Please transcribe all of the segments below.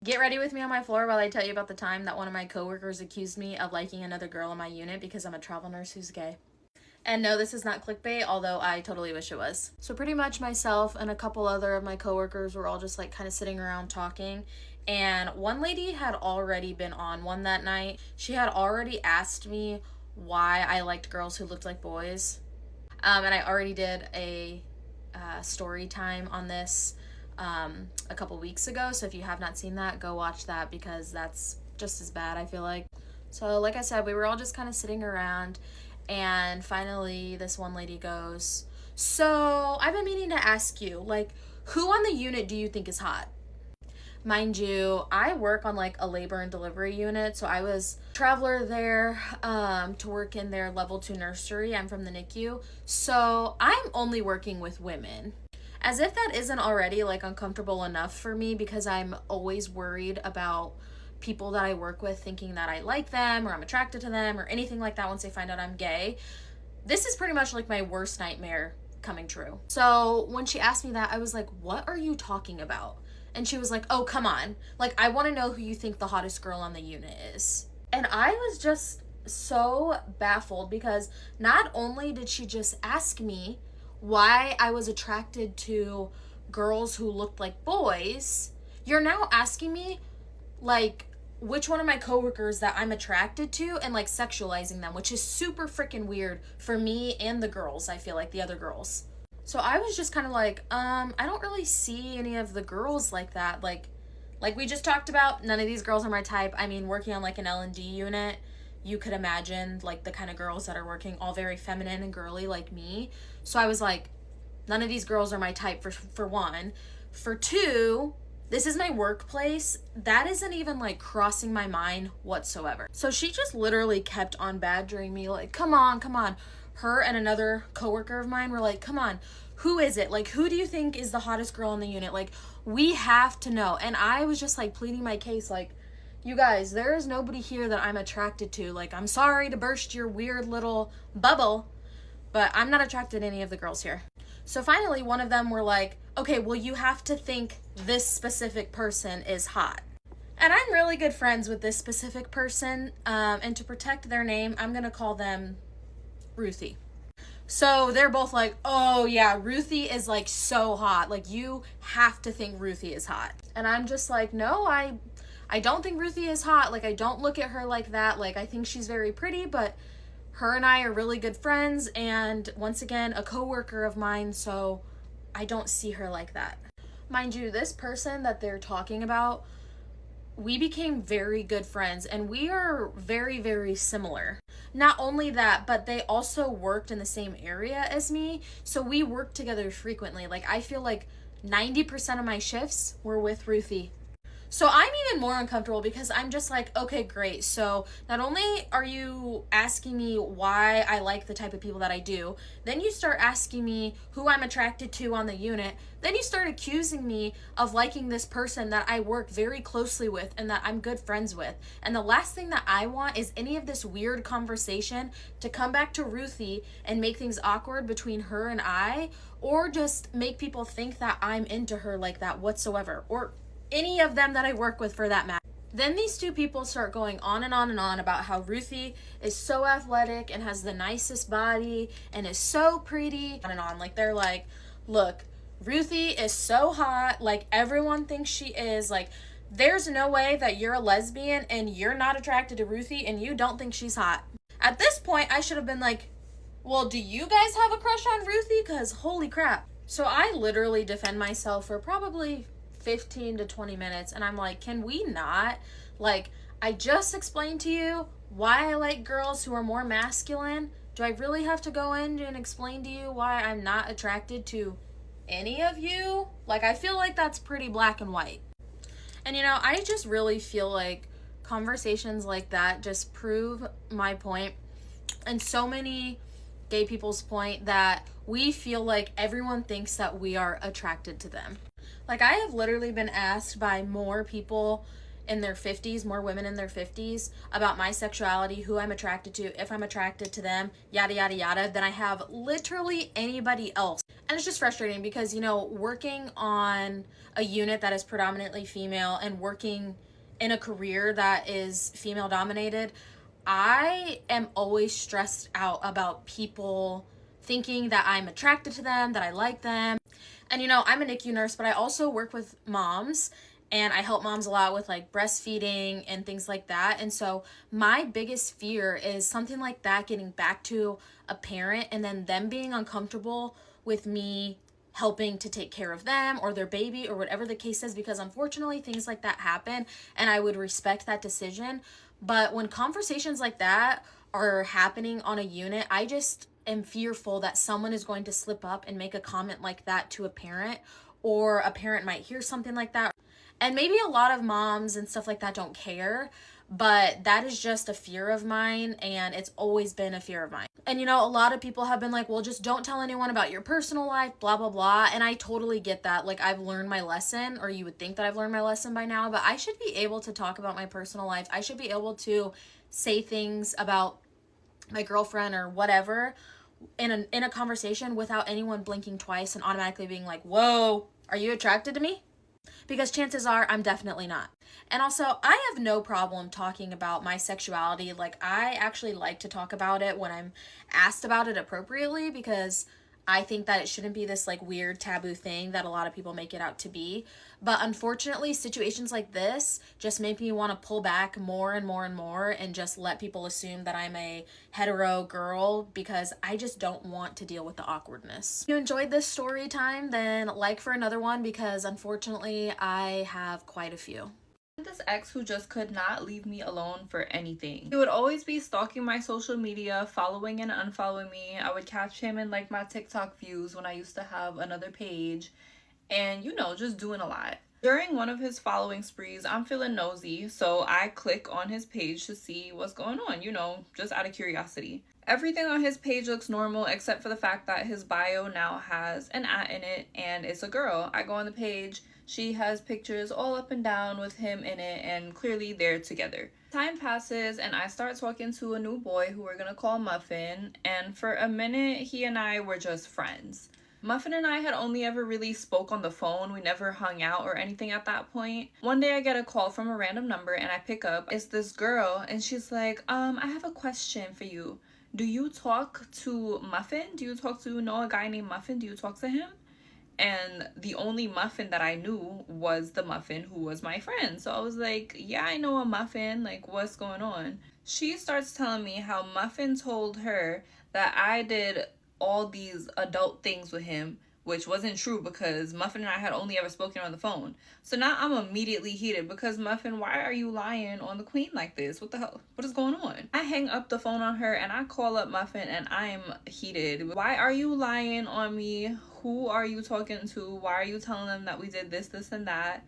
Get ready with me on my floor while I tell you about the time that one of my coworkers accused me of liking another girl in my unit because I'm a travel nurse who's gay. And no, this is not clickbait, although I totally wish it was. So pretty much myself and a couple other of my coworkers were all just like kind of sitting around talking. And one lady had already been on one that night. She had already asked me why I liked girls who looked like boys. And I already did a story time on this a couple weeks ago. So if you have not seen that, go watch that because that's just as bad, I feel like. So like I said, we were all just kind of sitting around. And finally, this one lady goes, so I've been meaning to ask you, like, who on the unit do you think is hot? Mind you, I work on like a labor and delivery unit, so I was a traveler there to work in their level 2 nursery. I'm from the NICU, so I'm only working with women. As if that isn't already like uncomfortable enough for me because I'm always worried about people that I work with thinking that I like them or I'm attracted to them or anything like that once they find out I'm gay. This is pretty much like my worst nightmare coming true. So when she asked me that, I was like, what are you talking about? And she was like, oh, come on. Like, I want to know who you think the hottest girl on the unit is. And I was just so baffled because not only did she just ask me why I was attracted to girls who looked like boys, you're now asking me like which one of my coworkers that I'm attracted to and like sexualizing them, which is super freaking weird for me and the girls. I feel like the other girls. So I was just kind of like, I don't really see any of the girls like that. Like we just talked about, none of these girls are my type. I mean, working on like an L&D unit, you could imagine like the kind of girls that are working all very feminine and girly like me. So I was like, none of these girls are my type for one. For two, this is my workplace. That isn't even like crossing my mind whatsoever. So she just literally kept on badgering me like, come on. Her and another coworker of mine were like, come on, who is it? Like, who do you think is the hottest girl in the unit? Like, we have to know. And I was just like pleading my case like, you guys, there is nobody here that I'm attracted to. Like, I'm sorry to burst your weird little bubble, but I'm not attracted to any of the girls here. So finally, one of them were like, okay, well, you have to think this specific person is hot. And I'm really good friends with this specific person, and to protect their name, I'm going to call them Ruthie. So they're both like, oh yeah, Ruthie is like so hot. Like, you have to think Ruthie is hot. And I'm just like, no, I don't think Ruthie is hot. Like, I don't look at her like that. Like, I think she's very pretty, but her and I are really good friends, and once again, a coworker of mine, so I don't see her like that. Mind you, this person that they're talking about, we became very good friends, and we are very, very similar. Not only that, but they also worked in the same area as me, so we worked together frequently. Like, I feel like 90% of my shifts were with Ruthie. So I'm even more uncomfortable because I'm just like, okay, great. So not only are you asking me why I like the type of people that I do, then you start asking me who I'm attracted to on the unit. Then you start accusing me of liking this person that I work very closely with and that I'm good friends with. And the last thing that I want is any of this weird conversation to come back to Ruthie and make things awkward between her and I, or just make people think that I'm into her like that whatsoever, or any of them that I work with for that matter. Then these two people start going on and on and on about how Ruthie is so athletic and has the nicest body and is so pretty, on and on. Like, they're like, look, Ruthie is so hot, like everyone thinks she is. Like, there's no way that you're a lesbian and you're not attracted to Ruthie and you don't think she's hot. At this point, I should have been like, well, do you guys have a crush on Ruthie? Because holy crap. So I literally defend myself for probably 15 to 20 minutes, and I'm like, can we not? Like, I just explained to you why I like girls who are more masculine. Do I really have to go in and explain to you why I'm not attracted to any of you? Like, I feel like that's pretty black and white. And you know, I just really feel like conversations like that just prove my point and so many gay people's point that we feel like everyone thinks that we are attracted to them. Like, I have literally been asked by more people in their 50s, more women in their 50s, about my sexuality, who I'm attracted to, if I'm attracted to them, yada, yada, yada, than I have literally anybody else. And it's just frustrating because, you know, working on a unit that is predominantly female and working in a career that is female dominated, I am always stressed out about people thinking that I'm attracted to them, that I like them. And you know, I'm a NICU nurse, but I also work with moms and I help moms a lot with like breastfeeding and things like that. And so my biggest fear is something like that getting back to a parent and then them being uncomfortable with me helping to take care of them or their baby or whatever the case is, because unfortunately things like that happen and I would respect that decision. But when conversations like that are happening on a unit, I just am fearful that someone is going to slip up and make a comment like that to a parent, or a parent might hear something like that. And maybe a lot of moms and stuff like that don't care, but that is just a fear of mine, and it's always been a fear of mine. And you know, a lot of people have been like, well, just don't tell anyone about your personal life, blah, blah, blah. And I totally get that. Like, I've learned my lesson, or you would think that I've learned my lesson by now, but I should be able to talk about my personal life. I should be able to say things about my girlfriend or whatever in a conversation without anyone blinking twice and automatically being like, whoa, are you attracted to me? Because chances are I'm definitely not. And also, I have no problem talking about my sexuality. Like, I actually like to talk about it when I'm asked about it appropriately, because I think that it shouldn't be this like weird taboo thing that a lot of people make it out to be. But unfortunately, situations like this just make me want to pull back more and more and more and just let people assume that I'm a hetero girl, because I just don't want to deal with the awkwardness. If you enjoyed this story time, then like for another one, because unfortunately I have quite a few. This ex who just could not leave me alone for anything. He would always be stalking my social media, following and unfollowing me. I would catch him in like my TikTok views when I used to have another page, and you know, just doing a lot. During one of his following sprees, I'm feeling nosy, so I click on his page to see what's going on, you know, just out of curiosity. Everything on his page looks normal except for the fact that his bio now has an @ in it and it's a girl. I go on the page, she has pictures all up and down with him in it, and clearly they're together. Time passes and I start talking to a new boy who we're gonna call Muffin, and for a minute he and I were just friends. Muffin and I had only ever really spoke on the phone. We never hung out or anything at that point. One day I get a call from a random number and I pick up. It's this girl and she's like, I have a question for you. Do you talk to Muffin? Do you know a guy named Muffin? Do you talk to him? And the only Muffin that I knew was the Muffin who was my friend. So I was like, yeah, I know a Muffin. Like, what's going on? She starts telling me how Muffin told her that I did all these adult things with him, which wasn't true because Muffin and I had only ever spoken on the phone. So now I'm immediately heated because, Muffin, why are you lying on the queen like this? What the hell? What is going on? I hang up the phone on her and I call up Muffin and I'm heated. Why are you lying on me? Who are you talking to? Why are you telling them that we did this, this, and that?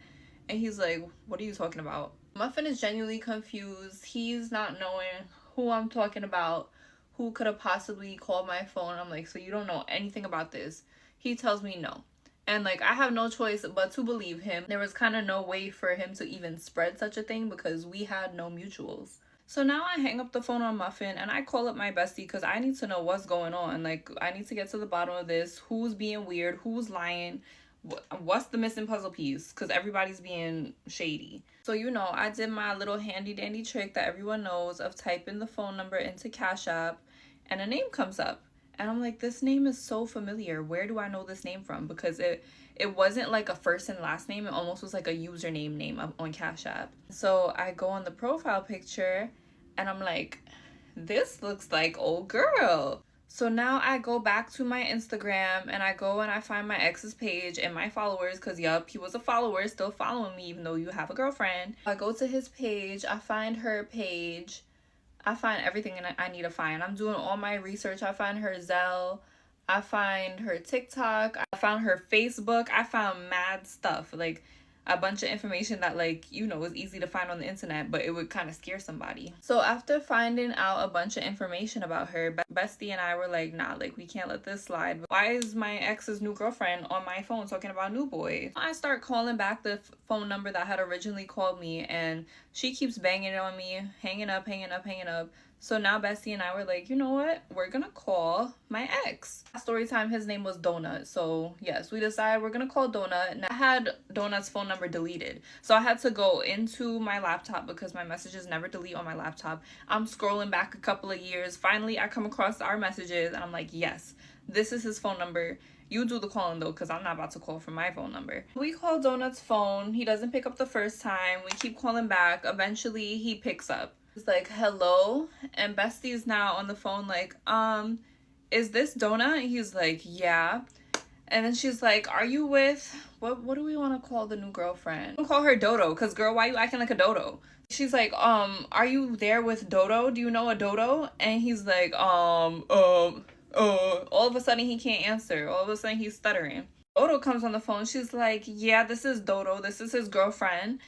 And he's like, what are you talking about? Muffin is genuinely confused. He's not knowing who I'm talking about, who could have possibly called my phone. I'm like, so you don't know anything about this? He tells me no. And like, I have no choice but to believe him. There was kind of no way for him to even spread such a thing because we had no mutuals. So now I hang up the phone on Muffin and I call up my bestie because I need to know what's going on. Like, I need to get to the bottom of this. Who's being weird? Who's lying? What's the missing puzzle piece? Because everybody's being shady. So, you know, I did my little handy dandy trick that everyone knows of typing the phone number into Cash App and a name comes up. And I'm like, this name is so familiar. Where do I know this name from? Because it wasn't like a first and last name. It almost was like a username name on Cash App. So I go on the profile picture and I'm like, this looks like old girl. So now I go back to my Instagram and I go and I find my ex's page and my followers, because yup, he was a follower, still following me even though you have a girlfriend. I go to his page, I find her page, I find everything I need to find. I'm doing all my research. I find her Zelle, I find her TikTok, I found her Facebook, I found mad stuff. Like, a bunch of information that, like, you know, is easy to find on the internet, but it would kind of scare somebody. So after finding out a bunch of information about her, Bestie and I were like, nah, like, we can't let this slide. Why is my ex's new girlfriend on my phone talking about new boys? I start calling back the phone number that had originally called me, and she keeps banging on me, hanging up. So now Bestie and I were like, you know what? We're gonna call my ex. Story time, his name was Donut. So yes, we decided we're gonna call Donut. And I had Donut's phone number deleted. So I had to go into my laptop because my messages never delete on my laptop. I'm scrolling back a couple of years. Finally, I come across our messages and I'm like, yes, this is his phone number. You do the calling though, because I'm not about to call from my phone number. We call Donut's phone. He doesn't pick up the first time. We keep calling back. Eventually, he picks up. It's like, hello? And Bestie is now on the phone like, is this Donut? He's like, yeah. And then she's like, are you with, what do we want to call the new girlfriend? We'll call her Dodo, because girl, why you acting like a dodo? She's like, are you there with Dodo? Do you know a dodo? And he's like, all of a sudden he can't answer. All of a sudden he's stuttering. Dodo comes on the phone. She's like, yeah, this is Dodo. This is his girlfriend.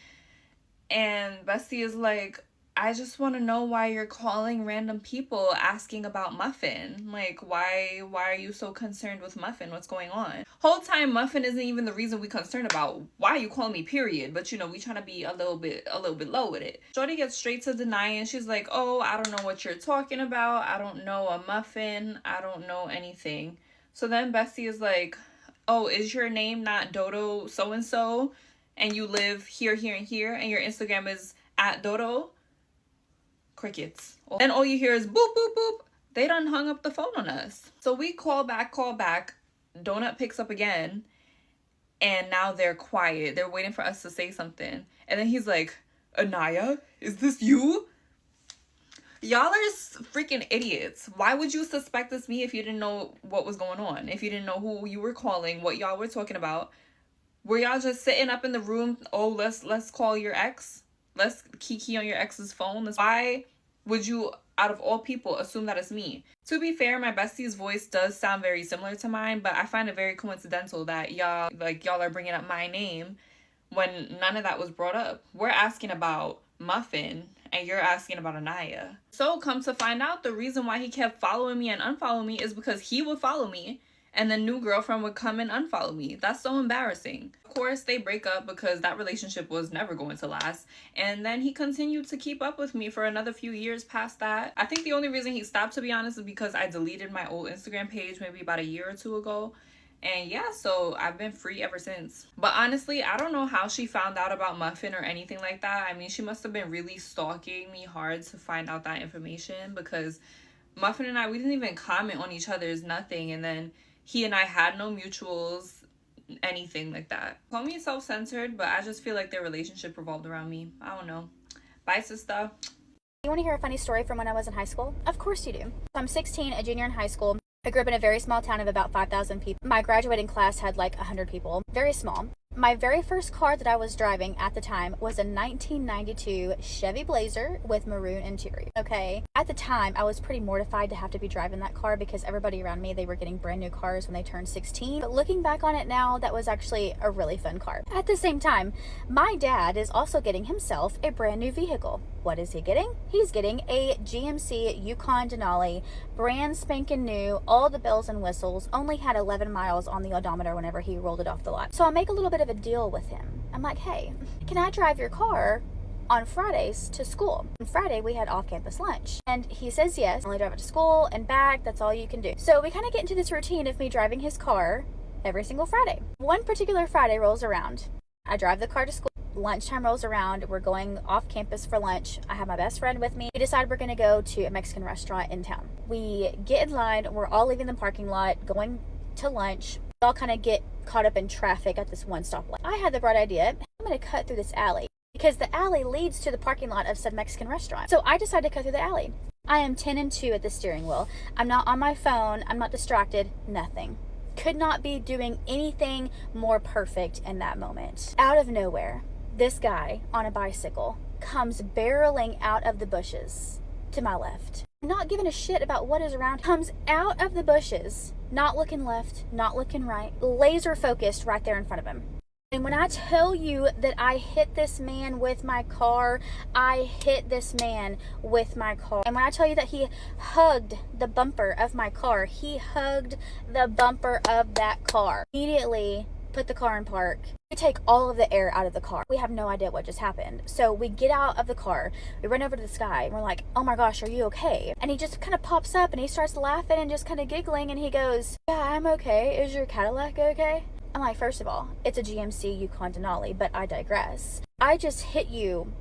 And Bestie is like, I just want to know why you're calling random people asking about Muffin. Like, why are you so concerned with Muffin? What's going on? Whole time Muffin isn't even the reason we concerned about. Why you calling me, period? But you know, we trying to be a little bit low with it. Shorty gets straight to denying. She's like, oh, I don't know what you're talking about. I don't know a Muffin. I don't know anything. So then Bestie is like, oh, is your name not Dodo so-and-so? And you live here, and here, and your Instagram is @Dodo? Crickets. And all you hear is boop, boop, boop. They done hung up the phone on us. So we call back. Donut picks up again. And now they're quiet. They're waiting for us to say something. And then he's like, Anaya, is this you? Y'all are freaking idiots. Why would you suspect it's me if you didn't know what was going on? If you didn't know who you were calling, what y'all were talking about? Were y'all just sitting up in the room? Oh, let's call your ex. Let's kiki on your ex's phone. Why would you, out of all people, assume that it's me? To be fair, my bestie's voice does sound very similar to mine, but I find it very coincidental that y'all are bringing up my name when none of that was brought up. We're asking about Muffin, and you're asking about Anaya. So come to find out, the reason why he kept following me and unfollowing me is because he would follow me, and the new girlfriend would come and unfollow me. That's so embarrassing. Of course, they break up because that relationship was never going to last. And then he continued to keep up with me for another few years past that. I think the only reason he stopped, to be honest, is because I deleted my old Instagram page maybe about a year or two ago. And yeah, so I've been free ever since. But honestly, I don't know how she found out about Muffin or anything like that. I mean, she must have been really stalking me hard to find out that information, because Muffin and I, we didn't even comment on each other's nothing. And then he and I had no mutuals, anything like that. Call me self-centered, but I just feel like their relationship revolved around me. I don't know. Bye, sister. You want to hear a funny story from when I was in high school? Of course you do. I'm 16, a junior in high school. I grew up in a very small town of about 5,000 people. My graduating class had like 100 people. Very small. My very first car that I was driving at the time was a 1992 Chevy Blazer with maroon interior. Okay. At the time, I was pretty mortified to have to be driving that car because everybody around me, they were getting brand new cars when they turned 16. But looking back on it now, that was actually a really fun car. At the same time, my dad is also getting himself a brand new vehicle. What is he getting? He's getting a GMC Yukon Denali, brand spanking new, all the bells and whistles, only had 11 miles on the odometer whenever he rolled it off the lot. So I make a little bit of a deal with him. I'm like, hey, can I drive your car on Fridays to school? On Friday, we had off-campus lunch. And he says yes. Only drive it to school and back, that's all you can do. So we kind of get into this routine of me driving his car every single Friday. One particular Friday rolls around. I drive the car to school. Lunchtime rolls around. We're going off campus for lunch. I have my best friend with me. We decide we're going to go to a Mexican restaurant in town. We get in line. We're all leaving the parking lot, going to lunch. We all kind of get caught up in traffic at this one stoplight. I had the bright idea, I'm going to cut through this alley because the alley leads to the parking lot of said Mexican restaurant. So I decided to cut through the alley. I am 10 and 2 at the steering wheel. I'm not on my phone. I'm not distracted. Nothing. Could not be doing anything more perfect in that moment. Out of nowhere, this guy on a bicycle comes barreling out of the bushes to my left. Not giving a shit about what is around. Comes out of the bushes, not looking left, not looking right, laser focused right there in front of him. And when I tell you that I hit this man with my car, I hit this man with my car. And when I tell you that he hugged the bumper of my car, he hugged the bumper of that car. Immediately put the car in park. We take all of the air out of the car. We have no idea what just happened. So we get out of the car, we run over to the sky, and we're like, oh my gosh, are you okay? And he just kind of pops up and he starts laughing and just kind of giggling, and he goes, yeah, I'm okay. Is your Cadillac okay? I'm like, first of all, it's a GMC Yukon Denali, but I digress. I just hit you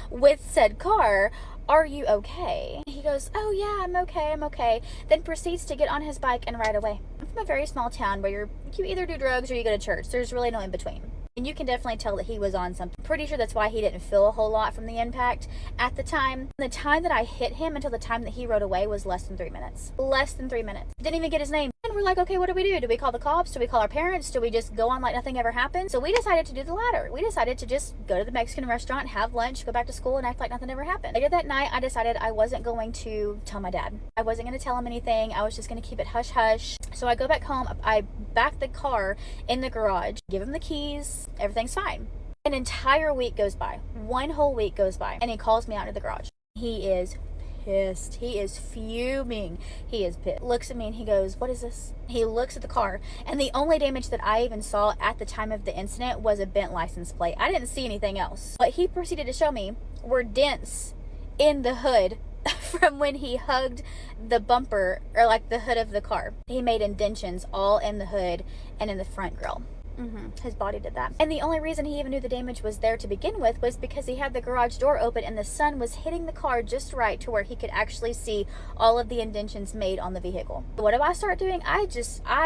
with said car. Are you okay? He goes, oh yeah, I'm okay. Then proceeds to get on his bike and ride away. I'm from a very small town where you either do drugs or you go to church. There's really no in between. And you can definitely tell that he was on something. Pretty sure that's why he didn't feel a whole lot from the impact at the time. The time that I hit him until the time that he rode away was less than 3 minutes. Less than 3 minutes. Didn't even get his name. And we're like, okay, what do we do? Do we call the cops? Do we call our parents? Do we just go on like nothing ever happened? So we decided to do the latter. We decided to just go to the Mexican restaurant, have lunch, go back to school, and act like nothing ever happened. Later that night, I decided I wasn't going to tell my dad. I wasn't going to tell him anything. I was just going to keep it hush hush. So I go back home. I back the car in the garage, give him the keys. Everything's fine. An entire week goes by. 1 whole week goes by. And he calls me out into the garage. He is pissed. He is fuming. He is pissed. Looks at me and he goes, what is this? He looks at the car, and the only damage that I even saw at the time of the incident was a bent license plate. I didn't see anything else. What he proceeded to show me were dents in the hood from when he hugged the bumper, or like the hood of the car. He made indentions all in the hood and in the front grille. His body did that. And the only reason he even knew the damage was there to begin with was because he had the garage door open and the sun was hitting the car just right to where he could actually see all of the indentions made on the vehicle. What do I start doing? I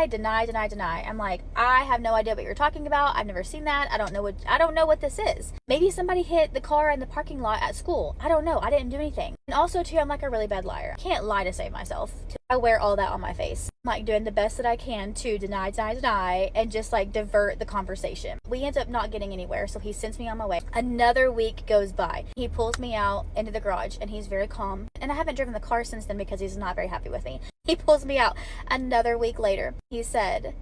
deny. I'm like, I have no idea what you're talking about. I've never seen that. I don't know what this is. Maybe somebody hit the car in the parking lot at school. I don't know. I didn't do anything. And also too, I'm like a really bad liar. I can't lie to save myself. I wear all that on my face. I'm like doing the best that I can to deny, and just like divert the conversation. We end up not getting anywhere, so he sends me on my way. Another week goes by. He pulls me out into the garage and he's very calm. And I haven't driven the car since then because he's not very happy with me. He pulls me out another week later. He said,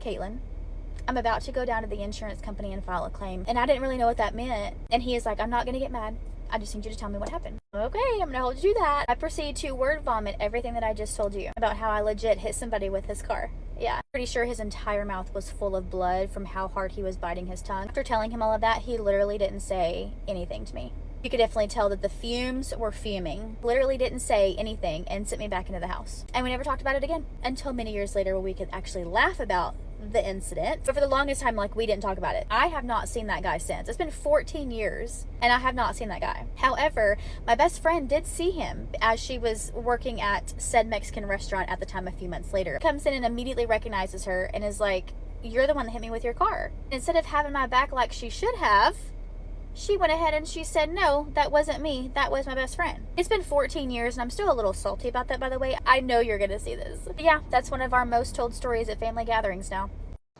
Caitlin, I'm about to go down to the insurance company and file a claim. And I didn't really know what that meant. And he is like, I'm not going to get mad. I just need you to tell me what happened. Okay, I'm gonna hold you to that. I proceed to word vomit everything that I just told you about how I legit hit somebody with his car. Yeah, pretty sure his entire mouth was full of blood from how hard he was biting his tongue. After telling him all of that, he literally didn't say anything to me. You could definitely tell that the fumes were fuming. Literally didn't say anything and sent me back into the house. And we never talked about it again until many years later when we could actually laugh about the incident. But for the longest time, like, we didn't talk about it. I have not seen that guy since. It's been 14 years and I have not seen that guy. However, my best friend did see him as she was working at said Mexican restaurant at the time a few months later. Comes in and immediately recognizes her and is like, you're the one that hit me with your car. Instead of having my back like she should have, she went ahead and she said, no, that wasn't me. That was my best friend. It's been 14 years and I'm still a little salty about that, by the way. I know you're going to see this. But yeah, that's one of our most told stories at family gatherings now.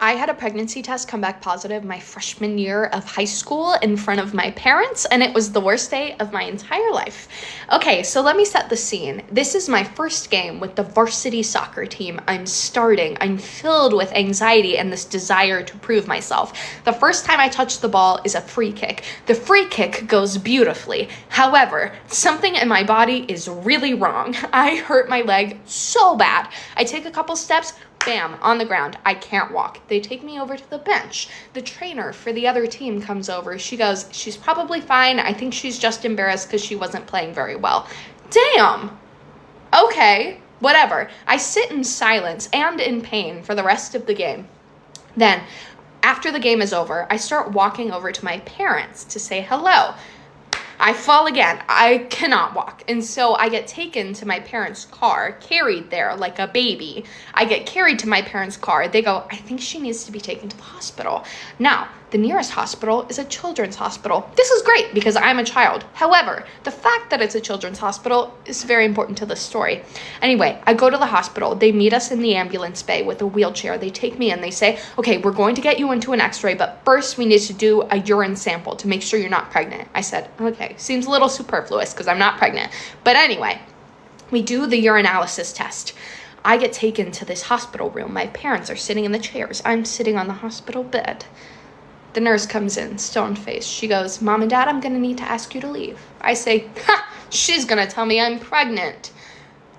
I had a pregnancy test come back positive my freshman year of high school in front of my parents, and it was the worst day of my entire life. Okay, so let me set the scene. This is my first game with the varsity soccer team. I'm starting. I'm filled with anxiety and this desire to prove myself. The first time I touch the ball is a free kick. The free kick goes beautifully. However, something in my body is really wrong. I hurt my leg so bad. I take a couple steps, bam, on the ground. I can't walk. They take me over to the bench. The trainer for the other team comes over. She goes, she's probably fine. I think she's just embarrassed because she wasn't playing very well. Damn. Okay, whatever. I sit in silence and in pain for the rest of the game. Then, after the game is over, I start walking over to my parents to say hello. I fall again. I cannot walk. And so I get taken to my parents' car, carried there like a baby. I get carried to my parents' car. They go, I think she needs to be taken to the hospital. Now, the nearest hospital is a children's hospital. This is great because I'm a child. However, the fact that it's a children's hospital is very important to this story. Anyway, I go to the hospital. They meet us in the ambulance bay with a wheelchair. They take me in. They say, okay, we're going to get you into an x-ray, but first we need to do a urine sample to make sure you're not pregnant. I said, okay, seems a little superfluous because I'm not pregnant. But anyway, we do the urinalysis test. I get taken to this hospital room. My parents are sitting in the chairs. I'm sitting on the hospital bed. The nurse comes in, stone-faced. She goes, Mom and Dad, I'm gonna need to ask you to leave. I say, ha, she's gonna tell me I'm pregnant.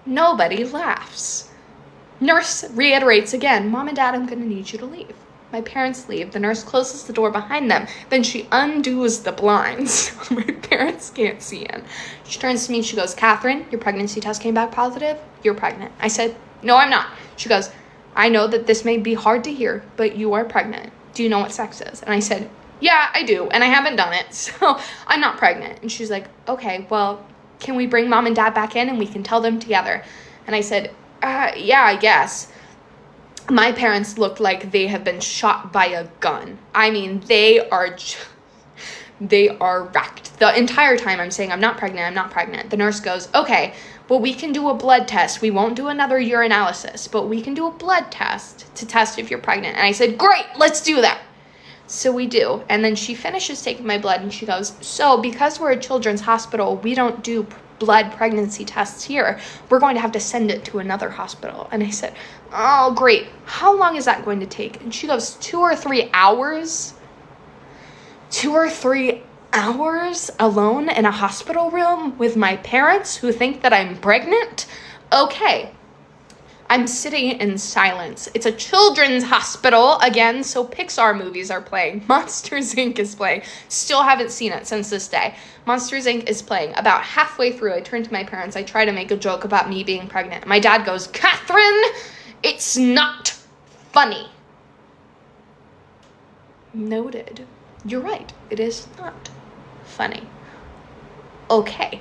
Nobody laughs. Nurse reiterates again, Mom and Dad, I'm gonna need you to leave. My parents leave. The nurse closes the door behind them. Then she undoes the blinds so my parents can't see in. She turns to me and she goes, Catherine, your pregnancy test came back positive. You're pregnant. I said, no, I'm not. She goes, I know that this may be hard to hear, but you are pregnant. Do you know what sex is? And I said, yeah, I do. And I haven't done it. So I'm not pregnant. And she's like, okay, well, can we bring Mom and Dad back in and we can tell them together? And I said, yeah, I guess. My parents looked like they have been shot by a gun. I mean, they are wrecked. The entire time I'm saying, I'm not pregnant. The nurse goes, okay, well, we can do a blood test. We won't do another urinalysis, but we can do a blood test to test if you're pregnant. And I said, great, let's do that. So we do. And then she finishes taking my blood and she goes, so because we're a children's hospital, we don't do blood pregnancy tests here. We're going to have to send it to another hospital. And I said, oh, great. How long is that going to take? And she goes, 2 or 3 hours. 2 or 3 hours alone in a hospital room with my parents who think that I'm pregnant? Okay. I'm sitting in silence. It's a children's hospital again, so Pixar movies are playing. Monsters, Inc. is playing. Still haven't seen it since this day. Monsters, Inc. is playing. About halfway through, I turn to my parents. I try to make a joke about me being pregnant. My dad goes, Catherine, it's not funny. Noted. You're right. It is not funny. Okay.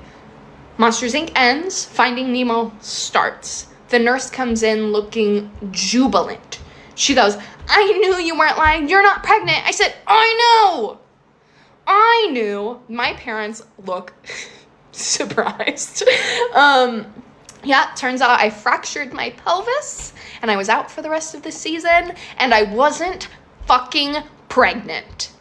Monsters, Inc. ends. Finding Nemo starts. The nurse comes in looking jubilant. She goes, I knew you weren't lying. You're not pregnant. I said, I knew. My parents look surprised. Yeah, turns out I fractured my pelvis and I was out for the rest of the season and I wasn't fucking pregnant.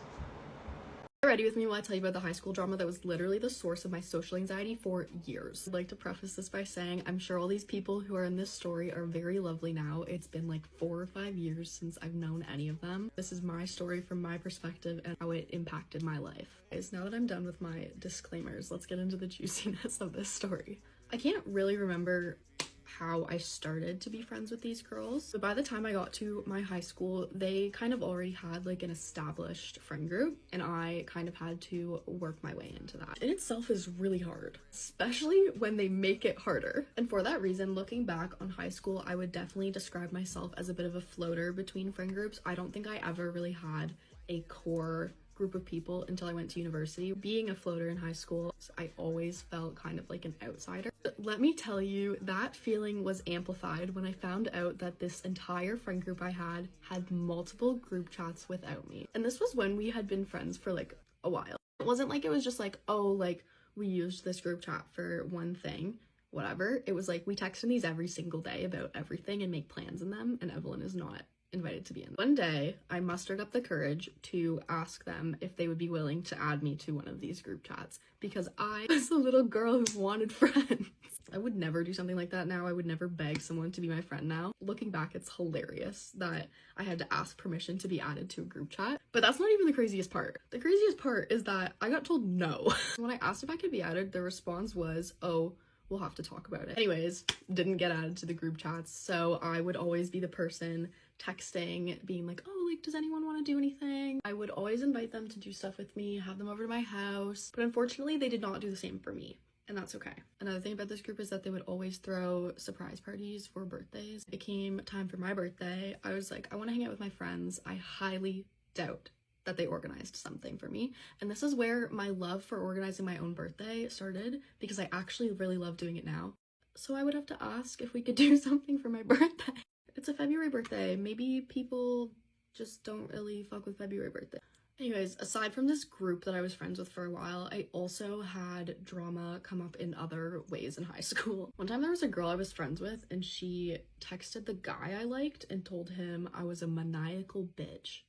Ready with me while I tell you about the high school drama that was literally the source of my social anxiety for years. I'd like to preface this by saying I'm sure all these people who are in this story are very lovely now. It's been like 4 or 5 years since I've known any of them. This is my story from my perspective and how it impacted my life. Guys, now that I'm done with my disclaimers, let's get into the juiciness of this story. I can't really remember how I started to be friends with these girls, but by the time I got to my high school, they kind of already had like an established friend group, and I kind of had to work my way into that. In itself is really hard, especially when they make it harder. And for that reason, looking back on high school, I would definitely describe myself as a bit of a floater between friend groups. I don't think I ever really had a core group of people until I went to university. Being a floater in high school, I always felt kind of like an outsider. But let me tell you, that feeling was amplified when I found out that this entire friend group I had multiple group chats without me. And this was when we had been friends for like a while. It wasn't like it was just like, oh, like we used this group chat for one thing, whatever. It was like we text in these every single day about everything and make plans in them, and Evelyn is not invited to be in. One day, I mustered up the courage to ask them if they would be willing to add me to one of these group chats because I was a little girl who wanted friends. I would never do something like that now. I would never beg someone to be my friend now. Looking back, it's hilarious that I had to ask permission to be added to a group chat, but that's not even the craziest part. The craziest part is that I got told no. When I asked if I could be added, the response was, oh, we'll have to talk about it. Anyways, didn't get added to the group chats, so I would always be the person texting, being like, oh, like, does anyone want to do anything? I would always invite them to do stuff with me, have them over to my house, but unfortunately, they did not do the same for me. And that's okay. Another thing about this group is that they would always throw surprise parties for birthdays. It came time for my birthday. I was like, I want to hang out with my friends. I highly doubt that they organized something for me. And this is where my love for organizing my own birthday started, because I actually really love doing it now. So I would have to ask if we could do something for my birthday. It's a February birthday. Maybe people just don't really fuck with February birthday. Anyways, aside from this group that I was friends with for a while, I also had drama come up in other ways in high school. One time there was a girl I was friends with and she texted the guy I liked and told him I was a maniacal bitch.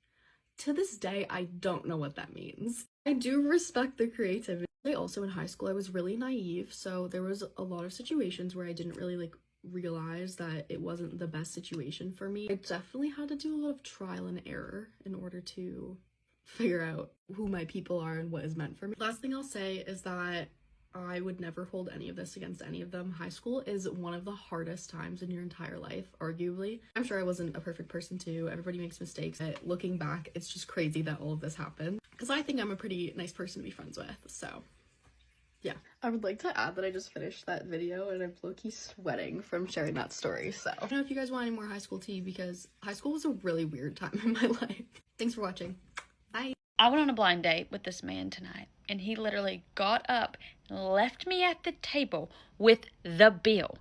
To this day, I don't know what that means. I do respect the creativity. Also in high school, I was really naive, so there was a lot of situations where I didn't really like realize that it wasn't the best situation for me. I definitely had to do a lot of trial and error in order to figure out who my people are and what is meant for me. Last thing I'll say is that I would never hold any of this against any of them. High school is one of the hardest times in your entire life, arguably. I'm sure I wasn't a perfect person too. Everybody makes mistakes. But looking back, it's just crazy that all of this happened. Because I think I'm a pretty nice person to be friends with, so yeah. I would like to add that I just finished that video and I'm low-key sweating from sharing that story, so. I don't know if you guys want any more high school tea because high school was a really weird time in my life. Thanks for watching. Bye. I went on a blind date with this man tonight, and he literally got up and left me at the table with the bill.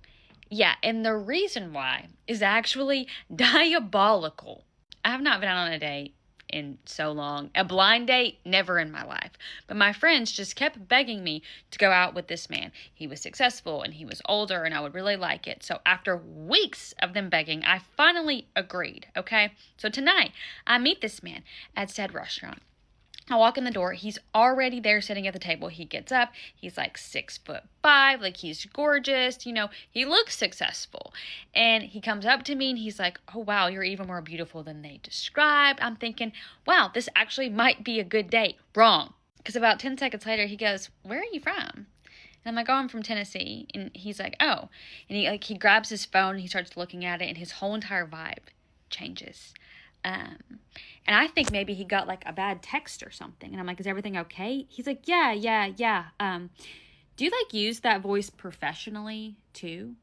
Yeah, and the reason why is actually diabolical. I have not been out on a date in so long. A blind date, never in my life. But my friends just kept begging me to go out with this man. He was successful and he was older and I would really like it. So after weeks of them begging, I finally agreed, okay? So tonight, I meet this man at said restaurant. I walk in the door. He's already there sitting at the table. He gets up. He's like 6'5", like he's gorgeous. You know, he looks successful. And he comes up to me and he's like, oh, wow, you're even more beautiful than they described. I'm thinking, wow, this actually might be a good date. Wrong. Because about 10 seconds later, he goes, where are you from? And I'm like, oh, I'm from Tennessee. And he's like, oh. And he grabs his phone and he starts looking at it and his whole entire vibe changes. And I think maybe he got like a bad text or something. And I'm like, is everything okay? He's like, yeah. Do you like use that voice professionally too?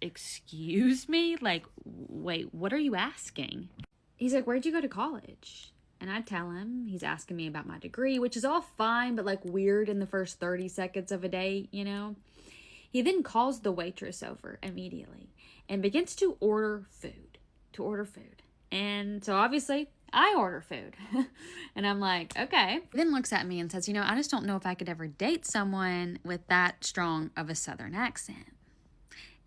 Excuse me? Like, wait, what are you asking? He's like, where'd you go to college? And I tell him, he's asking me about my degree, which is all fine, but like weird in the first 30 seconds of a date, you know? He then calls the waitress over immediately and begins to order food. And so obviously I order food and I'm like, okay. He then looks at me and says, you know, I just don't know if I could ever date someone with that strong of a Southern accent.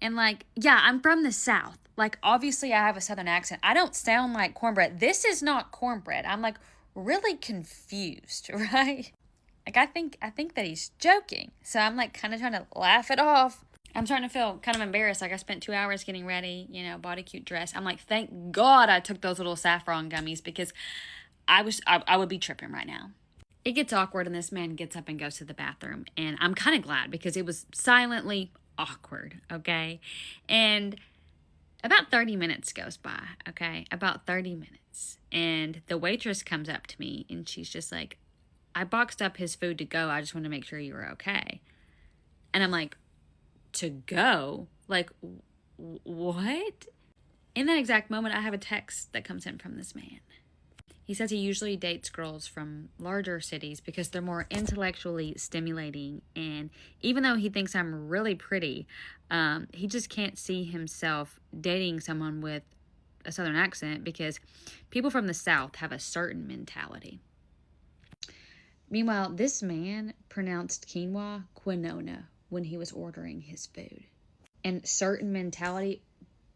And like, yeah, I'm from the South. Like, obviously I have a Southern accent. I don't sound like cornbread. This is not cornbread. I'm like really confused, right? Like, I think that he's joking. So I'm like kind of trying to laugh it off. I'm starting to feel kind of embarrassed. Like I spent 2 hours getting ready, you know, body cute dress. I'm like, thank God I took those little saffron gummies because I would be tripping right now. It gets awkward and this man gets up and goes to the bathroom. And I'm kind of glad because it was silently awkward, okay? And about 30 minutes goes by, okay? About 30 minutes. And the waitress comes up to me and she's just like, I boxed up his food to go. I just want to make sure you were okay. And I'm like, to go? Like, what? In that exact moment, I have a text that comes in from this man. He says he usually dates girls from larger cities because they're more intellectually stimulating. And even though he thinks I'm really pretty, he just can't see himself dating someone with a Southern accent because people from the South have a certain mentality. Meanwhile, this man pronounced quinoa quinona when he was ordering his food. And certain mentality,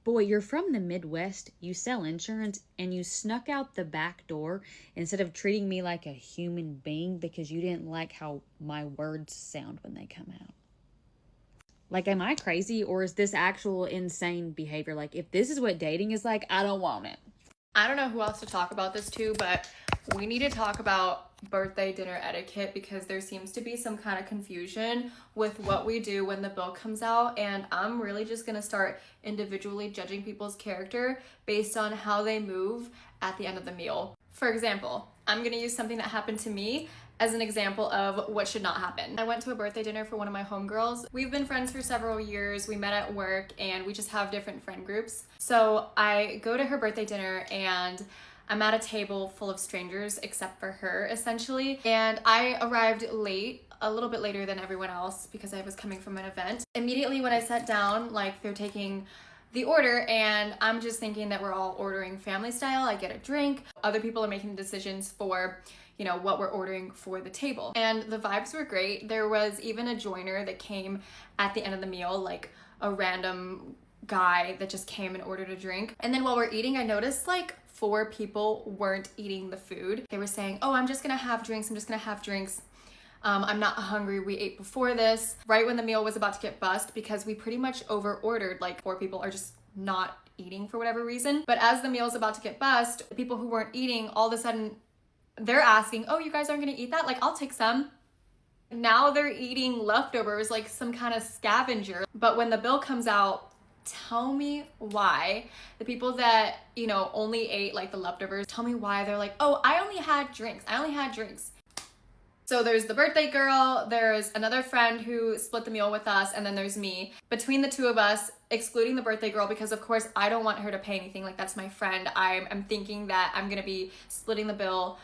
boy, you're from the Midwest, you sell insurance, and you snuck out the back door instead of treating me like a human being because you didn't like how my words sound when they come out. Like, am I crazy or is this actual insane behavior? Like, if this is what dating is like, I don't want it. I don't know who else to talk about this to, but we need to talk about birthday dinner etiquette because there seems to be some kind of confusion with what we do when the bill comes out, and I'm really just gonna start individually judging people's character based on how they move at the end of the meal. For example, I'm gonna use something that happened to me as an example of what should not happen. I went to a birthday dinner for one of my homegirls. We've been friends for several years. We met at work and we just have different friend groups. So I go to her birthday dinner and I'm at a table full of strangers except for her, essentially. And I arrived late, a little bit later than everyone else because I was coming from an event. Immediately when I sat down, like they're taking the order and I'm just thinking that we're all ordering family style. I get a drink. Other people are making decisions for, you know, what we're ordering for the table. And the vibes were great. There was even a joiner that came at the end of the meal, like a random guy that just came and ordered a drink. And then while we're eating, I noticed like 4 people weren't eating the food. They were saying, oh, I'm just gonna have drinks. I'm not hungry. We ate before this. Right when the meal was about to get bust, because we pretty much over ordered, like 4 people are just not eating for whatever reason. But as the meal is about to get bussed, the people who weren't eating, all of a sudden they're asking, oh, you guys aren't gonna eat that? Like, I'll take some. Now they're eating leftovers like some kind of scavenger. But when the bill comes out, tell me why the people that, you know, only ate like the leftovers, tell me why they're like, oh, I only had drinks. So there's the birthday girl, there's another friend who split the meal with us, and then there's me. Between the two of us, excluding the birthday girl, because of course I don't want her to pay anything, like that's my friend. I'm thinking that I'm gonna be splitting the bill,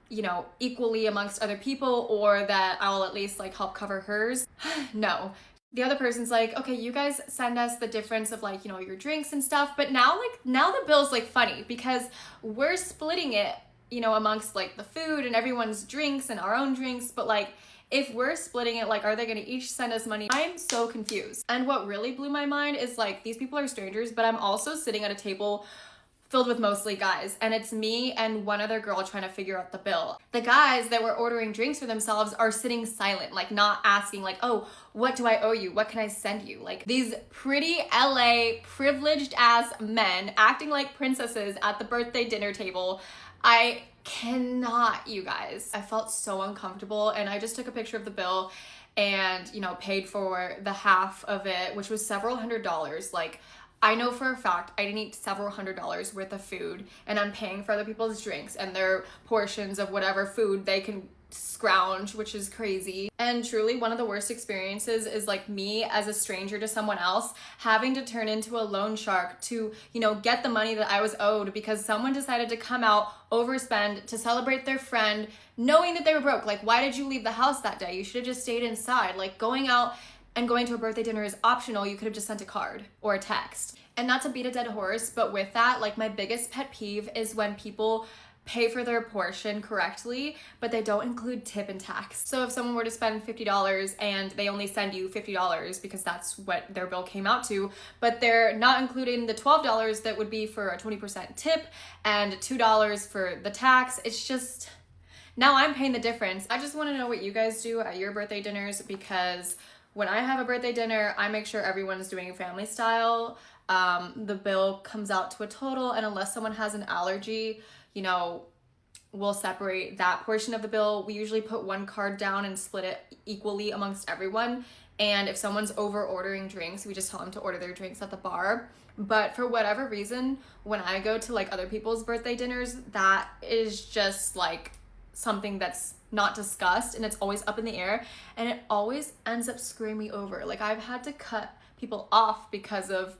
you know, equally amongst other people, or that I will at least like help cover hers. No. The other person's like, okay, you guys send us the difference of like, you know, your drinks and stuff, but now the bill's like funny because we're splitting it, you know, amongst like the food and everyone's drinks and our own drinks, but like if we're splitting it, like are they gonna each send us money? I'm so confused. And what really blew my mind is like these people are strangers, but I'm also sitting at a table filled with mostly guys, and it's me and one other girl trying to figure out the bill. The guys that were ordering drinks for themselves are sitting silent, like not asking like, oh, what do I owe you? What can I send you? Like these pretty LA privileged ass men acting like princesses at the birthday dinner table. I cannot, you guys. I felt so uncomfortable, and I just took a picture of the bill and, you know, paid for the half of it, which was several $100s. Like, I know for a fact I didn't eat several $100s worth of food, and I'm paying for other people's drinks and their portions of whatever food they can scrounge, which is crazy. And truly one of the worst experiences is like me as a stranger to someone else having to turn into a loan shark to, you know, get the money that I was owed because someone decided to come out, overspend to celebrate their friend knowing that they were broke. Like, why did you leave the house that day? You should have just stayed inside. Like, going out and going to a birthday dinner is optional. You could have just sent a card or a text. And not to beat a dead horse, but with that, like my biggest pet peeve is when people pay for their portion correctly, but they don't include tip and tax. So if someone were to spend $50 and they only send you $50 because that's what their bill came out to, but they're not including the $12 that would be for a 20% tip and $2 for the tax, it's just, now I'm paying the difference. I just wanna know what you guys do at your birthday dinners, because when I have a birthday dinner, I make sure everyone's doing family style. The bill comes out to a total, and unless someone has an allergy, you know, we'll separate that portion of the bill. We usually put one card down and split it equally amongst everyone. And if someone's over ordering drinks, we just tell them to order their drinks at the bar. But for whatever reason, when I go to like other people's birthday dinners, that is just like something that's not discussed, and it's always up in the air, and it always ends up screwing me over. Like, I've had to cut people off because of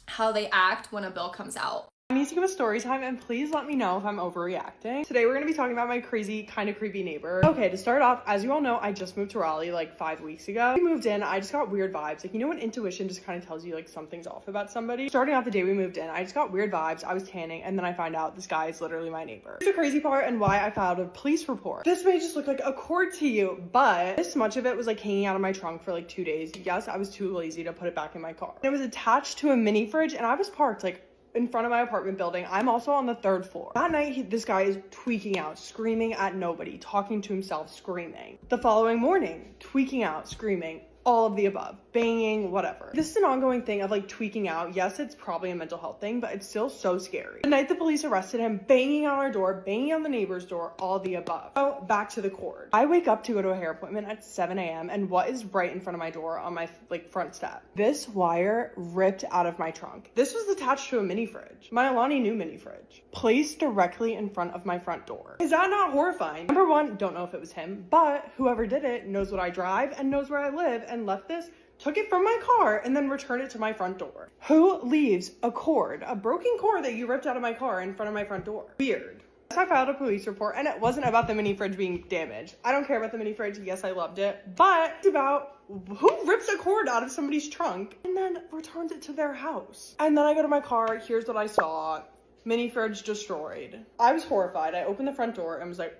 how they act when a bill comes out. I need to give a story time, and please let me know if I'm overreacting. Today we're gonna be talking about my crazy, kind of creepy neighbor. Okay, to start off, as you all know, I just moved to Raleigh like 5 weeks ago. We moved in, I just got weird vibes. Like, you know when intuition just kind of tells you like something's off about somebody? Starting off the day we moved in, I just got weird vibes. I was tanning, and then I find out this guy is literally my neighbor. Here's the crazy part and why I filed a police report. This may just look like a cord to you, but this much of it was like hanging out of my trunk for like 2 days. Yes, I was too lazy to put it back in my car. It was attached to a mini fridge, and I was parked like in front of my apartment building. I'm also on the 3rd floor. That night, this guy is tweaking out, screaming at nobody, talking to himself, screaming. The following morning, tweaking out, screaming, all of the above, banging, whatever. This is an ongoing thing of like tweaking out. Yes, it's probably a mental health thing, but it's still so scary. The night the police arrested him, banging on our door, banging on the neighbor's door, all the above. So back to the cord. I wake up to go to a hair appointment at 7 a.m. and what is right in front of my door on my like front step? This wire ripped out of my trunk. This was attached to a mini fridge. My Alani new mini fridge. Placed directly in front of my front door. Is that not horrifying? Number one, don't know if it was him, but whoever did it knows what I drive and knows where I live and left this, took it from my car, and then returned it to my front door. Who leaves a cord, a broken cord that you ripped out of my car in front of my front door? Weird. I filed a police report, and it wasn't about the mini fridge being damaged. I don't care about the mini fridge. Yes, I loved it, but it's about who rips a cord out of somebody's trunk and then returns it to their house. And then I go to my car. Here's what I saw. Mini fridge destroyed. I was horrified. I opened the front door and was like,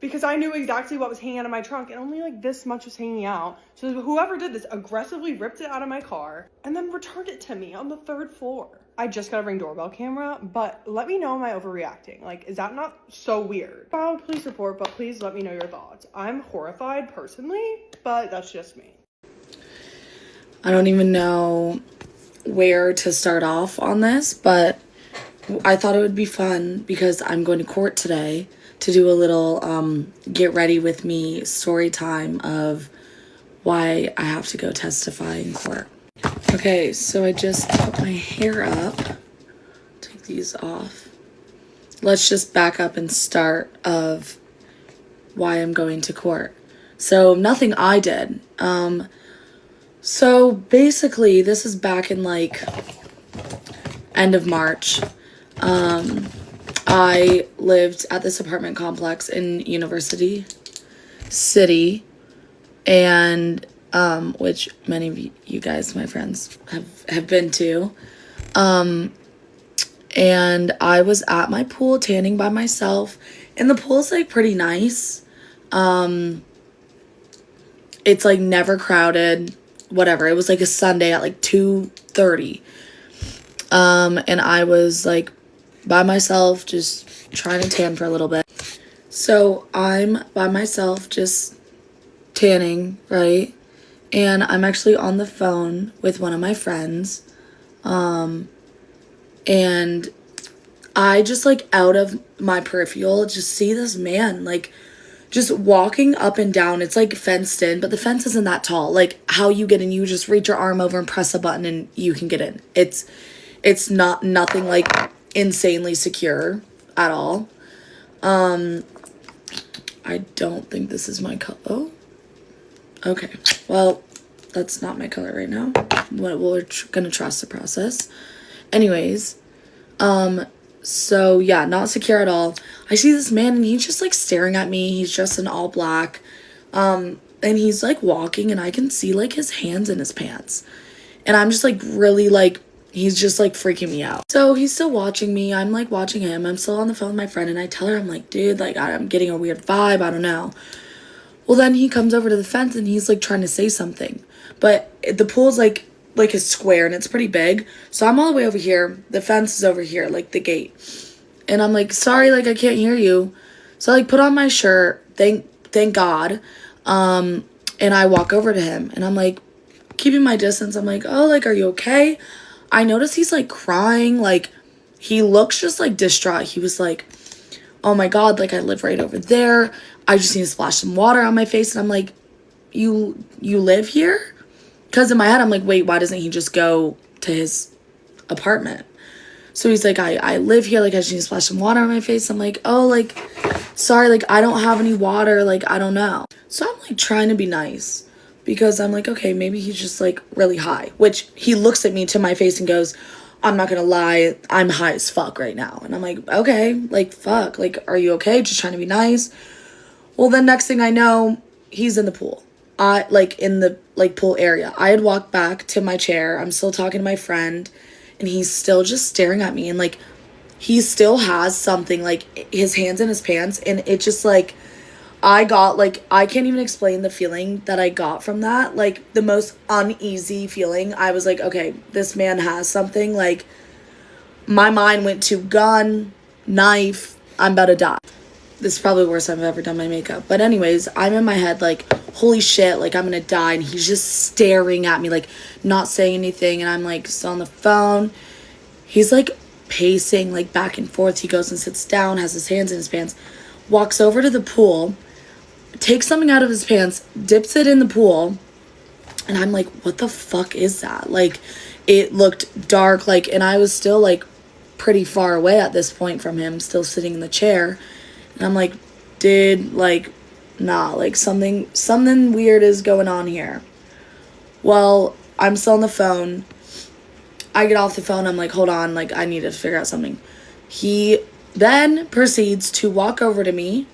because I knew exactly what was hanging out of my trunk, and only like this much was hanging out. So whoever did this aggressively ripped it out of my car and then returned it to me on the 3rd floor. I just got a Ring doorbell camera, but let me know, am I overreacting? Like, is that not so weird? Filed a police report, but please let me know your thoughts. I'm horrified personally, but that's just me. I don't even know where to start off on this, but I thought it would be fun because I'm going to court today to do a little get ready with me story time of why I have to go testify in court. Okay, so I just put my hair up. Take these off. Let's just back up and start of why I'm going to court. So nothing I did. So basically this is back in like end of March. I lived at this apartment complex in University City, and which many of you guys, my friends, have been to. And I was at my pool tanning by myself, and the pool's like pretty nice. It's like never crowded, whatever. It was like a Sunday at like 2:30. And I was like by myself, just trying to tan for a little bit. So I'm by myself, just tanning, right? And I'm actually on the phone with one of my friends. And I just like out of my peripheral just see this man like just walking up and down. It's like fenced in, but the fence isn't that tall. Like how you get in, you just reach your arm over and press a button and you can get in. It's nothing like insanely secure at all. I don't think this is my color. Oh, okay. Well, that's not my color right now. We're gonna trust the process. Anyways, so yeah, not secure at all. I see this man and he's just like staring at me. He's dressed in all black. And he's like walking and I can see like his hands in his pants. And I'm just like really like, he's just like freaking me out. So he's still watching me. I'm like watching him. I'm still on the phone with my friend and I tell her, I'm like, dude, like I'm getting a weird vibe. I don't know. Well, then he comes over to the fence and he's like trying to say something. But the pool's like a square and it's pretty big. So I'm all the way over here. The fence is over here, like the gate. And I'm like, sorry, like I can't hear you. So I like put on my shirt. Thank God. And I walk over to him and I'm like keeping my distance. I'm like, oh, like, are you okay? I notice he's like crying. Like he looks just like distraught. He was like, oh my God, like I live right over there. I just need to splash some water on my face. And I'm like, you live here? Because in my head, I'm like, wait, why doesn't he just go to his apartment? So he's like, I live here. Like, I just need to splash some water on my face. I'm like, oh, like, sorry, like, I don't have any water. Like, I don't know. So I'm, like, trying to be nice. Because I'm like, okay, maybe he's just, like, really high. Which he looks at me to my face and goes, I'm not going to lie. I'm high as fuck right now. And I'm like, okay, like, fuck. Like, are you okay? Just trying to be nice. Well, then next thing I know, he's in the pool. Like in the like pool area. I had walked back to my chair. I'm still talking to my friend and he's still just staring at me and like he still has something like his hands in his pants and it just like I got like I can't even explain the feeling that I got from that. Like the most uneasy feeling. I was like, okay, this man has something. Like my mind went to gun, knife, I'm about to die. This is probably the worst time I've ever done my makeup. But anyways, I'm in my head like, holy shit, like I'm gonna die. And he's just staring at me, like not saying anything. And I'm like still on the phone. He's like pacing like back and forth. He goes and sits down, has his hands in his pants, walks over to the pool, takes something out of his pants, dips it in the pool. And I'm like, what the fuck is that? Like it looked dark, like, and I was still like pretty far away at this point from him, still sitting in the chair. And I'm like, dude, like, nah, like something weird is going on here. Well, I'm still on the phone. I get off the phone. I'm like, hold on, like, I need to figure out something. He then proceeds to walk over to me,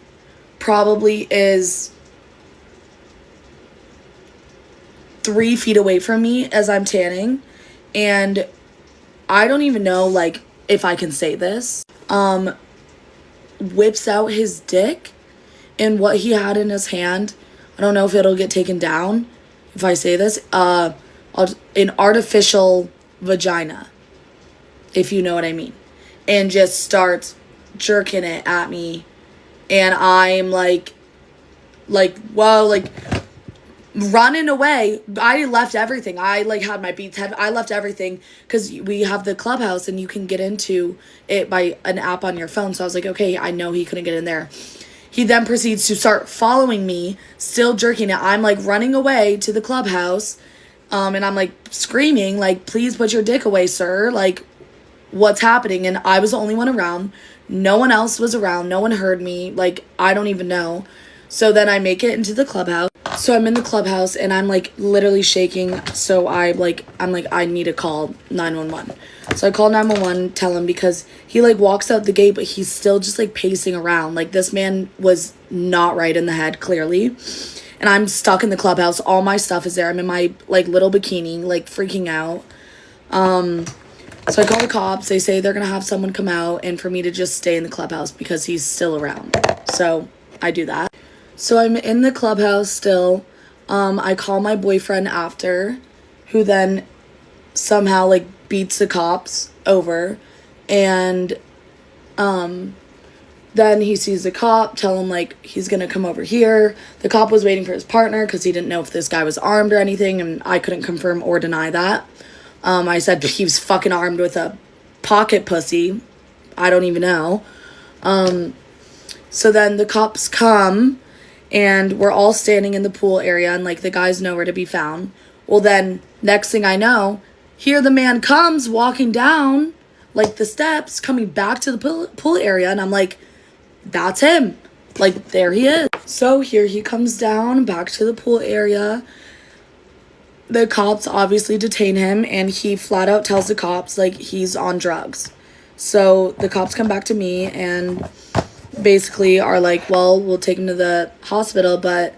probably is 3 feet away from me as I'm tanning. And I don't even know, like, if I can say this. Whips out his dick and what he had in his hand. I don't know if it'll get taken down if I say this. An artificial vagina, if you know what I mean. And just starts jerking it at me. And I'm like, whoa, like, running away. I left everything. I like had my Beats head. I left everything because we have the clubhouse and you can get into it by an app on your phone. So I was like, okay, I know he couldn't get in there. He then proceeds to start following me, still jerking it. I'm like running away to the clubhouse, and I'm like screaming, like, please put your dick away, sir. Like, what's happening? And I was the only one around. No one else was around. No one heard me. Like, I don't even know. So then I make it into the clubhouse. So I'm in the clubhouse and I'm like literally shaking. So I'm like, I need to call 911. So I call 911, tell him, because he like walks out the gate, but he's still just like pacing around. Like, this man was not right in the head, clearly. And I'm stuck in the clubhouse. All my stuff is there. I'm in my like little bikini, like freaking out. So I call the cops. They say they're going to have someone come out and for me to just stay in the clubhouse because he's still around. So I do that. So I'm in the clubhouse still. I call my boyfriend after, who then somehow like beats the cops over. And then he sees the cop, tell him like he's going to come over here. The cop was waiting for his partner because he didn't know if this guy was armed or anything. And I couldn't confirm or deny that. I said he was fucking armed with a pocket pussy. I don't even know. So then the cops come and we're all standing in the pool area and like the guy's nowhere to be found. Well, then next thing I know, here the man comes walking down like the steps coming back to the pool area. And I'm like, that's him. Like, there he is. So here he comes down back to the pool area. The cops obviously detain him and he flat out tells the cops like he's on drugs. So the cops come back to me and basically are like, well, we'll take him to the hospital, but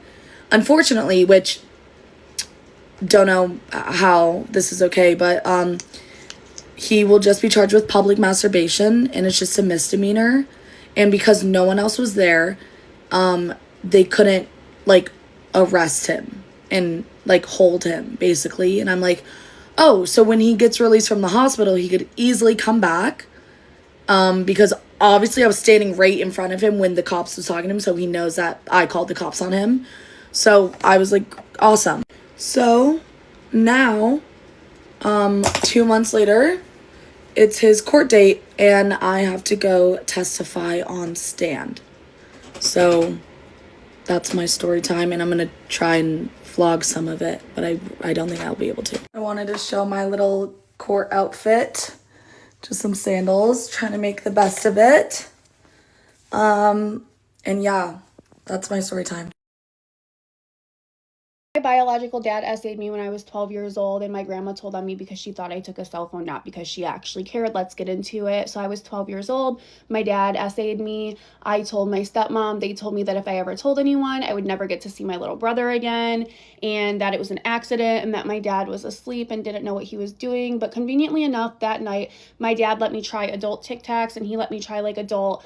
unfortunately, which don't know how this is okay, but he will just be charged with public masturbation and it's just a misdemeanor. And because no one else was there, they couldn't like arrest him and like hold him basically. And I'm like, oh, so when he gets released from the hospital, he could easily come back, because obviously I was standing right in front of him when the cops was talking to him, so he knows that I called the cops on him. So I was like, awesome. So now 2 months later, it's his court date and I have to go testify on stand. So that's my story time, and I'm gonna try and vlog some of it, but I don't think I'll be able to. I wanted to show my little court outfit, just some sandals, trying to make the best of it. And yeah, that's my story time. My biological dad essayed me when I was 12 years old, and my grandma told on me because she thought I took a cell phone, not because she actually cared. Let's get into it. So I was 12 years old. My dad essayed me. I told my stepmom. They told me that if I ever told anyone, I would never get to see my little brother again, and that it was an accident and that my dad was asleep and didn't know what he was doing. But conveniently enough, that night, my dad let me try adult Tik Toks, and he let me try like adult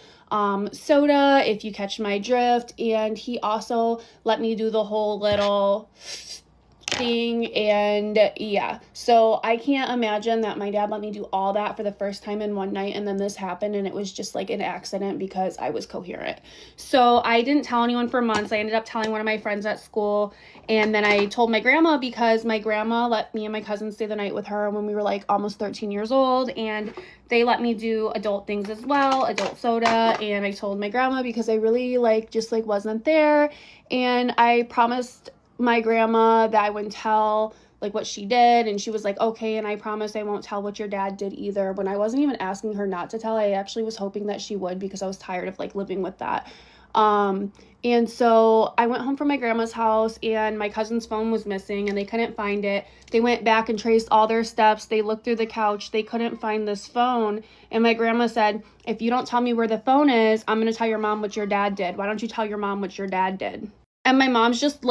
soda, if you catch my drift. And he also let me do the whole little thing. And yeah, so I can't imagine that my dad let me do all that for the first time in one night, and then this happened and it was just like an accident because I was coherent. So I didn't tell anyone for months. I ended up telling one of my friends at school, and then I told my grandma because my grandma let me and my cousin stay the night with her when we were like almost 13 years old, and they let me do adult things as well, adult soda. And I told my grandma because I really just wasn't there, and I promised my grandma that I wouldn't tell what she did, and she was like, okay. And I promised I won't tell what your dad did either. When I wasn't even asking her not to tell, I actually was hoping that she would, because I was tired of living with that. And so I went home from my grandma's house, and my cousin's phone was missing and they couldn't find it. They went back and traced all their steps. They looked through the couch. They couldn't find this phone. And my grandma said, if you don't tell me where the phone is, I'm going to tell your mom what your dad did. Why don't you tell your mom what your dad did? And my mom's just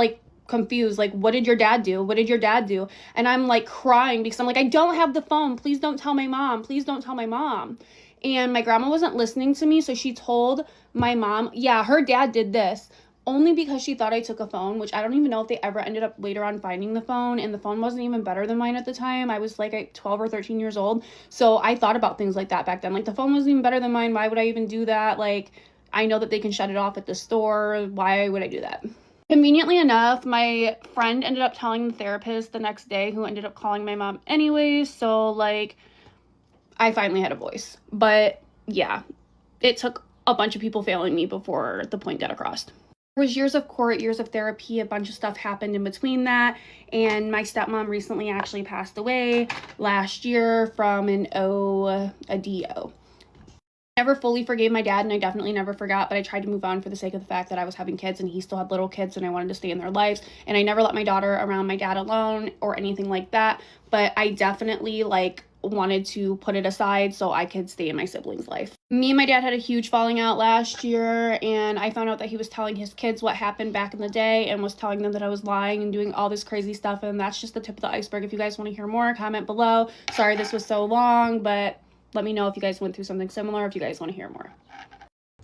confused, what did your dad do? What did your dad do? And I'm crying because I'm I don't have the phone. Please don't tell my mom. Please don't tell my mom. And my grandma wasn't listening to me, so she told my mom, yeah, her dad did this, only because she thought I took a phone, which I don't even know if they ever ended up later on finding the phone. And the phone wasn't even better than mine at the time. I was 12 or 13 years old. So I thought about things like that back then. The phone wasn't even better than mine. Why would I even do that? I know that they can shut it off at the store. Why would I do that? Conveniently enough, my friend ended up telling the therapist the next day, who ended up calling my mom anyways, so like I finally had a voice. But yeah, it took a bunch of people failing me before the point got across. There was years of court, years of therapy, a bunch of stuff happened in between that, and my stepmom recently actually passed away last year from a DO. Never fully forgave my dad, and I definitely never forgot, but I tried to move on for the sake of the fact that I was having kids and he still had little kids and I wanted to stay in their lives, and I never let my daughter around my dad alone or anything like that, but I definitely like wanted to put it aside so I could stay in my siblings' life. Me and my dad had a huge falling out last year, and I found out that he was telling his kids what happened back in the day and was telling them that I was lying and doing all this crazy stuff, and that's just the tip of the iceberg. If you guys want to hear more, comment below. Sorry this was so long, but let me know if you guys went through something similar, if you guys want to hear more.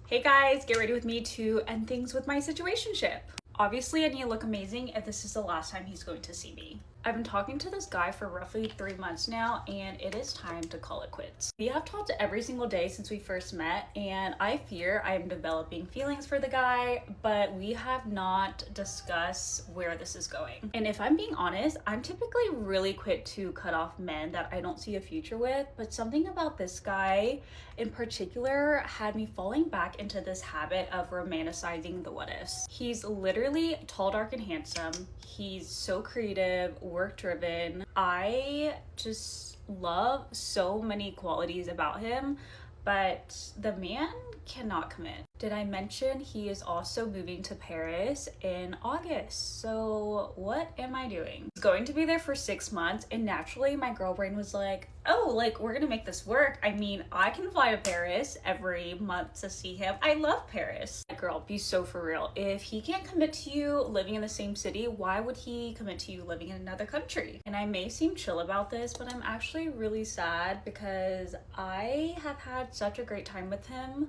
Hey guys, get ready with me to end things with my situationship. Obviously, I need to look amazing if this is the last time he's going to see me. I've been talking to this guy for roughly 3 months now, and it is time to call it quits. We have talked every single day since we first met, and I fear I am developing feelings for the guy, but we have not discussed where this is going. And if I'm being honest, I'm typically really quick to cut off men that I don't see a future with, but something about this guy in particular had me falling back into this habit of romanticizing the what ifs. He's literally tall, dark, and handsome. He's so creative, work driven. I just love so many qualities about him, but the man cannot commit. Did I mention he is also moving to Paris in August? So what am I doing? He's going to be there for 6 months, and naturally my girl brain was like, oh, like we're gonna make this work. I mean, I can fly to Paris every month to see him. I love Paris. Girl, be so for real. If he can't commit to you living in the same city, why would he commit to you living in another country? And I may seem chill about this, but I'm actually really sad because I have had such a great time with him,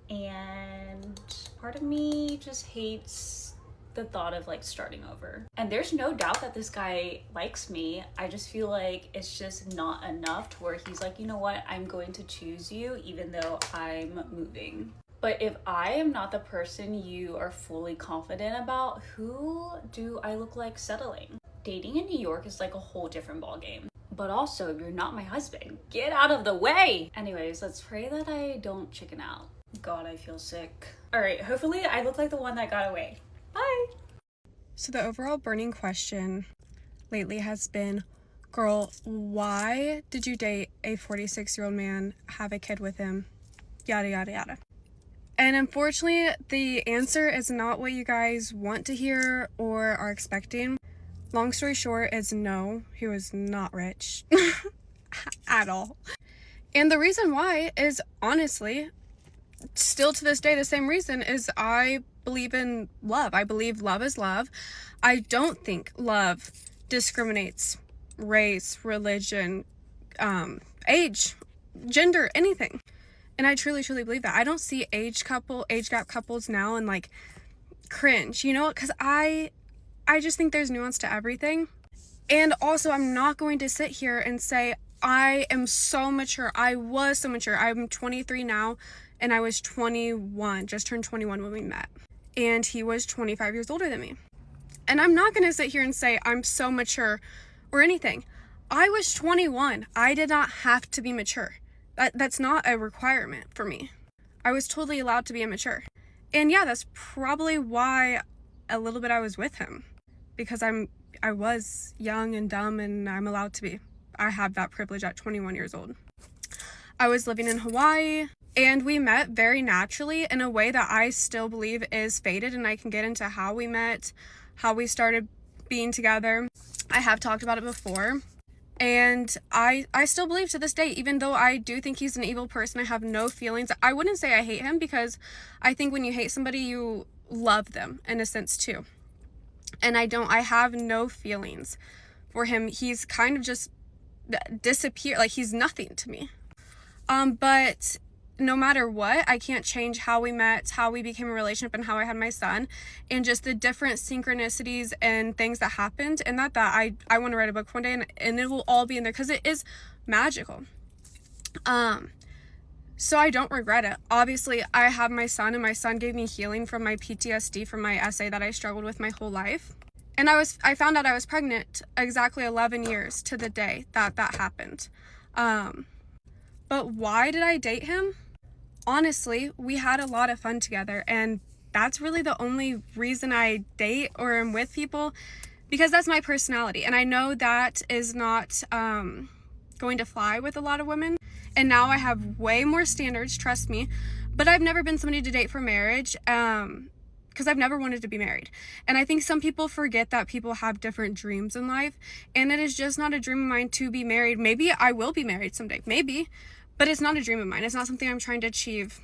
and part of me just hates the thought of like starting over. And there's no doubt that this guy likes me. I just feel like it's just not enough to where he's like, you know what, I'm going to choose you even though I'm moving. But if I am not the person you are fully confident about, who do I look like settling? Dating in New York is like a whole different ballgame. But also, you're not my husband. Get out of the way! Anyways, let's pray that I don't chicken out. God, I feel sick. Alright, hopefully I look like the one that got away. Bye! So the overall burning question lately has been, girl, why did you date a 46-year-old man, have a kid with him, yada, yada, yada. And unfortunately, the answer is not what you guys want to hear or are expecting. Long story short is no, he was not rich at all. And the reason why is honestly, still to this day, the same reason is I believe in love. I believe love is love. I don't think love discriminates race, religion, age, gender, anything. And I truly, truly believe that. I don't see age gap couples now and like cringe, you know, because I just think there's nuance to everything. And also, I'm not going to sit here and say I am so mature. I was so mature. I'm 23 now, and I was 21, just turned 21 when we met. And he was 25 years older than me. And I'm not going to sit here and say I'm so mature or anything. I was 21. I did not have to be mature. That's not a requirement for me. I was totally allowed to be immature. And yeah, that's probably why a little bit I was with him. Because I was young and dumb, and I'm allowed to be. I have that privilege at 21 years old. I was living in Hawaii, and we met very naturally in a way that I still believe is fated, and I can get into how we met, how we started being together. I have talked about it before. And I still believe to this day, even though I do think he's an evil person, I have no feelings. I wouldn't say I hate him, because I think when you hate somebody, you love them in a sense too. And I have no feelings for him. He's kind of just disappeared, like he's nothing to me. But no matter what, I can't change how we met, how we became a relationship, and how I had my son, and just the different synchronicities and things that happened. And that I want to write a book one day, and it will all be in there because it is magical. So I don't regret it. Obviously, I have my son, and my son gave me healing from my PTSD from my essay that I struggled with my whole life. And I found out I was pregnant exactly 11 years to the day that happened. But why did I date him? Honestly, we had a lot of fun together, and that's really the only reason I date or am with people, because that's my personality. And I know that is not going to fly with a lot of women. And now I have way more standards, trust me. But I've never been somebody to date for marriage, because I've never wanted to be married. And I think some people forget that people have different dreams in life, and it is just not a dream of mine to be married. Maybe I will be married someday, maybe, but it's not a dream of mine. It's not something I'm trying to achieve,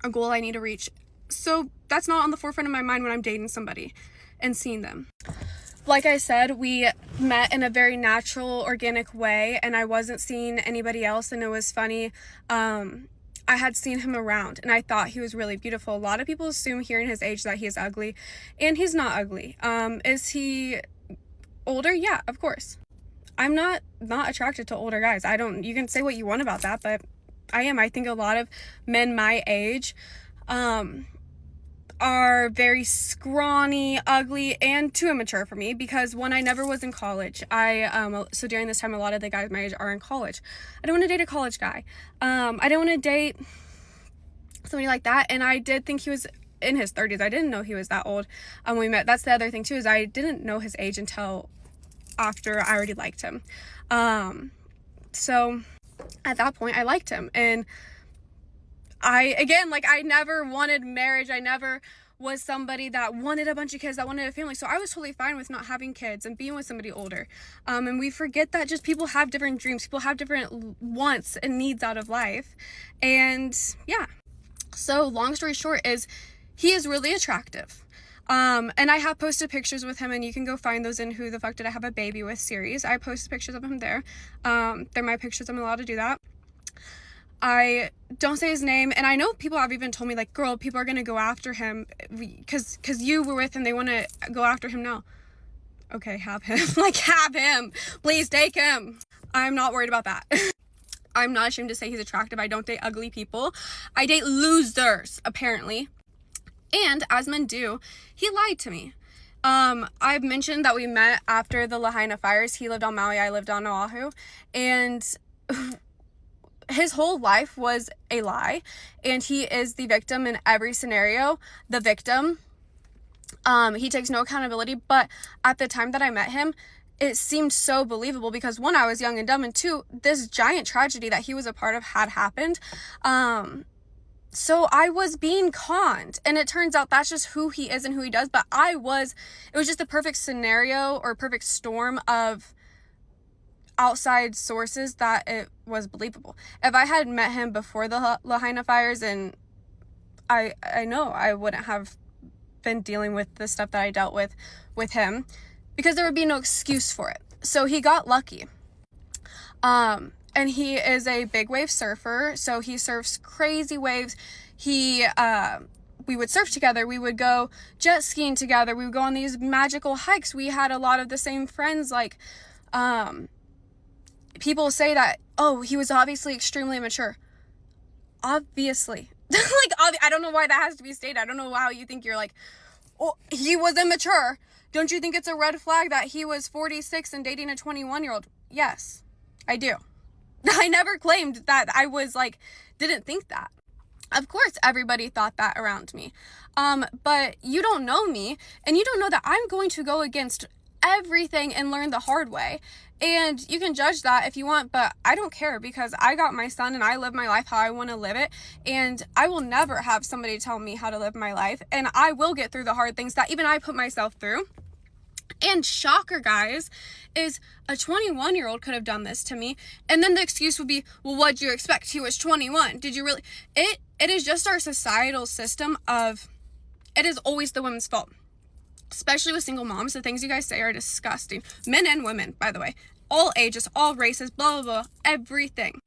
a goal I need to reach. So that's not on the forefront of my mind when I'm dating somebody and seeing them. Like I said, we met in a very natural, organic way, and I wasn't seeing anybody else, and it was funny. I had seen him around, and I thought he was really beautiful. A lot of people assume hearing his age that he is ugly, and he's not ugly. Is he older? Yeah, of course. I'm not attracted to older guys. You can say what you want about that, but I am. I think a lot of men my age are very scrawny, ugly, and too immature for me, because when I never was in college, so during this time, a lot of the guys my age are in college. I don't want to date a college guy. I don't want to date somebody like that. And I did think he was in his 30s. I didn't know he was that old when we met. That's the other thing too, is I didn't know his age until after I already liked him. So at that point I liked him, and I never wanted marriage. I never was somebody that wanted a bunch of kids, that wanted a family. So I was totally fine with not having kids and being with somebody older. And we forget that just people have different dreams. People have different wants and needs out of life. And yeah. So long story short is he is really attractive. And I have posted pictures with him, and you can go find those in Who the Fuck Did I Have a Baby With series. I posted pictures of him there. They're my pictures. I'm allowed to do that. I don't say his name, and I know people have even told me, like, girl, people are gonna go after him because you were with him. They want to go after him now. Okay, have him. Have him. Please take him. I'm not worried about that. I'm not ashamed to say he's attractive. I don't date ugly people. I date losers, apparently. And as men do, he lied to me. I've mentioned that we met after the Lahaina fires. He lived on Maui, I lived on Oahu, and his whole life was a lie, and he is the victim in every scenario. The victim. He takes no accountability, but at the time that I met him, it seemed so believable because one, I was young and dumb, and two, this giant tragedy that he was a part of had happened. So I was being conned, and it turns out that's just who he is and who he does, but it was just the perfect scenario or perfect storm of outside sources that it was believable. If I had met him before the Lahaina fires, and I know I wouldn't have been dealing with the stuff that I dealt with him, because there would be no excuse for it. So he got lucky. And he is a big wave surfer, so he surfs crazy waves. We would surf together, we would go jet skiing together, we would go on these magical hikes. We had a lot of the same friends. People say that, oh, he was obviously extremely immature. Obviously. I don't know why that has to be stated. I don't know how you think you're like, oh, he was immature. Don't you think it's a red flag that he was 46 and dating a 21-year-old? Yes, I do. I never claimed that I was didn't think that. Of course, everybody thought that around me. But you don't know me, and you don't know that I'm going to go against everything and learn the hard way. And you can judge that if you want, but I don't care, because I got my son and I live my life how I want to live it. And I will never have somebody tell me how to live my life. And I will get through the hard things that even I put myself through. And shocker, guys, is a 21-year-old could have done this to me. And then the excuse would be, well, what'd you expect? He was 21. Did you really? It is just our societal system of, it is always the women's fault. Especially with single moms. The things you guys say are disgusting. Men and women, by the way. All ages, all races, blah, blah, blah. Everything.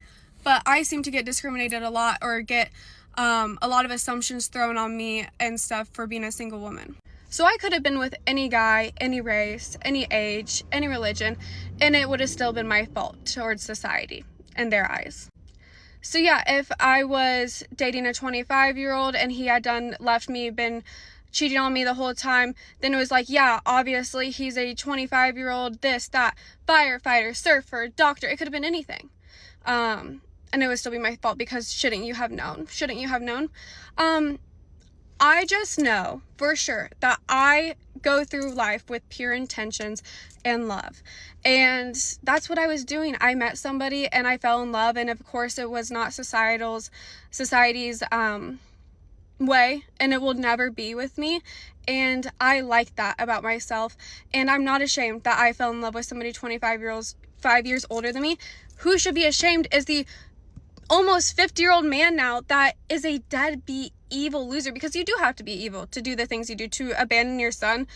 But I seem to get discriminated a lot, or get a lot of assumptions thrown on me and stuff for being a single woman. So I could have been with any guy, any race, any age, any religion, and it would have still been my fault towards society in their eyes. So yeah, if I was dating a 25-year-old and he had left me, been cheating on me the whole time, then it was like, yeah, obviously he's a 25-year-old, this, that, firefighter, surfer, doctor. It could have been anything. And it would still be my fault because shouldn't you have known? Shouldn't you have known? I just know for sure that I go through life with pure intentions and love. And that's what I was doing. I met somebody and I fell in love. And of course it was not society's way, and it will never be with me. And I like that about myself. And I'm not ashamed that I fell in love with somebody 5 years older than me. Who should be ashamed is the almost 50-year-old man now that is a deadbeat evil loser, because you do have to be evil to do the things you do, to abandon your son,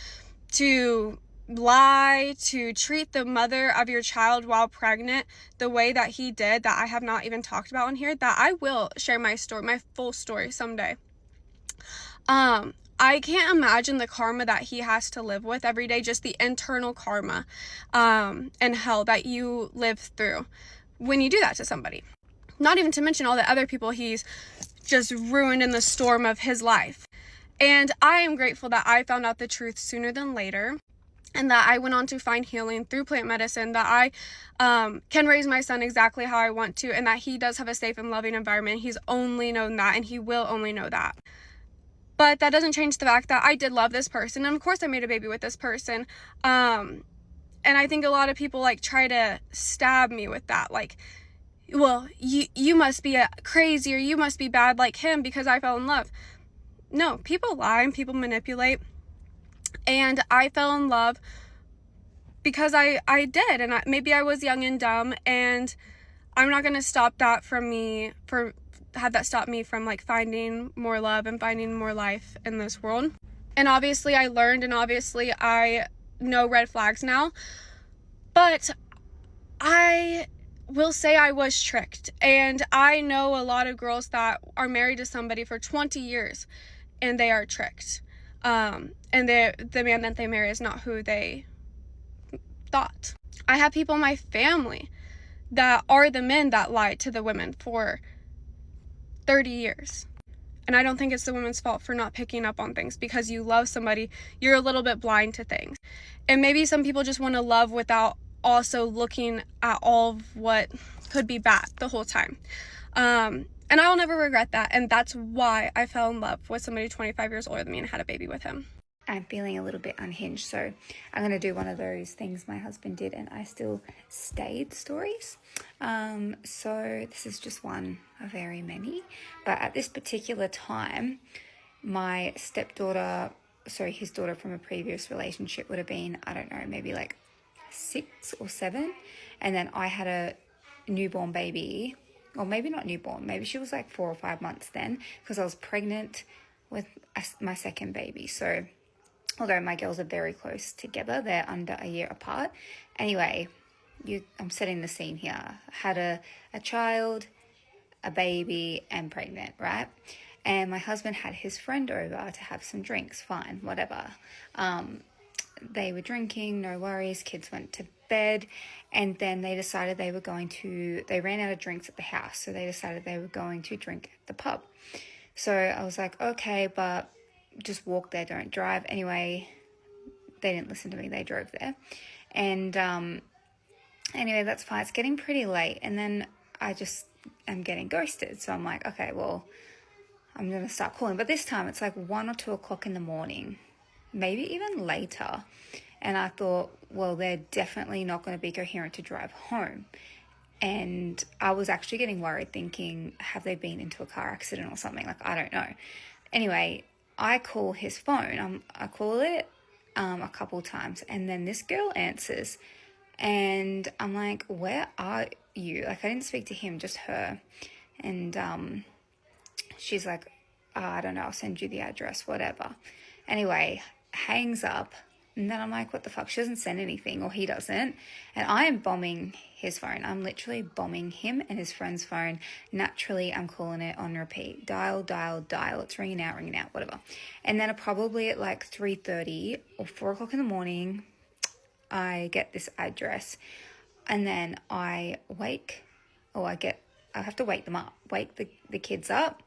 to lie, to treat the mother of your child while pregnant the way that he did, that I have not even talked about on here, that I will share my story, my full story someday. I can't imagine the karma that he has to live with every day, just the internal karma and hell that you live through when you do that to somebody. Not even to mention all the other people he's just ruined in the storm of his life. And I am grateful that I found out the truth sooner than later, and that I went on to find healing through plant medicine, that I can raise my son exactly how I want to, and that he does have a safe and loving environment. He's only known that, and he will only know that. But that doesn't change the fact that I did love this person, and of course I made a baby with this person. And I think a lot of people like try to stab me with that, like, well, you must be crazy, or you must be bad like him because I fell in love. No, people lie and people manipulate. And I fell in love because I did. And maybe I was young and dumb, and I'm not going to stop that have that stop me from like finding more love and finding more life in this world. And obviously I learned, and obviously I know red flags now. But I will say I was tricked, and I know a lot of girls that are married to somebody for 20 years and they are tricked, and the man that they marry is not who they thought. I have people in my family that are the men that lied to the women for 30 years, and I don't think it's the women's fault for not picking up on things. Because you love somebody, you're a little bit blind to things, and maybe some people just want to love without also looking at all of what could be bad the whole time. And I will never regret that. And that's why I fell in love with somebody 25 years older than me and had a baby with him. I'm feeling a little bit unhinged, so I'm going to do one of those things my husband did and I still stayed stories. So this is just one of very many. But at this particular time, my stepdaughter, his daughter from a previous relationship would have been, I don't know, maybe like 6 or 7, and then I had a newborn baby, or maybe not newborn, maybe she was like 4 or 5 months then, because I was pregnant with my second baby. So although my girls are very close together, they're under a year apart. Anyway, I'm setting the scene here. I had a child, a baby, and pregnant, right? And my husband had his friend over to have some drinks. Fine, whatever. They were drinking, no worries, kids went to bed, and then they decided they ran out of drinks at the house, so they decided they were going to drink at the pub. So I was like, okay, but just walk there, don't drive. Anyway, they didn't listen to me, they drove there. And anyway, that's fine, it's getting pretty late, and then I just am getting ghosted. So I'm like, okay, well, I'm going to start calling. But this time it's like 1 or 2 o'clock in the morning, maybe even later. And I thought, well, they're definitely not going to be coherent to drive home. And I was actually getting worried, thinking, have they been into a car accident or something? Like, I don't know. Anyway, I call his phone. I call it a couple times, and then this girl answers. And I'm like, where are you? Like, I didn't speak to him, just her. And she's like, oh, I don't know, I'll send you the address, whatever. Anyway, hangs up. And then I'm like, what the fuck? She doesn't send anything, or he doesn't. And I am bombing his phone. I'm literally bombing him and his friend's phone. Naturally, I'm calling it on repeat. Dial, dial, dial. It's ringing out, whatever. And then probably at like 3:30 or 4 o'clock in the morning, I get this address. And then I get I have to wake the kids up,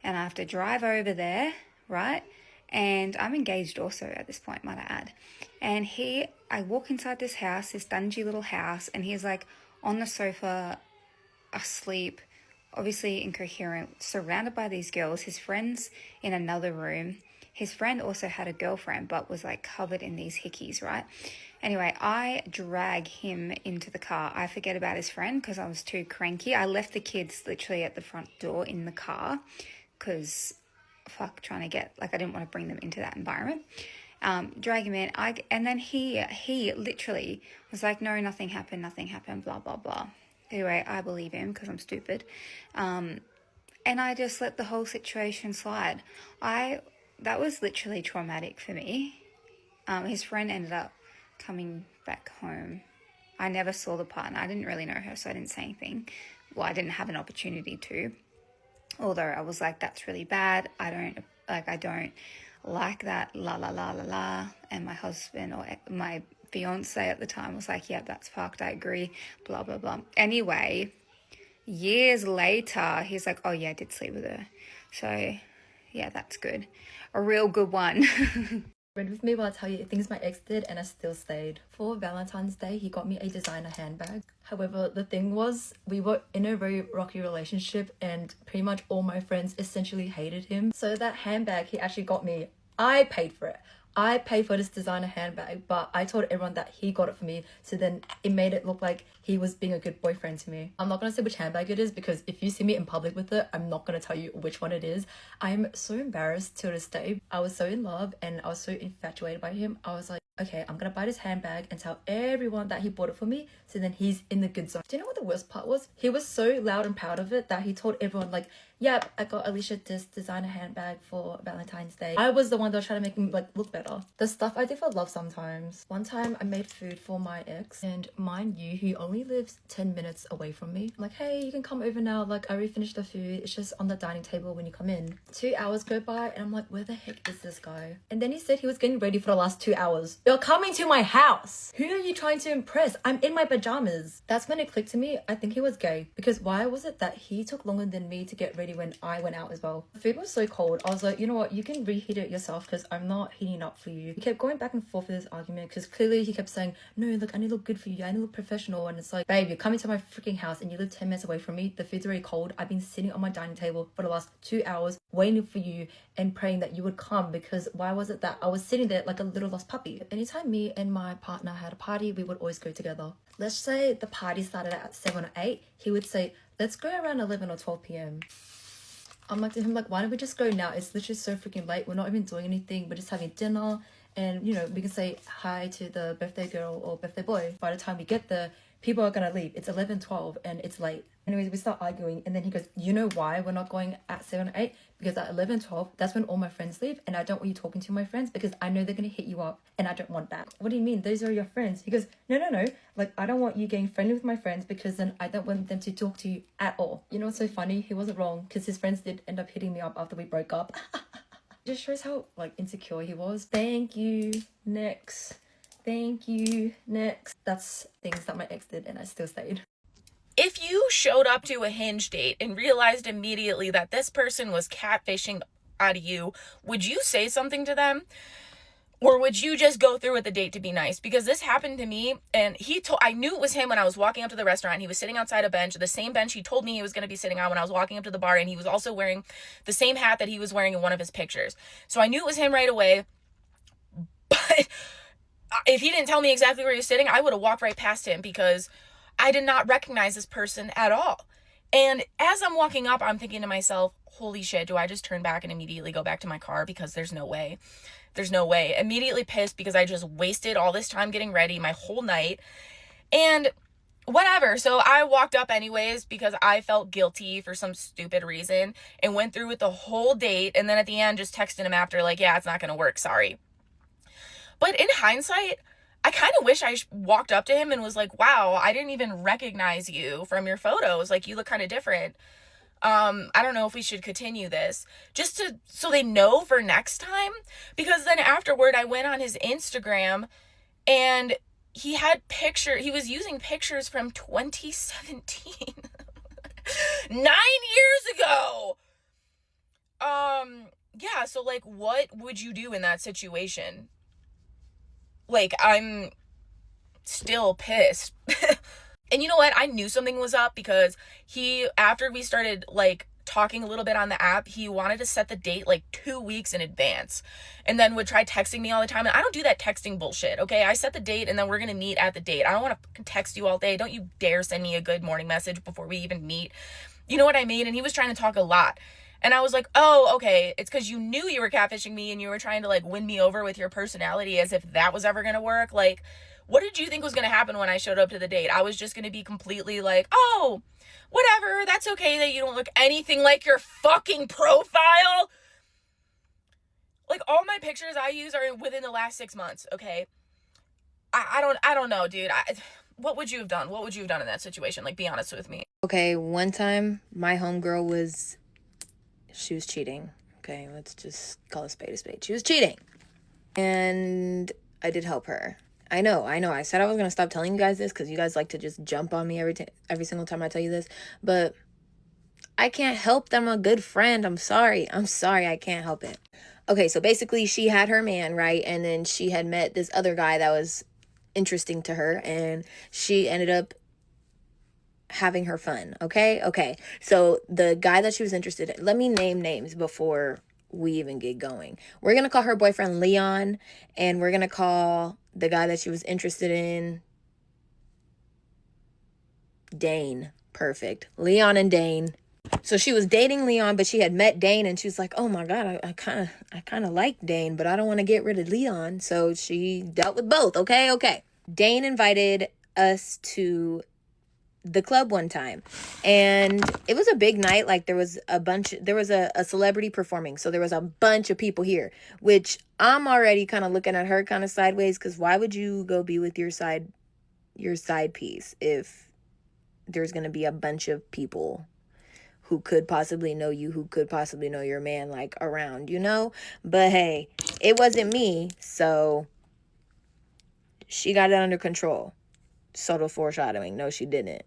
and I have to drive over there, right? And I'm engaged also at this point, might I add. And I walk inside this house, this dungy little house, and he's like on the sofa, asleep, obviously incoherent, surrounded by these girls. His friend's in another room. His friend also had a girlfriend, but was like covered in these hickeys, right? Anyway, I drag him into the car. I forget about his friend because I was too cranky. I left the kids literally at the front door in the car because trying to get, like, I didn't want to bring them into that environment. Drag him in. And then he literally was like, no, nothing happened, blah, blah, blah. Anyway, I believe him because I'm stupid. And I just let the whole situation slide. That was literally traumatic for me. His friend ended up coming back home. I never saw the partner. I didn't really know her, so I didn't say anything. Well, I didn't have an opportunity to. Although I was like, that's really bad. I don't like that, la, la, la, la, la. And my husband, or my fiance at the time, was like, yeah, that's fucked. I agree, blah, blah, blah. Anyway, years later, he's like, oh yeah, I did sleep with her. So yeah, that's good. A real good one. Read with me while I tell you things my ex did and I still stayed. For Valentine's Day, he got me a designer handbag. However, the thing was, we were in a very rocky relationship and pretty much all my friends essentially hated him. So that handbag he actually got me, I paid for it. I paid for this designer handbag, but I told everyone that he got it for me, so then it made it look like he was being a good boyfriend to me. I'm not gonna say which handbag it is because if you see me in public with it, I'm not gonna tell you which one it is. I'm so embarrassed to this day. I was so in love and I was so infatuated by him. I was like, okay, I'm gonna buy this handbag and tell everyone that he bought it for me, so then he's in the good zone. Do you know what the worst part was? He was so loud and proud of it that he told everyone, like, yep, I got Alicia this designer handbag for Valentine's Day. I was the one that was trying to make him like look better. The stuff I do for love sometimes. One time I made food for my ex, and mind you, he only lives 10 minutes away from me. I'm like, hey, you can come over now, like I already finished the food, it's just on the dining table when you come in. 2 hours go by and I'm like, where the heck is this guy? And then he said he was getting ready for the last 2 hours. You're coming to my house. Who are you trying to impress? I'm in my pajamas. That's when it clicked to me. I think he was gay, because why was it that he took longer than me to get ready when I went out as well? The food was so cold. I was like, you know what, you can reheat it yourself because I'm not heating up for you. We kept going back and forth with this argument because clearly he kept saying, no, look, I need to look good for you, I need to look professional. And it's like, babe, you're coming to my freaking house and you live 10 minutes away from me. The food's already cold. I've been sitting on my dining table for the last 2 hours waiting for you and praying that you would come, because why was it that I was sitting there like a little lost puppy? Anytime me and my partner had a party, we would always go together. Let's say the party started at 7 or 8, he would say, let's go around 11 or 12 p.m. I'm like to him, like, why don't we just go now? It's literally so freaking late. We're not even doing anything. We're just having dinner. And, you know, we can say hi to the birthday girl or birthday boy. By the time we get there, people are going to leave. It's 11, 12 and it's late. Anyways, we start arguing. And then he goes, you know why we're not going at 7 or 8? Because at 11, 12, that's when all my friends leave. And I don't want you talking to my friends because I know they're going to hit you up. And I don't want that. What do you mean? Those are your friends. He goes, no. Like, I don't want you getting friendly with my friends because then I don't want them to talk to you at all. You know what's so funny? He wasn't wrong because his friends did end up hitting me up after we broke up. Just shows how, like, insecure he was. Thank you. Next. Thank you. Next. That's things that my ex did and I still stayed. If you showed up to a Hinge date and realized immediately that this person was catfishing out of you, would you say something to them? Or would you just go through with the date to be nice? Because this happened to me, and I knew it was him when I was walking up to the restaurant. He was sitting outside a bench, the same bench he told me he was going to be sitting on when I was walking up to the bar, and he was also wearing the same hat that he was wearing in one of his pictures. So I knew it was him right away. But if he didn't tell me exactly where he was sitting, I would have walked right past him because I did not recognize this person at all. And as I'm walking up, I'm thinking to myself, holy shit, do I just turn back and immediately go back to my car? Because there's no way. There's no way. Immediately pissed because I just wasted all this time getting ready, my whole night. And whatever. So I walked up anyways because I felt guilty for some stupid reason and went through with the whole date. And then at the end, just texted him after like, yeah, it's not going to work. Sorry. But in hindsight, I kind of wish I walked up to him and was like, wow, I didn't even recognize you from your photos. Like, you look kind of different. I don't know if we should continue this just so they know for next time, because then afterward I went on his Instagram and he was using pictures from 2017. 9 years ago. Yeah, so like, what would you do in that situation? Like, I'm still pissed. And you know what? I knew something was up because after we started like talking a little bit on the app, he wanted to set the date like 2 weeks in advance and then would try texting me all the time. And I don't do that texting bullshit, okay? I set the date and then we're gonna meet at the date. I don't want to text you all day. Don't you dare send me a good morning message before we even meet. You know what I mean? And he was trying to talk a lot. And I was like, oh, okay, it's because you knew you were catfishing me and you were trying to like win me over with your personality as if that was ever gonna work. Like, what did you think was gonna happen when I showed up to the date? I was just gonna be completely like, oh, whatever, that's okay that you don't look anything like your fucking profile. Like, all my pictures I use are within the last 6 months, okay? I don't know, dude. What would you have done? What would you have done in that situation? Like, be honest with me. Okay, one time my homegirl she was cheating. Okay, let's just call a spade a spade. She was cheating. And I did help her. I know. I said I was going to stop telling you guys this because you guys like to just jump on me every single time I tell you this. But I can't help that I'm a good friend. I'm sorry. I can't help it. Okay, so basically she had her man, right? And then she had met this other guy that was interesting to her. And she ended up having her fun. Okay. So the guy that she was interested in, let me name names before we even get going. We're going to call her boyfriend Leon. And we're going to call the guy that she was interested in Dane. Perfect. Leon and Dane. So she was dating Leon, but she had met Dane and she was like, oh my God, I kind of like Dane, but I don't want to get rid of Leon. So she dealt with both. Okay. Dane invited us to the club one time and it was a big night. Like there was a celebrity performing. So there was a bunch of people here, which I'm already kind of looking at her kind of sideways. Cause why would you go be with your side piece if there's going to be a bunch of people who could possibly know you, who could possibly know your man, like around, you know? But hey, it wasn't me. So she got it under control. Subtle foreshadowing. No, she didn't.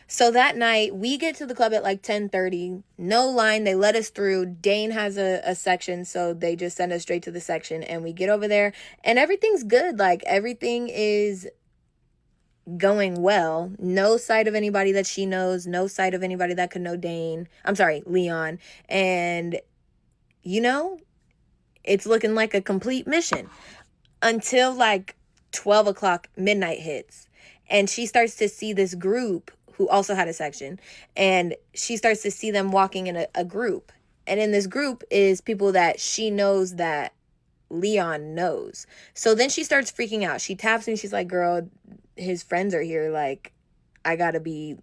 So that night, we get to the club at like 10:30. No line. They let us through. Dane has a section, so they just send us straight to the section. And we get over there, and everything's good. Like, everything is going well. No sight of anybody that she knows. No sight of anybody that could know Leon. And, you know, it's looking like a complete mission. Until like 12 o'clock, midnight hits. And she starts to see this group who also had a section, and she starts to see them walking in a group. And in this group is people that she knows that Leon knows. So then she starts freaking out. She taps me. She's like, girl, his friends are here. Like, I gotta be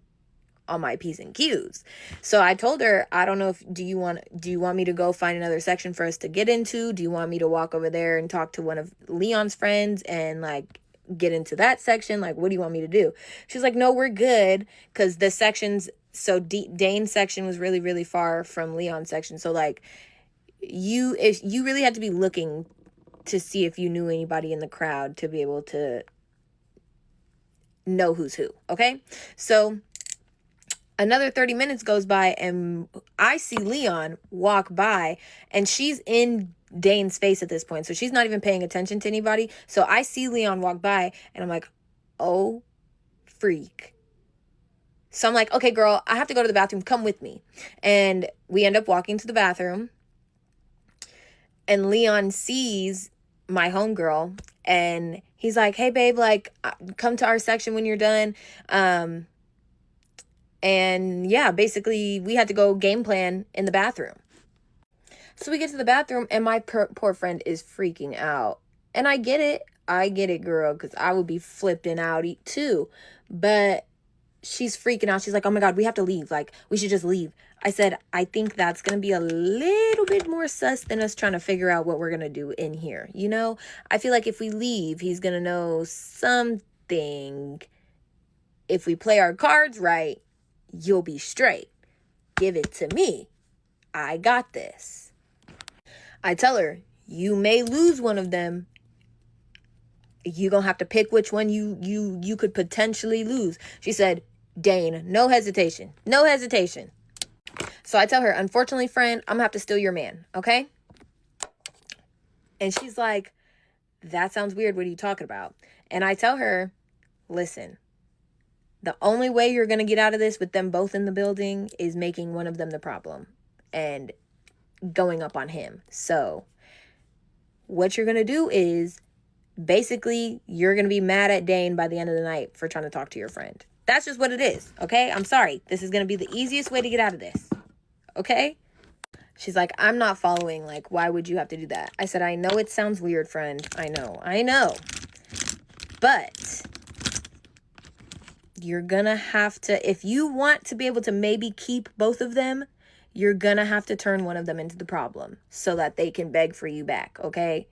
on my P's and Q's. So I told her, I don't know do you want me to go find another section for us to get into? Do you want me to walk over there and talk to one of Leon's friends and like get into that section? Like, what do you want me to do? She's like, no, we're good. Cause the sections, so Dane's section was really, really far from Leon's section. So like you really had to be looking to see if you knew anybody in the crowd to be able to know who's who. Okay. So another 30 minutes goes by and I see Leon walk by, and she's in Dane's face at this point. So she's not even paying attention to anybody. So I see Leon walk by and I'm like, oh, freak. So I'm like, okay, girl, I have to go to the bathroom. Come with me. And we end up walking to the bathroom, and Leon sees my homegirl and he's like, hey babe, like come to our section when you're done. And yeah, basically we had to go game plan in the bathroom. So we get to the bathroom and my poor friend is freaking out. And I get it, girl, because I would be flipping out too. But she's freaking out. She's like, oh my God, we have to leave. Like, we should just leave. I said, I think that's going to be a little bit more sus than us trying to figure out what we're going to do in here. You know, I feel like if we leave, he's going to know something. If we play our cards right, you'll be straight. Give it to me. I got this. I tell her, you may lose one of them. You're going to have to pick which one you could potentially lose. She said, Dane. No hesitation. No hesitation. So I tell her, unfortunately, friend, I'm gonna have to steal your man, okay? And she's like, that sounds weird. What are you talking about? And I tell her, listen, the only way you're gonna get out of this with them both in the building is making one of them the problem and going up on him. So what you're gonna do is basically you're gonna be mad at Dane by the end of the night for trying to talk to your friend. That's just what it is, okay? I'm sorry. This is gonna be the easiest way to get out of this, okay? She's like, I'm not following. Like, why would you have to do that? I said, I know it sounds weird, friend. I know. But you're gonna have to, if you want to be able to maybe keep both of them, you're gonna have to turn one of them into the problem so that they can beg for you back, okay?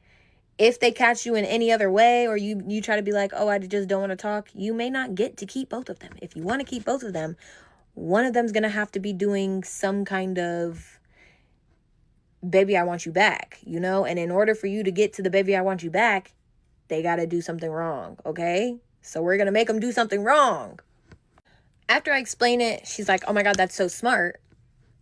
If they catch you in any other way, or you try to be like, oh, I just don't want to talk, you may not get to keep both of them. If you want to keep both of them, one of them's gonna have to be doing some kind of baby, I want you back, you know? And in order for you to get to the baby, I want you back, they got to do something wrong, okay? So we're going to make them do something wrong. After I explain it, she's like, oh my God, that's so smart.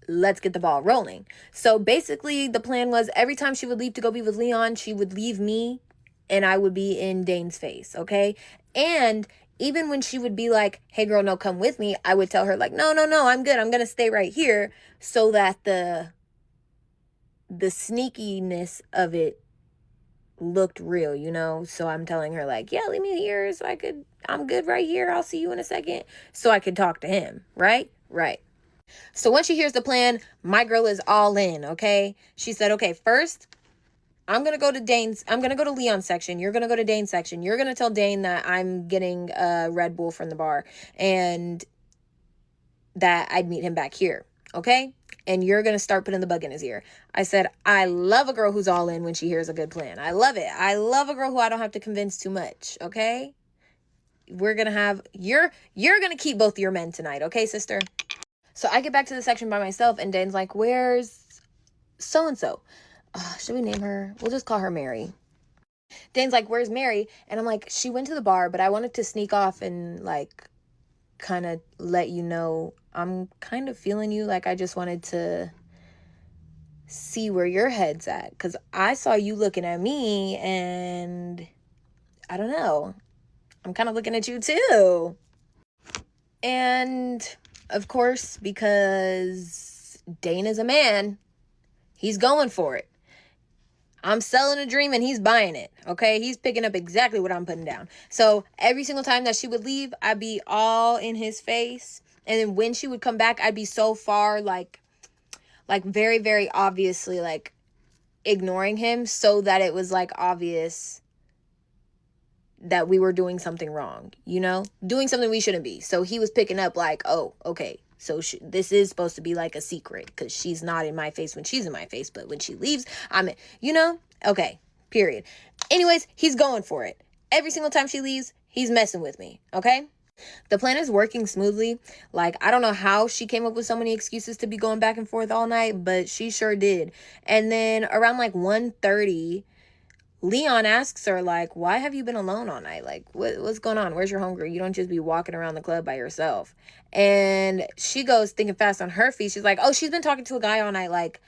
Let's get the ball rolling. So basically the plan was every time she would leave to go be with Leon, she would leave me and I would be in Dane's face, okay? And even when she would be like, hey girl, no, come with me, I would tell her like, no, I'm good. I'm going to stay right here so that the sneakiness of it looked real, you know? So I'm telling her like, yeah, leave me here so I'm good right here. I'll see you in a second. So I could talk to him, right? Right. So once she hears the plan, my girl is all in, okay? She said, okay, first, I'm going to go to Leon's section. You're going to go to Dane's section. You're going to tell Dane that I'm getting a Red Bull from the bar and that I'd meet him back here, okay? And you're going to start putting the bug in his ear. I said, I love a girl who's all in when she hears a good plan. I love it. I love a girl who I don't have to convince too much, okay? We're going to have, you're going to keep both your men tonight, okay, sister? So I get back to the section by myself and Dane's like, where's so-and-so? Should we name her? We'll just call her Mary. Dane's like, where's Mary? And I'm like, she went to the bar, but I wanted to sneak off and like kind of let you know I'm kind of feeling you. Like I just wanted to see where your head's at because I saw you looking at me and I don't know, I'm kind of looking at you too. And of course, because Dane is a man, he's going for it. I'm selling a dream and he's buying it, okay? He's picking up exactly what I'm putting down. So every single time that she would leave, I'd be all in his face. And then when she would come back, I'd be so far, like very, very obviously, like, ignoring him so that it was, like, obvious that we were doing something wrong, you know? Doing something we shouldn't be. So he was picking up, like, oh, okay. So this is supposed to be like a secret because she's not in my face when she's in my face. But when she leaves, I'm in, you know? Okay, period. Anyways, he's going for it. Every single time she leaves, he's messing with me, okay? The plan is working smoothly. Like, I don't know how she came up with so many excuses to be going back and forth all night, but she sure did. And then around like 1:30, Leon asks her, like, why have you been alone all night? Like, what's going on? Where's your homegirl? You don't just be walking around the club by yourself. And she goes thinking fast on her feet. She's like, oh, she's been talking to a guy all night. Like,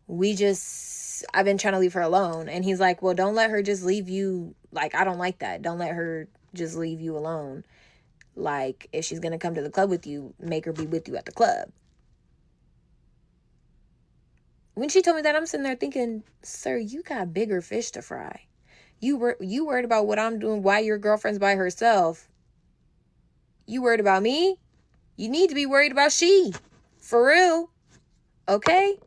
I've been trying to leave her alone. And he's like, well, don't let her just leave you. Like, I don't like that. Don't let her just leave you alone. Like, if she's going to come to the club with you, make her be with you at the club. When she told me that, I'm sitting there thinking, sir, you got bigger fish to fry. You worried about what I'm doing, why your girlfriend's by herself. You worried about me? You need to be worried about she. For real. Okay?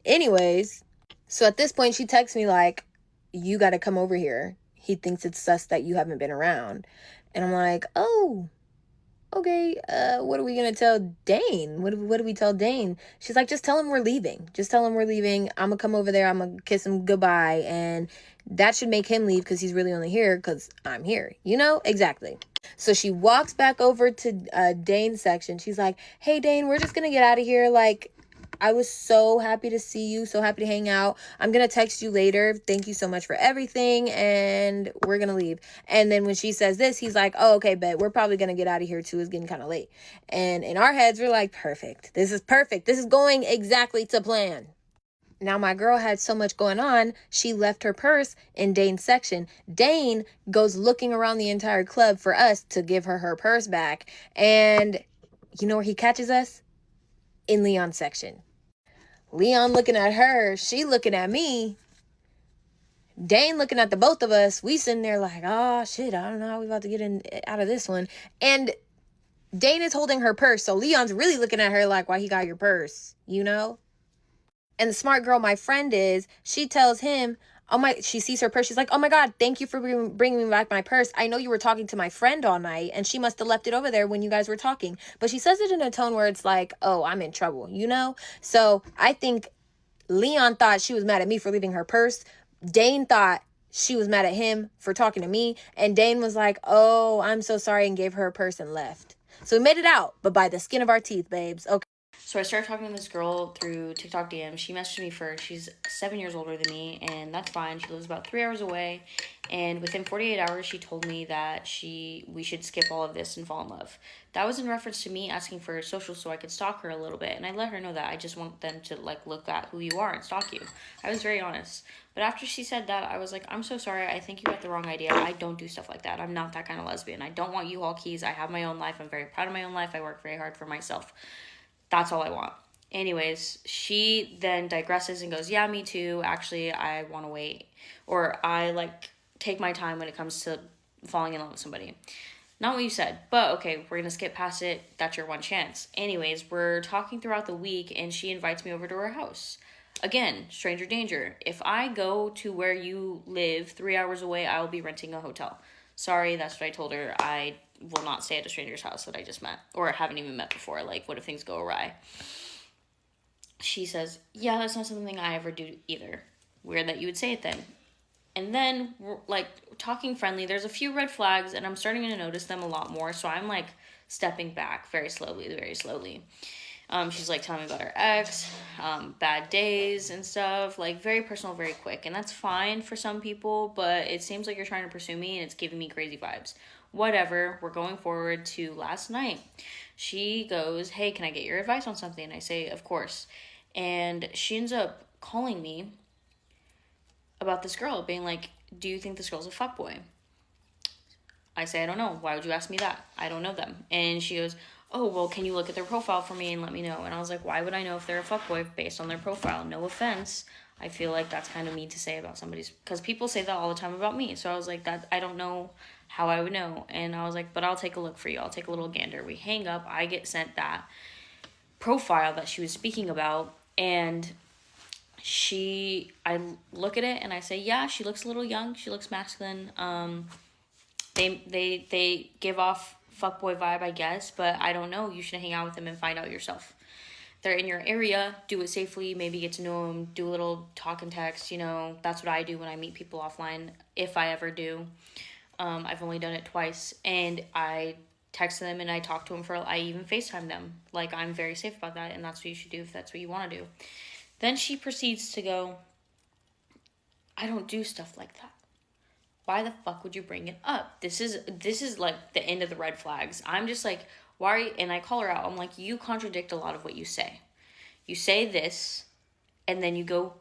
Anyways, so at this point, she texts me like, you got to come over here. He thinks it's sus that you haven't been around. And I'm like, oh, okay, what are we going to tell Dane? What do we tell Dane? She's like, just tell him we're leaving. Just tell him we're leaving. I'm going to come over there. I'm going to kiss him goodbye. And that should make him leave because he's really only here because I'm here. You know? Exactly. So she walks back over to Dane's section. She's like, hey, Dane, we're just going to get out of here. Like, I was so happy to see you, so happy to hang out. I'm gonna text you later. Thank you so much for everything, and we're gonna leave. And then when she says this, he's like, oh, okay, bet we're probably gonna get out of here too. It's getting kind of late. And in our heads, we're like, perfect. This is perfect. This is going exactly to plan. Now, my girl had so much going on, she left her purse in Dane's section. Dane goes looking around the entire club for us to give her purse back. And you know where he catches us? In Leon's section. Leon looking at her, she looking at me. Dane looking at the both of us. We sitting there like, oh, shit, I don't know how we about to get out of this one. And Dane is holding her purse, so Leon's really looking at her like, why he got your purse, you know? And the smart girl my friend is, she tells him, she sees her purse. She's like, oh my God, thank you for bringing me back my purse. I know you were talking to my friend all night and she must have left it over there when you guys were talking. But she says it in a tone where it's like, oh, I'm in trouble, you know? So I think Leon thought she was mad at me for leaving her purse. Dane thought she was mad at him for talking to me. And Dane was like, oh, I'm so sorry, and gave her a purse and left. So we made it out, but by the skin of our teeth, babes. Okay. So I started talking to this girl through TikTok DM. She messaged me first. She's 7 years older than me, and that's fine. She lives about 3 hours away. And within 48 hours, she told me that we should skip all of this and fall in love. That was in reference to me asking for her social so I could stalk her a little bit. And I let her know that I just want them to look at who you are and stalk you. I was very honest. But after she said that, I was like, I'm so sorry. I think you got the wrong idea. I don't do stuff like that. I'm not that kind of lesbian. I don't want U-Haul keys. I have my own life. I'm very proud of my own life. I work very hard for myself. That's all I want. Anyways, she then digresses and goes, yeah, me too. Actually, I want to wait. Or I take my time when it comes to falling in love with somebody. Not what you said, but okay, we're going to skip past it. That's your one chance. Anyways, we're talking throughout the week and she invites me over to her house. Again, stranger danger. If I go to where you live 3 hours away, I will be renting a hotel. Sorry, that's what I told her. I will not stay at a stranger's house that I just met or haven't even met before. What if things go awry? She says, yeah, that's not something I ever do either. Weird that you would say it then. And then we're talking friendly. There's a few red flags and I'm starting to notice them a lot more. So I'm stepping back very slowly. She's telling me about her ex, bad days and stuff, very personal, very quick. And that's fine for some people, but it seems like you're trying to pursue me and it's giving me crazy vibes. Whatever, we're going forward to last night. She goes, hey, can I get your advice on something? And I say, of course. And she ends up calling me about this girl, being like, do you think this girl's a fuckboy? I say, I don't know. Why would you ask me that? I don't know them. And she goes, oh, well, can you look at their profile for me and let me know? And I was like, why would I know if they're a fuckboy based on their profile? No offense. I feel like that's kind of mean to say about somebody's, because people say that all the time about me. So I was like, I don't know how I would know. And I was like, but I'll take a look for you. I'll take a little gander. We hang up. I get sent that profile that she was speaking about. And I look at it and I say, yeah, she looks a little young. She looks masculine. They give off fuckboy vibe, I guess, but I don't know. You should hang out with them and find out yourself. They're in your area, do it safely, maybe get to know them, do a little talk and text, that's what I do when I meet people offline, if I ever do. I've only done it twice, and I text them and I talk to them I even FaceTime them. I'm very safe about that, and that's what you should do if that's what you want to do. Then she proceeds to go, I don't do stuff like that. Why the fuck would you bring it up? This is the end of the red flags. I'm just why? And I call her out. I'm like, you contradict a lot of what you say. You say this, and then you go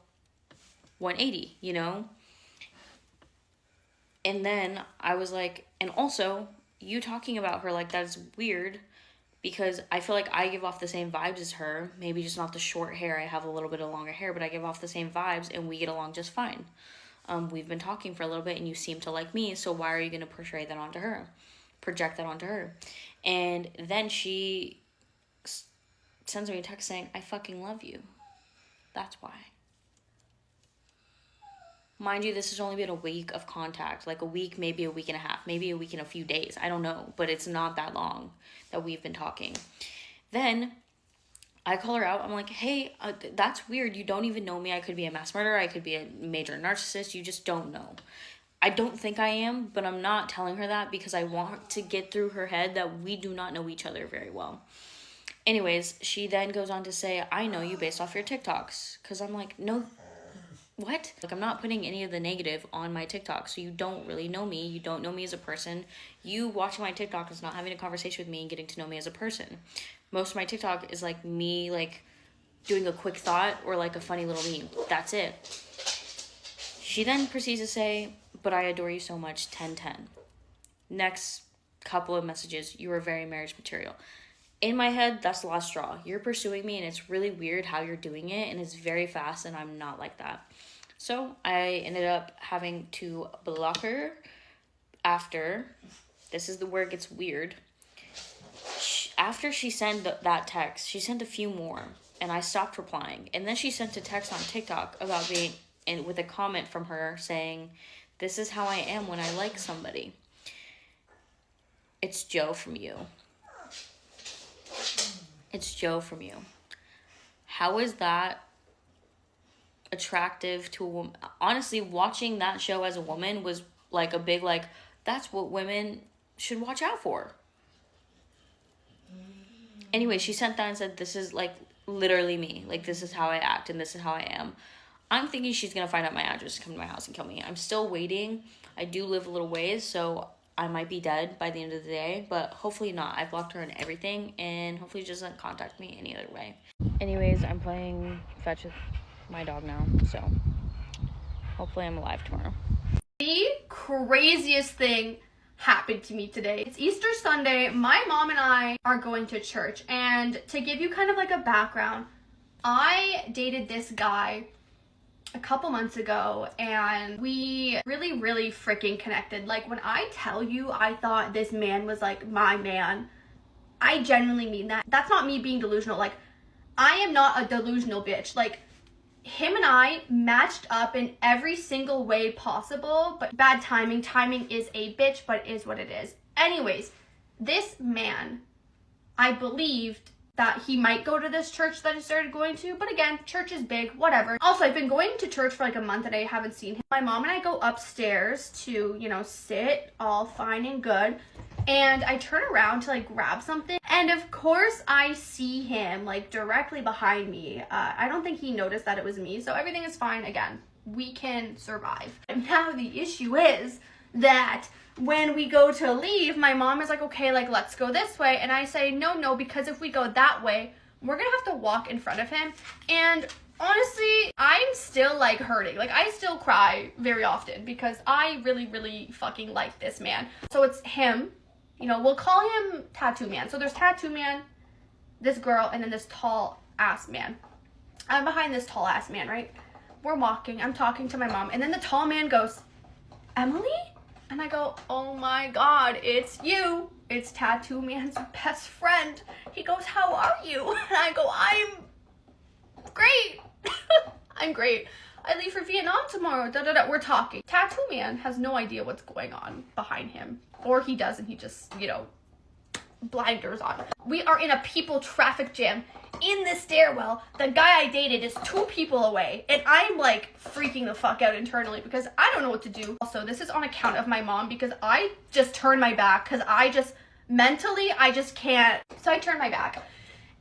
180, And then I was like, and also, you talking about her like that is weird, because I feel like I give off the same vibes as her. Maybe just not the short hair. I have a little bit of longer hair, but I give off the same vibes, and we get along just fine. We've been talking for a little bit and you seem to like me, so why are you going to project that onto her? And then she sends me a text saying, I fucking love you. That's why. Mind you, this has only been a week of contact, a week, maybe a week and a half, maybe a week and a few days. I don't know, but it's not that long that we've been talking. Then I call her out. I'm like, hey, that's weird. You don't even know me. I could be a mass murderer. I could be a major narcissist. You just don't know. I don't think I am, but I'm not telling her that because I want to get through her head that we do not know each other very well. Anyways, she then goes on to say, I know you based off your TikToks. Because I'm like, no, what? Like, I'm not putting any of the negative on my TikTok, so you don't really know me. You don't know me as a person. You watching my TikTok is not having a conversation with me and getting to know me as a person. Most of my TikTok is like me, like, doing a quick thought or like a funny little meme. That's it. She then proceeds to say, but I adore you so much, 10-10. Next couple of messages, you are very marriage material. In my head, that's the last straw. You're pursuing me and it's really weird how you're doing it, and it's very fast, and I'm not like that. So I ended up having to block her after, this is where it gets weird. After she sent that text, she sent a few more, and I stopped replying. And then she sent a text on TikTok about being, and with a comment from her saying, this is how I am when I like somebody. It's Joe from you. It's Joe from you. How is that attractive to a woman? Honestly, watching that show as a woman was like a big, like, that's what women should watch out for. Anyway, she sent that and said, this is like literally me. Like, this is how I act and this is how I am. I'm thinking she's going to find out my address, come to my house and kill me. I'm still waiting. I do live a little ways, so I might be dead by the end of the day, but hopefully not. I blocked her and everything, and hopefully she doesn't contact me any other way. Anyways, I'm playing fetch with my dog now, so hopefully I'm alive tomorrow. The craziest thing happened to me today. It's Easter Sunday. My mom and I are going to church, and to give you kind of like a background, I dated this guy a couple months ago, and we really freaking connected. Like, when I tell you I thought this man was like my man, I genuinely mean that. That's not me being delusional. Like, I am not a delusional bitch. Like, him and I matched up in every single way possible, but bad timing. Timing is a bitch, but it is what it is. Anyways, this man, I believed that he might go to this church that I started going to, but again, church is big, whatever. Also, I've been going to church for like a month and I haven't seen him. My mom and I go upstairs to, you know, sit all fine and good, and I turn around to like grab something, and of course I see him like directly behind me. I don't think he noticed that it was me, so everything is fine. Again, we can survive. And now the issue is that when we go to leave, my mom is like, okay, like, let's go this way. And I say, no, because if we go that way, we're gonna have to walk in front of him. And honestly, I'm still like hurting. Like, I still cry very often because I really fucking like this man. So it's him, you know, we'll call him Tattoo Man. So there's Tattoo Man, this girl, and then this tall ass man. I'm behind this tall ass man, right? We're walking, I'm talking to my mom, and then the tall man goes, Emily? And I go, oh my God, it's you. It's Tattoo Man's best friend. He goes, how are you? And I go, I'm great. I'm great. I leave for Vietnam tomorrow. We're talking. Tattoo Man has no idea what's going on behind him. Or he does, and he just, you know, blinders on. We are in a people traffic jam. In the stairwell, the guy I dated is 2 people away, and I'm like freaking the fuck out internally because I don't know what to do. Also, this is on account of my mom because I just turned my back because I just mentally, I just can't. So I turned my back,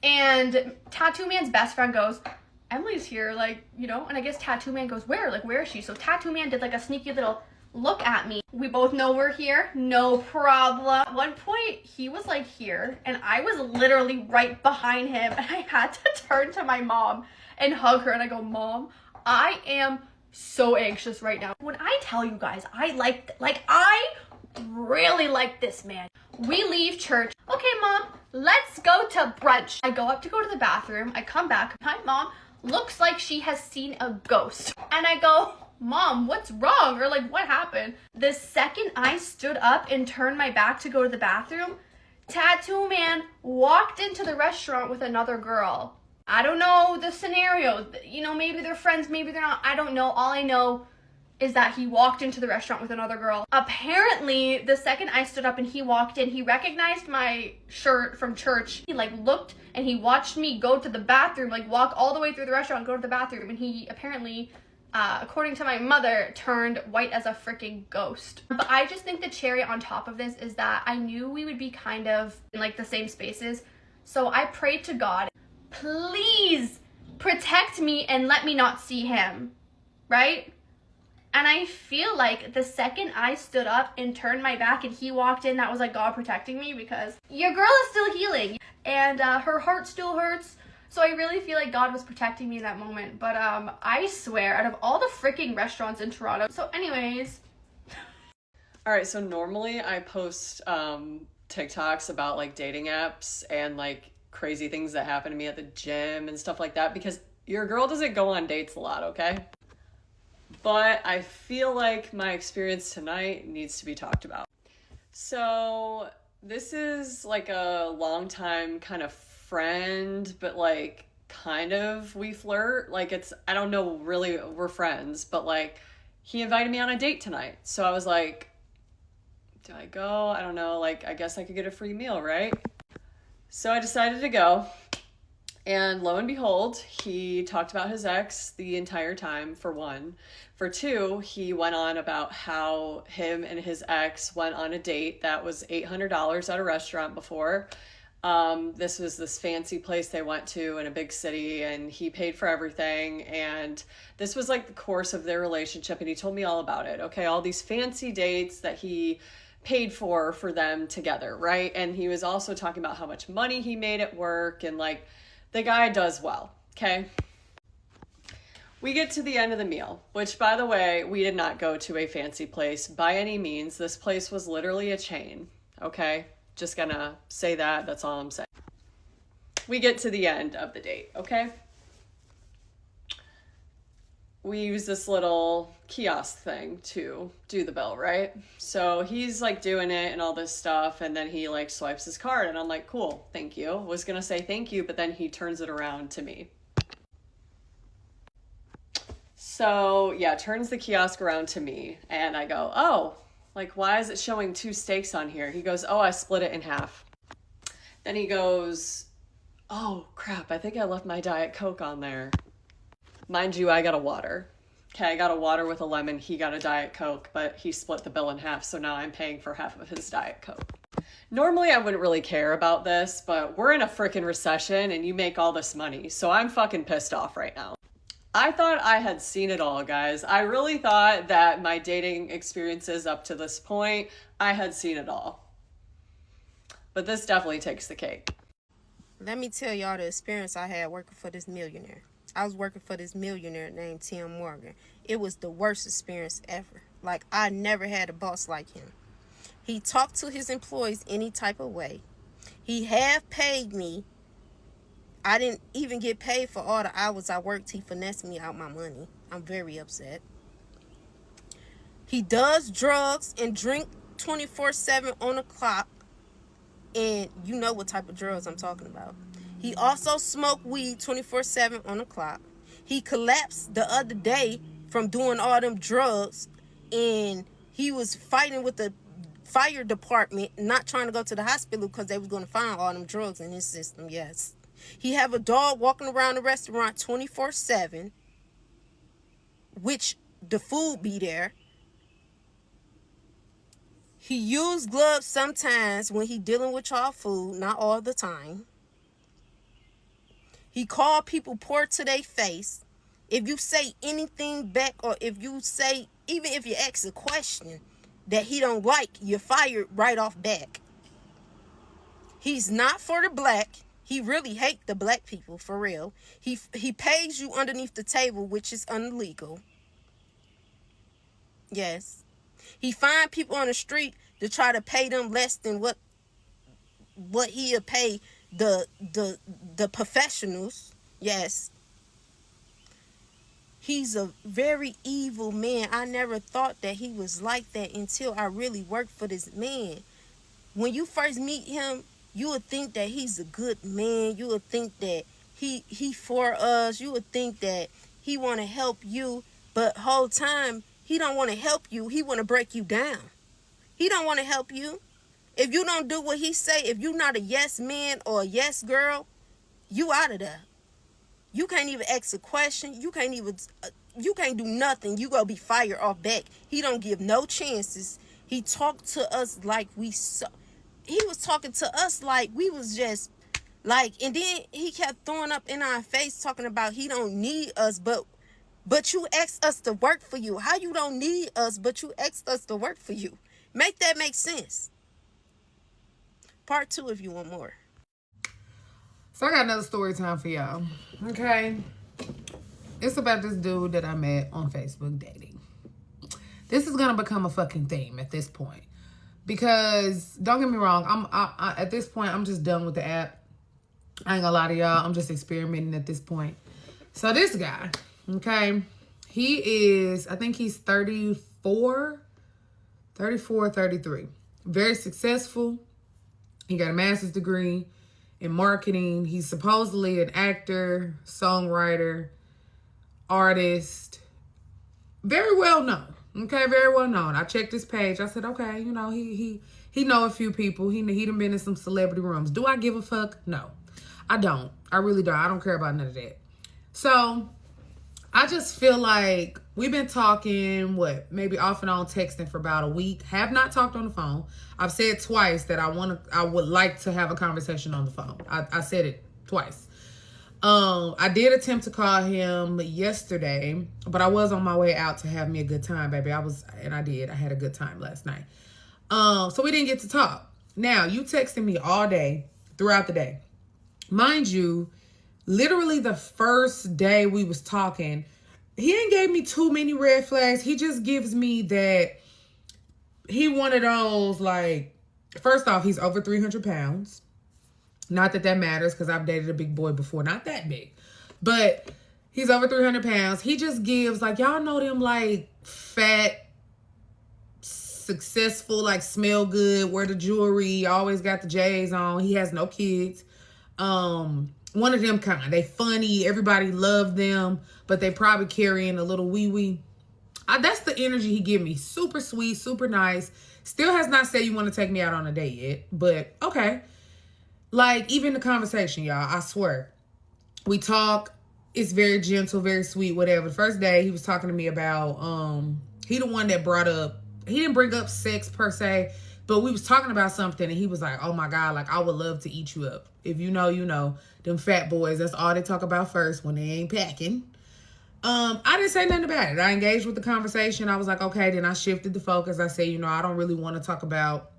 and Tattoo Man's best friend goes, Emily's here, like, you know, and I guess Tattoo Man goes, where? Like, where is she? So Tattoo Man did like a sneaky little look at me. We both know we're here, no problem. At one point, he was like here, and I was literally right behind him, and I had to turn to my mom and hug her, and I go, Mom, I am so anxious right now. When I tell you guys, I really like this man. We leave church. Okay, Mom, let's go to brunch. I go up to go to the bathroom. I come back. My mom looks like she has seen a ghost, and I go, Mom, what's wrong? Or like, what happened? The second I stood up and turned my back to go to the bathroom, Tattoo Man walked into the restaurant with another girl. I don't know the scenario. You know, maybe they're friends, maybe they're not. I don't know. All I know is that he walked into the restaurant with another girl. Apparently, the second I stood up and he walked in, he recognized my shirt from church. He like looked and he watched me go to the bathroom, like walk all the way through the restaurant and go to the bathroom. And he apparently, according to my mother, turned white as a freaking ghost. But I just think the cherry on top of this is that I knew we would be kind of in like the same spaces So I prayed to God, please protect me and let me not see him, right? And I feel like the second I stood up and turned my back and he walked in, that was like God protecting me, because your girl is still healing and her heart still hurts. So I really feel like God was protecting me in that moment. But I swear, out of all the freaking restaurants in Toronto. So anyways. All right, so normally I post TikToks about like dating apps and like crazy things that happen to me at the gym and stuff like that, because your girl doesn't go on dates a lot, okay? But I feel like my experience tonight needs to be talked about. So this is like a long time kind of friend, but like kind of we flirt. Like it's, I don't know, really we're friends, but like he invited me on a date tonight. So I was like, do I go? I don't know. Like, I guess I could get a free meal, right? So I decided to go. And lo and behold, he talked about his ex the entire time, for one. For two, he went on about how him and his ex went on a date that was $800 at a restaurant before. This was this fancy place they went to in a big city, and he paid for everything. And this was like the course of their relationship, and he told me all about it. Okay, all these fancy dates that he paid for them together, right? And he was also talking about how much money he made at work, and like the guy does well, okay? We get to the end of the meal, which, by the way, we did not go to a fancy place by any means. This place was literally a chain, okay? Just gonna say that, that's all I'm saying. We get to the end of the date, okay? We use this little kiosk thing to do the bill, right? So he's like doing it and all this stuff, and then he like swipes his card, and I'm like, cool, thank you. Was gonna say thank you, but then he turns it around to me. So yeah, turns the kiosk around to me, and I go, oh, like why is it showing 2 steaks on here? He goes, oh, I split it in half. Then he goes, oh crap, I think I left my Diet Coke on there. Mind you, I got a water. Okay, I got a water with a lemon. He got a Diet Coke, but he split the bill in half, so now I'm paying for half of his Diet Coke. Normally, I wouldn't really care about this, but we're in a freaking recession and you make all this money, so I'm fucking pissed off right now. I thought I had seen it all, guys. I really thought that my dating experiences up to this point, I had seen it all. But this definitely takes the cake. Let me tell y'all the experience I had working for this millionaire. I was working for this millionaire named Tim Morgan. It was the worst experience ever. Like, I never had a boss like him. He talked to his employees any type of way. He half paid me. I didn't even get paid for all the hours I worked. He finessed me out my money. I'm very upset. He does drugs and drink 24/7 on the clock. And you know what type of drugs I'm talking about. He also smoked weed 24/7 on the clock. He collapsed the other day from doing all them drugs, and he was fighting with the fire department, not trying to go to the hospital because they was going to find all them drugs in his system. Yes. He have a dog walking around the restaurant 24/7, which the food be there. He use gloves sometimes when he dealing with y'all food, not all the time. He call people poor to their face. If you say anything back, or if you say, even if you ask a question that he don't like, you're fired right off back. He's not for the black. He really hate the black people, for real. He pays you underneath the table, which is illegal. Yes. He find people on the street to try to pay them less than what he'll pay the professionals. Yes. He's a very evil man. I never thought that he was like that until I really worked for this man. When you first meet him, you would think that he's a good man. You would think that he for us. You would think that he want to help you. But whole time, he don't want to help you. He want to break you down. He don't want to help you. If you don't do what he say, if you're not a yes man or a yes girl, you out of there. You can't even ask a question. You can't do nothing. You gonna be fired off back. He don't give no chances. He talked to us like he was talking to us like we was just Like, and then he kept throwing up in our face talking about he don't need us, but you asked us to work for you. How you don't need us, but you asked us to work for you? Make that make sense. Part 2 if you want more. So I got another story time for y'all. Okay. It's about this dude that I met on Facebook dating. This is gonna become a fucking theme at this point. Because don't get me wrong, I at this point I'm just done with the app. I ain't gonna lie to y'all, I'm just experimenting at this point. So this guy, okay, he is, I think he's 34, 33. Very successful. He got a master's degree in marketing. He's supposedly an actor, songwriter, artist. Very well known. Okay, very well known. I checked his page. I said, okay, you know, he know a few people. He done been in some celebrity rooms. Do I give a fuck? No, I don't. I really don't. I don't care about none of that. So I just feel like we've been talking, maybe off and on texting for about a week. Have not talked on the phone. I've said twice that I would like to have a conversation on the phone. I said it twice. I did attempt to call him yesterday, but I was on my way out to have me a good time, baby. I had a good time last night. So we didn't get to talk. Now, you texted me all day, throughout the day. Mind you, literally the first day we was talking, he ain't gave me too many red flags. He just gives me that he one of those, like, first off, he's over 300 pounds. Not that matters, because I've dated a big boy before. Not that big. But he's over 300 pounds. He just gives, like, y'all know them, like, fat, successful, like, smell good, wear the jewelry, always got the J's on. He has no kids. One of them kind. They funny. Everybody love them. But they probably carrying a little wee-wee. That's the energy he give me. Super sweet, super nice. Still has not said you want to take me out on a date yet. But, okay. Like, even the conversation, y'all, I swear. We talk. It's very gentle, very sweet, whatever. The first day, he was talking to me about, he the one that brought up, he didn't bring up sex per se, but we was talking about something, and he was like, oh my God, like, I would love to eat you up. If you know, you know. Them fat boys, that's all they talk about first when they ain't packing. I didn't say nothing about it. I engaged with the conversation. I was like, okay, then I shifted the focus. I said, you know, I don't really want to talk about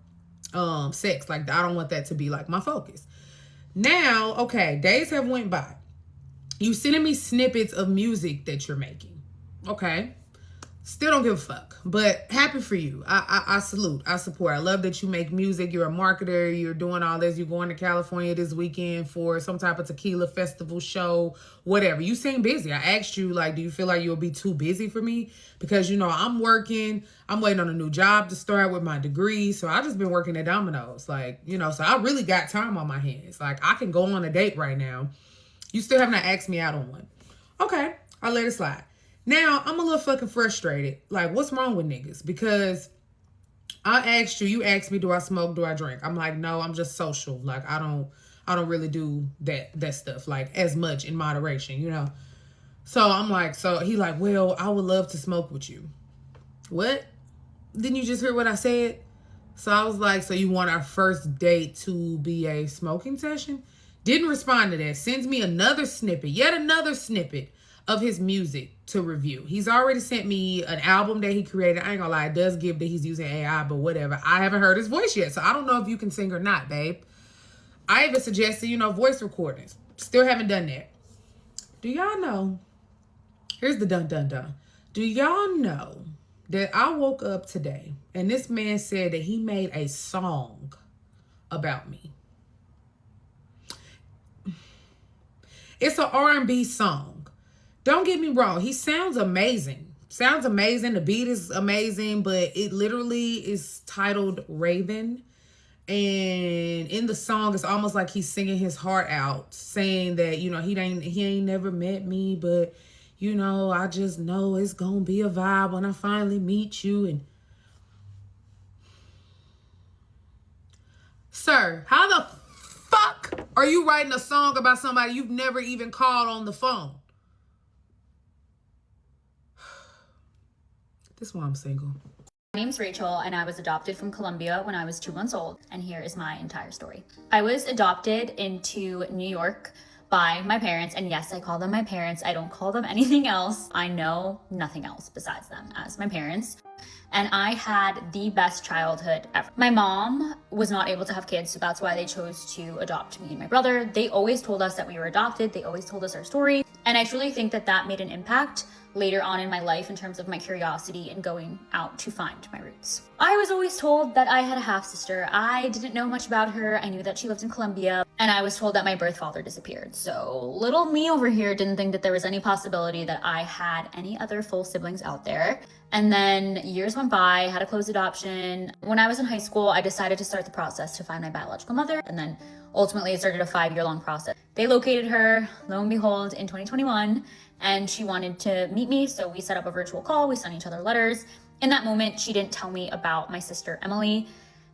sex. Like, I don't want that to be like my focus. Now, okay, days have went by. You sending me snippets of music that you're making. Okay. Still don't give a fuck, but happy for you. I salute. I support. I love that you make music. You're a marketer. You're doing all this. You're going to California this weekend for some type of tequila festival show, whatever. You seem busy. I asked you, like, do you feel like you'll be too busy for me? Because, you know, I'm working. I'm waiting on a new job to start with my degree. So I just been working at Domino's. Like, you know, so I really got time on my hands. Like, I can go on a date right now. You still have not asked me out on one. Okay, I'll let it slide. Now, I'm a little fucking frustrated. Like, what's wrong with niggas? Because I asked you, asked me, do I smoke, do I drink? I'm like, no, I'm just social. Like, I don't really do that stuff, like, as much in moderation, you know? So I'm like, so he like, well, I would love to smoke with you. What? Didn't you just hear what I said? So I was like, so you want our first date to be a smoking session? Didn't respond to that. Sends me another snippet, yet another snippet of his music to review. He's already sent me an album that he created. I ain't gonna lie, it does give that he's using AI, but whatever. I haven't heard his voice yet, so I don't know if you can sing or not, babe. I even suggested, you know, voice recordings. Still haven't done that. Do y'all know? Here's the dun dun dun. Do y'all know that I woke up today and this man said that he made a song about me? It's an R&B song. Don't get me wrong. He sounds amazing. Sounds amazing. The beat is amazing, but it literally is titled Raven. And in the song, it's almost like he's singing his heart out, saying that, you know, he ain't never met me, but, you know, I just know it's gonna be a vibe when I finally meet you. And sir, how the fuck are you writing a song about somebody you've never even called on the phone? This is why I'm single. My name's Rachel, and I was adopted from Colombia when I was 2 months old, and here is my entire story. I was adopted into New York by my parents, and yes, I call them my parents. I don't call them anything else. I know nothing else besides them as my parents. And I had the best childhood ever. My mom was not able to have kids, so that's why they chose to adopt me and my brother. They always told us that we were adopted. They always told us our story. And I truly think that that made an impact later on in my life in terms of my curiosity and going out to find my roots. I was always told that I had a half-sister. I didn't know much about her. I knew that she lived in Colombia, and I was told that my birth father disappeared. So little me over here didn't think that there was any possibility that I had any other full siblings out there. And then years went by, had a closed adoption. When I was in high school, I decided to start the process to find my biological mother, and then ultimately it started a 5-year-long process. They located her, lo and behold, in 2021, and she wanted to meet me, so we set up a virtual call. We sent each other letters. In that moment, she didn't tell me about my sister, Emily,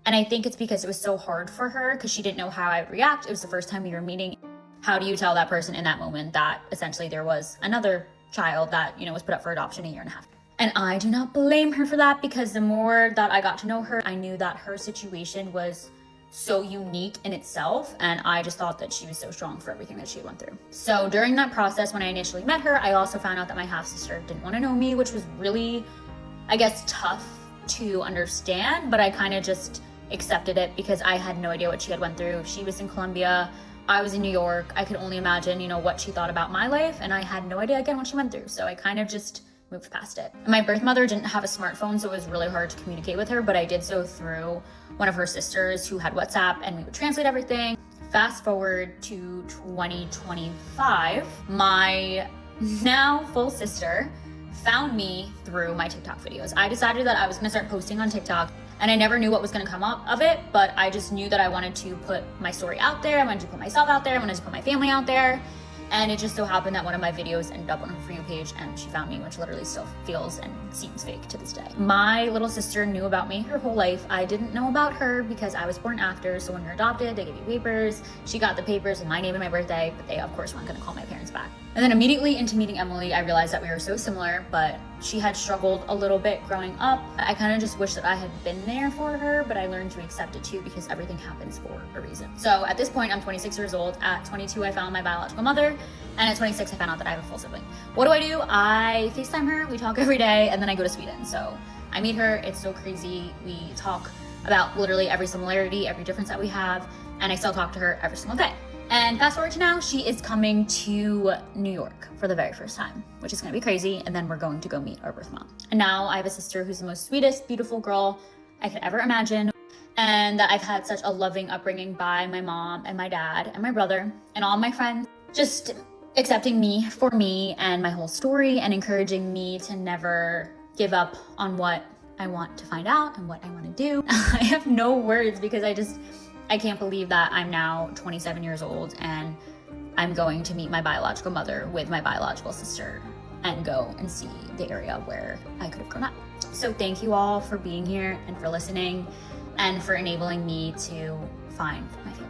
and I think it's because it was so hard for her because she didn't know how I would react. It was the first time we were meeting. How do you tell that person in that moment that essentially there was another child that, was put up for adoption 1.5 years? And I do not blame her for that, because the more that I got to know her, I knew that her situation was so unique in itself, and I just thought that she was so strong for everything that she went through. So during that process, when I initially met her, I also found out that my half-sister didn't want to know me, which was really, I guess, tough to understand, but I kind of just accepted it because I had no idea what she had went through. She was in Colombia, I was in New York. I could only imagine, what she thought about my life, and I had no idea again what she went through. So I kind of just moved past it. My birth mother didn't have a smartphone, so it was really hard to communicate with her, but I did so through one of her sisters who had WhatsApp, and we would translate everything. Fast forward to 2025, my now full sister found me through my TikTok videos. I decided that I was gonna start posting on TikTok, and I never knew what was gonna come up of it, but I just knew that I wanted to put my story out there. I wanted to put myself out there. I wanted to put my family out there. And it just so happened that one of my videos ended up on her For You page, and she found me, which literally still feels and seems fake to this day. My little sister knew about me her whole life. I didn't know about her because I was born after, so when you're adopted, they give you papers. She got the papers with my name and my birthday, but they of course weren't gonna call my parents back. And then immediately into meeting Emily, I realized that we were so similar, but she had struggled a little bit growing up. I kind of just wish that I had been there for her, but I learned to accept it too because everything happens for a reason. So at this point, I'm 26 years old. At 22, I found my biological mother. And at 26, I found out that I have a full sibling. What do? I FaceTime her, we talk every day, and then I go to Sweden. So I meet her, it's so crazy. We talk about literally every similarity, every difference that we have, and I still talk to her every single day. And fast forward to now, she is coming to New York for the very first time, which is gonna be crazy, and then we're going to go meet our birth mom. And now I have a sister who's the most sweetest, beautiful girl I could ever imagine, and that I've had such a loving upbringing by my mom and my dad and my brother and all my friends, just accepting me for me and my whole story and encouraging me to never give up on what I want to find out and what I want to do. I have no words because I can't believe that I'm now 27 years old and I'm going to meet my biological mother with my biological sister and go and see the area where I could have grown up. So thank you all for being here and for listening and for enabling me to find my family.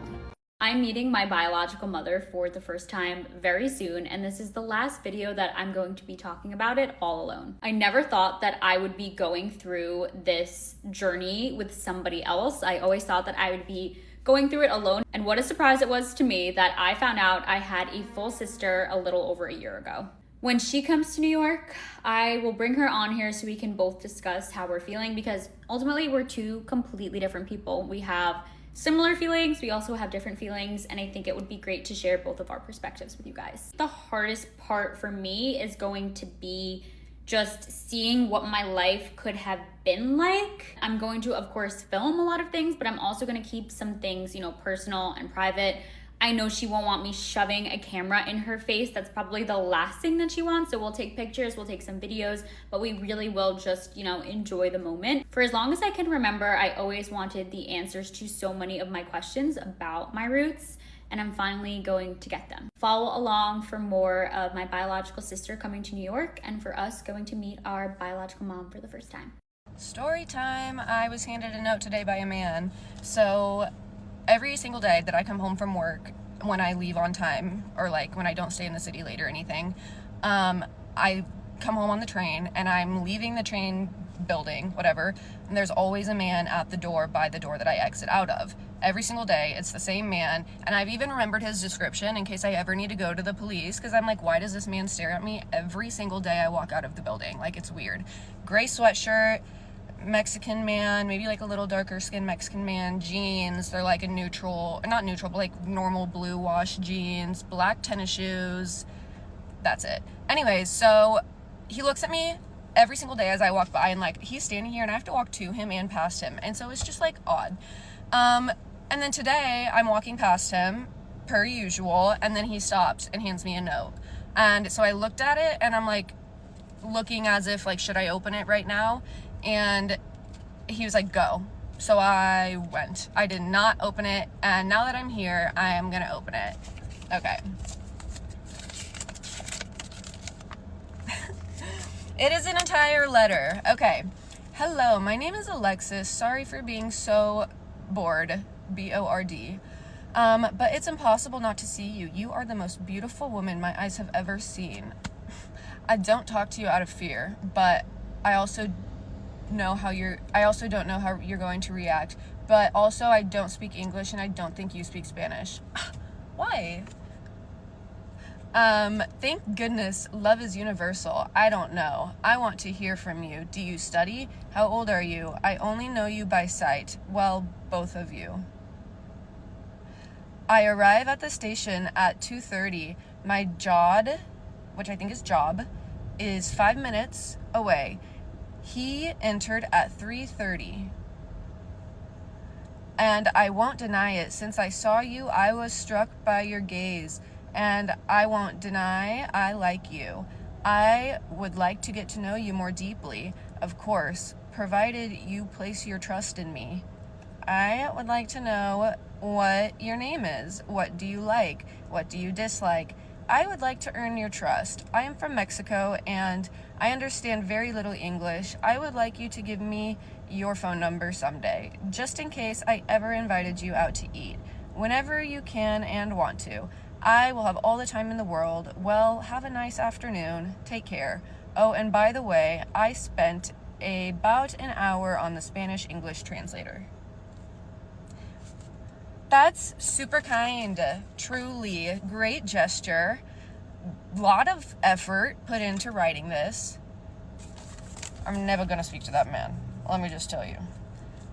I'm meeting my biological mother for the first time very soon, and this is the last video that I'm going to be talking about it all alone. I never thought that I would be going through this journey with somebody else. I always thought that I would be going through it alone, and what a surprise it was to me that I found out I had a full sister a little over a year ago. When she comes to New York, I will bring her on here so we can both discuss how we're feeling, because ultimately we're two completely different people. We have similar feelings, we also have different feelings, and I think it would be great to share both of our perspectives with you guys. The hardest part for me is going to be just seeing what my life could have been like. I'm going to, of course, film a lot of things, but I'm also gonna keep some things, personal and private. I know she won't want me shoving a camera in her face. That's probably the last thing that she wants. So we'll take pictures, we'll take some videos, but we really will just, enjoy the moment. For as long as I can remember, I always wanted the answers to so many of my questions about my roots, and I'm finally going to get them. Follow along for more of my biological sister coming to New York and for us going to meet our biological mom for the first time. Story time. I was handed a note today by a man. So every single day that I come home from work, when I leave on time, or when I don't stay in the city late or anything, I come home on the train, and I'm leaving the train building, whatever, and there's always a man at the door by the door that I exit out of. Every single day, it's the same man, and I've even remembered his description in case I ever need to go to the police, because I'm like, why does this man stare at me every single day I walk out of the building? Like, it's weird. Gray sweatshirt, Mexican man, maybe like a little darker skinned Mexican man, jeans, they're like a neutral, not neutral, but like normal blue wash jeans, black tennis shoes, that's it. Anyways, so he looks at me every single day as I walk by, and like, he's standing here and I have to walk to him and past him, and so it's just like odd. And then today I'm walking past him per usual, and then he stops and hands me a note, and so I looked at it and I'm like looking as if like, should I open it right now? And he was like, go. So I went. I did not open it, and now that I'm here, I am gonna open it. Okay. It is an entire letter. Okay. Hello, my name is Alexis. Sorry for being so bored. B-O-R-D. But it's impossible not to see you. You are the most beautiful woman my eyes have ever seen. I don't talk to you out of fear, but I also don't know how you're going to react. But also, I don't speak English, and I don't think you speak Spanish. Why? Thank goodness love is universal. I don't know. I want to hear from you. Do you study? How old are you? I only know you by sight. Well, both of you. I arrive at the station at 2:30. My jod, which I think is job, is 5 minutes away. He entered at 3:30. And I won't deny it. Since I saw you, I was struck by your gaze. And I won't deny I like you. I would like to get to know you more deeply, of course, provided you place your trust in me. I would like to know what your name is. What do you like? What do you dislike? I would like to earn your trust. I am from Mexico and I understand very little English. I would like you to give me your phone number someday, just in case I ever invited you out to eat. Whenever you can and want to. I will have all the time in the world. Well, have a nice afternoon. Take care. Oh, and by the way, I spent about an hour on the Spanish-English translator. That's super kind. Truly. Great gesture. Lot of effort put into writing this. I'm never going to speak to that man. Let me just tell you.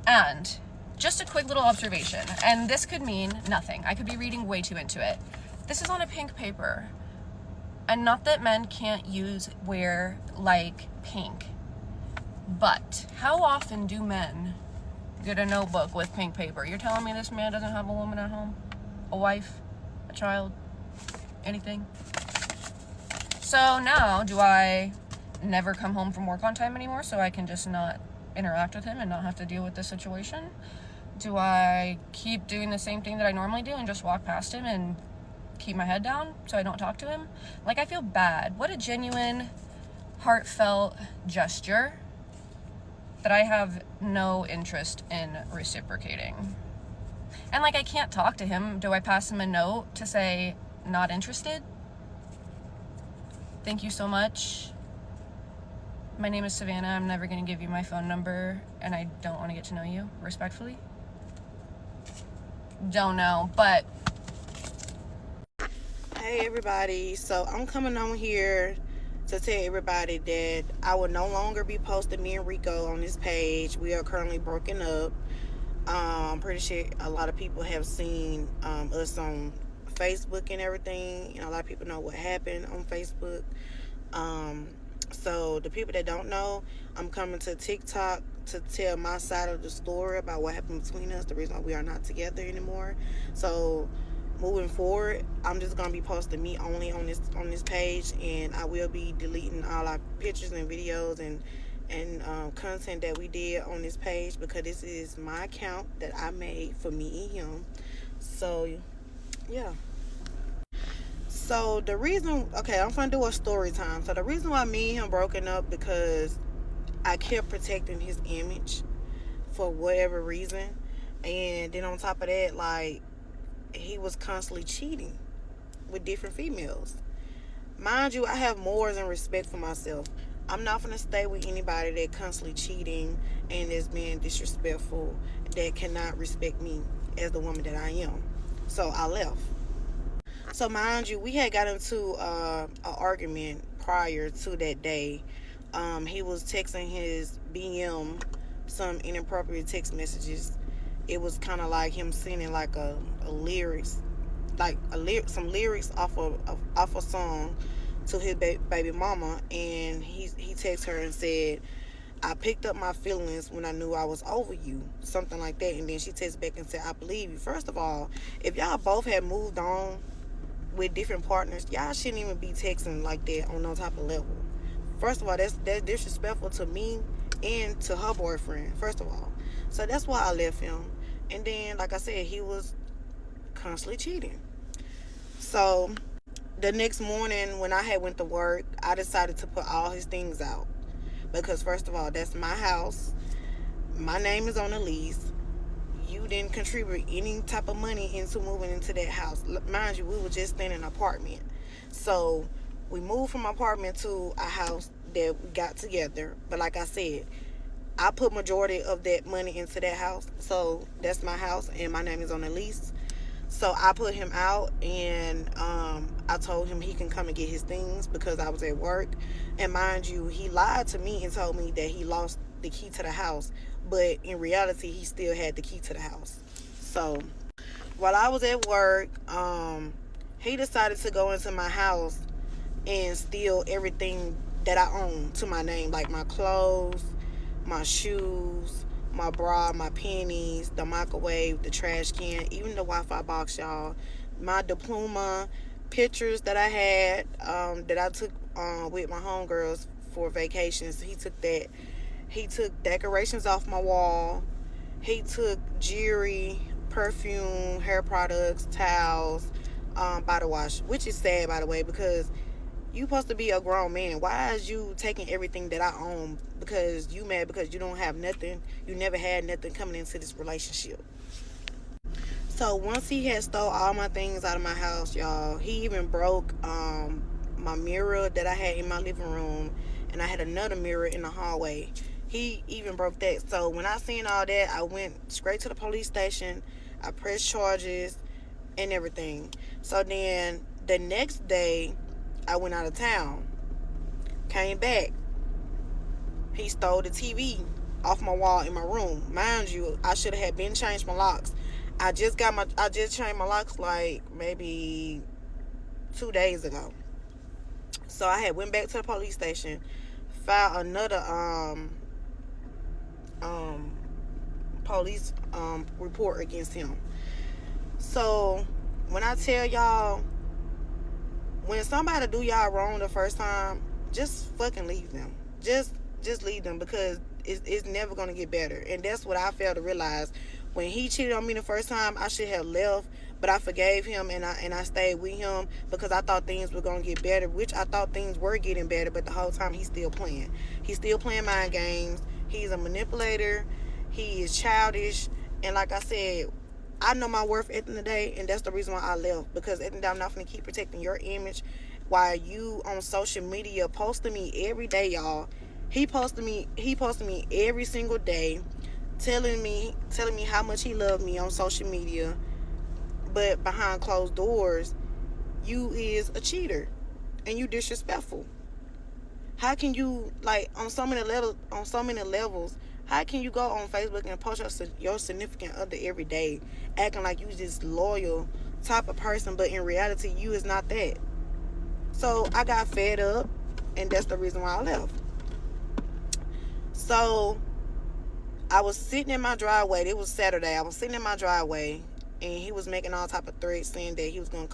And just a quick little observation. And this could mean nothing. I could be reading way too into it. This is on a pink paper. And not that men can't wear like pink. But how often do men get a notebook with pink paper? You're telling me this man doesn't have a woman at home? A wife? A child? Anything? So now, do I never come home from work on time anymore so I can just not interact with him and not have to deal with this situation? Do I keep doing the same thing that I normally do and just walk past him and keep my head down so I don't talk to him? Like, I feel bad. What a genuine, heartfelt gesture that I have no interest in reciprocating. And like, I can't talk to him. Do I pass him a note to say not interested? Thank you so much. My name is Savannah. I'm never going to give you my phone number, and I don't want to get to know you, respectfully. Don't know, but hey everybody, so I'm coming on here to tell everybody that I will no longer be posting me and Rico on this page. We are currently broken up. I'm pretty sure a lot of people have seen us on Facebook and everything. You know, a lot of people know what happened on Facebook. So the people that don't know, I'm coming to TikTok to tell my side of the story about what happened between us, the reason why we are not together anymore. So moving forward, I'm just gonna be posting me only on this page, and I will be deleting all our pictures and videos and content that we did on this page, because this is my account that I made for me and him. So yeah. So the reason, okay, I'm gonna do a story time. So the reason why me and him broken up, because I kept protecting his image for whatever reason, and then on top of that, like, he was constantly cheating with different females. Mind you, I have morals and respect for myself. I'm not gonna stay with anybody that constantly cheating and is being disrespectful, that cannot respect me as the woman that I am. So I left. So mind you, we had got into an argument prior to that day. He was texting his BM some inappropriate text messages. It was kind of like him sending like a lyrics, like some lyrics off a song to his baby mama, and he texted her and said, "I picked up my feelings when I knew I was over you," something like that. And then she texted back and said, "I believe you." First of all, if y'all both had moved on with different partners, y'all shouldn't even be texting like that on no type of level. First of all, that's disrespectful to me and to her boyfriend, first of all. So that's why I left him. And then, like I said, he was constantly cheating. So the next morning when I had went to work, I decided to put all his things out. Because first of all, that's my house. My name is on the lease. You didn't contribute any type of money into moving into that house. Mind you, we were just in an apartment. So we moved from apartment to a house that we got together. But like I said, I put majority of that money into that house. So that's my house and my name is on the lease. So I put him out, and I told him he can come and get his things because I was at work. And mind you, he lied to me and told me that he lost the key to the house. But in reality, he still had the key to the house. So while I was at work, he decided to go into my house and steal everything that I own to my name, like my clothes, my shoes, my bra, my panties, the microwave, the trash can, even the Wi-Fi box, y'all. My diploma, pictures that I had, that I took with my homegirls for vacations. He took that. He took decorations off my wall. He took jewelry, perfume, hair products, towels, body wash, which is sad, by the way, because you supposed to be a grown man. Why is you taking everything that I own? Because you mad because you don't have nothing. You never had nothing coming into this relationship. So once he had stole all my things out of my house, y'all, he even broke my mirror that I had in my living room, and I had another mirror in the hallway. He even broke that. So when I seen all that, I went straight to the police station. I pressed charges and everything. So then the next day, I went out of town. Came back. He stole the TV off my wall in my room. Mind you, I should have been changed my locks. I just changed my locks like maybe 2 days ago. So I had went back to the police station, filed another police report against him. So when I tell y'all, when somebody do y'all wrong the first time, just fucking leave them. Just leave them, because it's never gonna get better. And that's what I failed to realize. When he cheated on me the first time, I should have left, but I forgave him, and I stayed with him because I thought things were gonna get better, which I thought things were getting better, but the whole time he's still playing. He's still playing mind games. He's a manipulator. He is childish. And like I said, I know my worth at the end of the day, and that's the reason why I left. Because at the end of the day, I'm not going to keep protecting your image while you on social media posting me every day, y'all. He posted me every single day, telling me how much he loved me on social media. But behind closed doors, you is a cheater and you disrespectful. How can you, like, on so many levels, how can you go on Facebook and post your significant other every day, acting like you this loyal type of person, but in reality, you is not that? So I got fed up, and that's the reason why I left. So I was sitting in my driveway. It was Saturday. I was sitting in my driveway, and he was making all type of threats, saying that he was gonna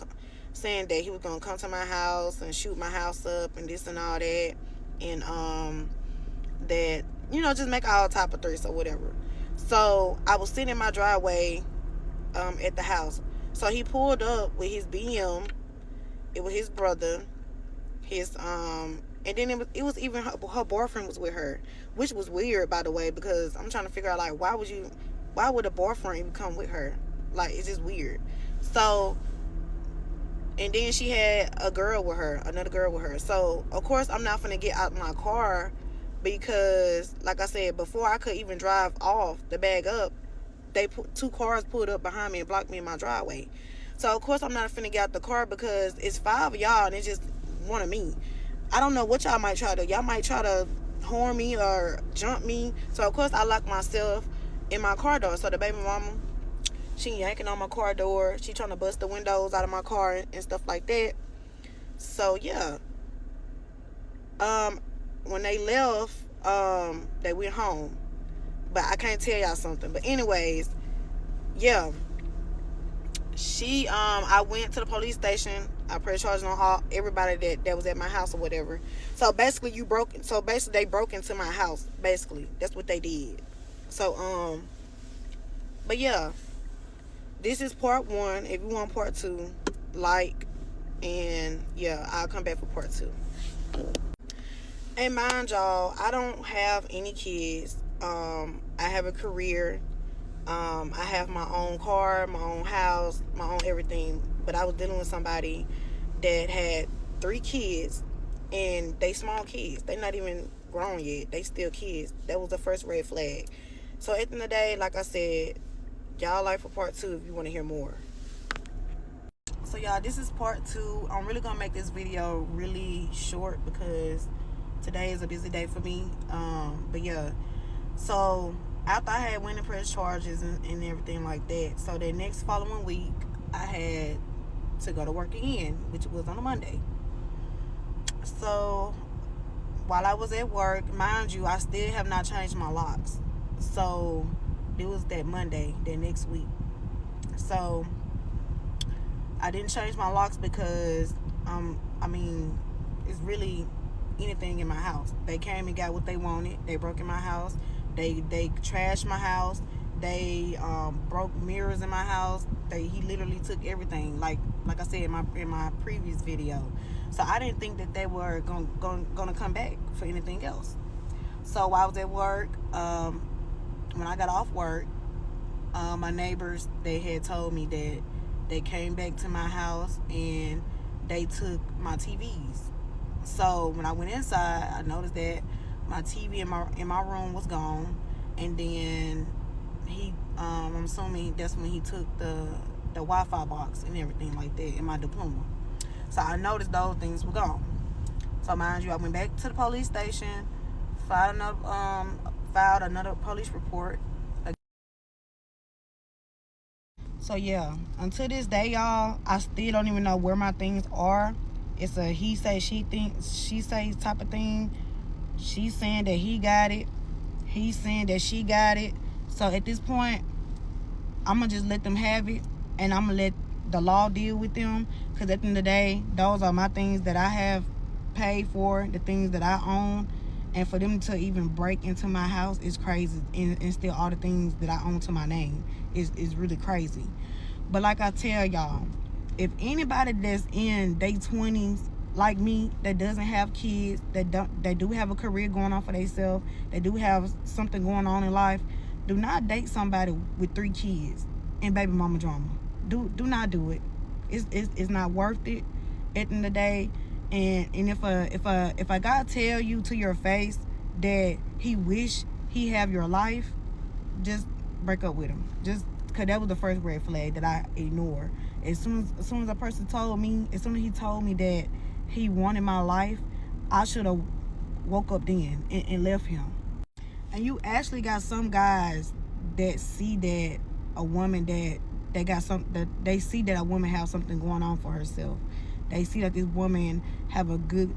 come to my house and shoot my house up and this and all that, and that, you know, just make all type of threats or whatever. So I was sitting in my driveway at the house. So he pulled up with his BM. It was his brother, and then it was even her boyfriend was with her, which was weird, by the way, because I'm trying to figure out, like, why would a boyfriend even come with her? Like, it's just weird. So And then she had another girl with her. So of course I'm not gonna get out my car, because like I said, before I could even drive off the bag up, they put 2 cars pulled up behind me and blocked me in my driveway. So of course I'm not finna get out the car, because it's 5 of y'all and it's just one of me. I don't know what y'all might try to. Y'all might try to horn me or jump me. So of course I lock myself in my car door. So the baby mama, she yanking on my car door. She trying to bust the windows out of my car and stuff like that. So yeah. When they left, they went home. But I can't tell y'all something. But anyways, yeah. I went to the police station. I pressed charges on everybody that was at my house or whatever. So basically they broke into my house. Basically, that's what they did. So but yeah, this is part 1. If you want part 2, and yeah, I'll come back for part 2. And mind y'all, I don't have any kids. I have a career. I have my own car, my own house, my own everything. But I was dealing with somebody that had 3 kids, and they small kids. They not even grown yet. They still kids. That was the first red flag. So at the end of the day, like I said, y'all like for part 2 if you want to hear more. So y'all, this is part 2. I'm really gonna make this video really short because today is a busy day for me. But yeah, so after I had went and pressed charges and everything like that, so the next following week I had to go to work again, which was on a Monday. So while I was at work, mind you, I still have not changed my locks. So it was that Monday, that next week. So I didn't change my locks because I mean, it's really anything in my house. They came and got what they wanted. They broke in my house. They trashed my house. They broke mirrors in my house. He literally took everything, like I said in my previous video. So I didn't think that they were gonna come back for anything else. So while I was at work, when I got off work, my neighbors, they had told me that they came back to my house and they took my TVs. So when I went inside, I noticed that my TV in my room was gone, and then I'm assuming that's when he took the Wi-Fi box and everything like that in my diploma. So I noticed those things were gone. So mind you, I went back to the police station, filed another police report. So yeah, until this day, y'all, I still don't even know where my things are. It's a he say, she say type of thing. She's saying that he got it. He's saying that she got it. So at this point, I'm going to just let them have it. And I'm going to let the law deal with them. Because at the end of the day, those are my things that I have paid for. The things that I own. And for them to even break into my house is crazy. And steal all the things that I own to my name is really crazy. But like I tell y'all, if anybody that's in their 20s like me, that doesn't have kids, they do have a career going on for themselves, they do have something going on in life, do not date somebody with 3 kids and baby mama drama. Do not do it. It's not worth it at the end of the day. And if a guy tell you to your face that he wish he have your life, just break up with him. Just because that was the first red flag that I ignored. As soon as a person told me, as soon as he told me that he wanted my life, I should have woke up then and left him. And you actually got some guys that see that a woman that they see that a woman have something going on for herself. They see that this woman have a good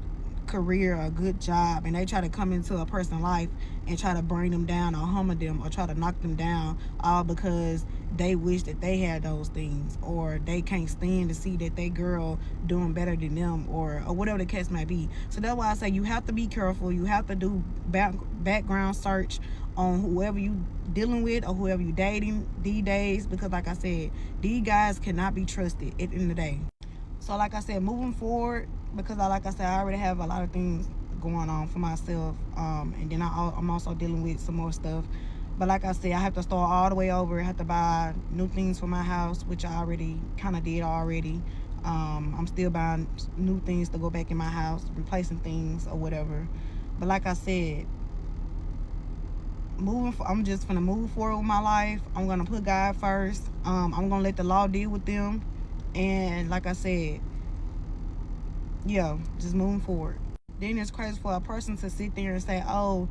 career, a good job, and they try to come into a person's life and try to bring them down or humble them or try to knock them down, all because they wish that they had those things, or they can't stand to see that they girl doing better than them, or whatever the case might be. So that's why I say you have to be careful. You have to do background search on whoever you dealing with or whoever you dating these days, because like I said, these guys cannot be trusted at the end of the day. So like I said, moving forward, because I already have a lot of things going on for myself, and then I'm also dealing with some more stuff. But like I said, I have to start all the way over. I have to buy new things for my house, which I already kind of did already. I'm still buying new things to go back in my house, replacing things or whatever. But like I said, I'm just gonna move forward with my life. I'm gonna put God first. I'm gonna let the law deal with them. And like I said, yeah, just moving forward. Then it's crazy for a person to sit there and say, oh,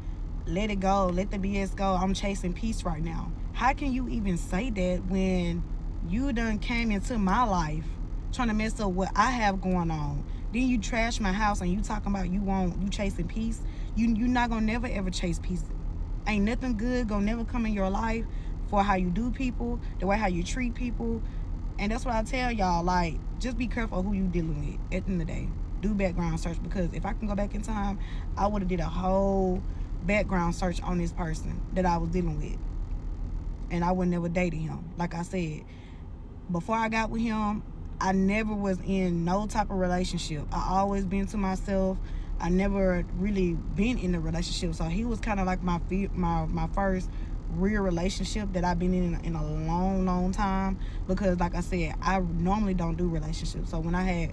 let it go, let the BS go, I'm chasing peace right now. How can you even say that when you done came into my life trying to mess up what I have going on? Then you trash my house and you talking about you chasing peace. You're not gonna never ever chase peace. Ain't nothing good gonna never come in your life for how you do people, the way how you treat people. And that's what I tell y'all, like, just be careful who you dealing with at the end of the day. Do background search, because if I can go back in time, I would have did a whole background search on this person that I was dealing with. And I would never dated him. Like I said, before I got with him, I never was in no type of relationship. I always been to myself. I never really been in a relationship. So he was kind of like my first real relationship that I've been in a long time, because like I said, I normally don't do relationships. So when I had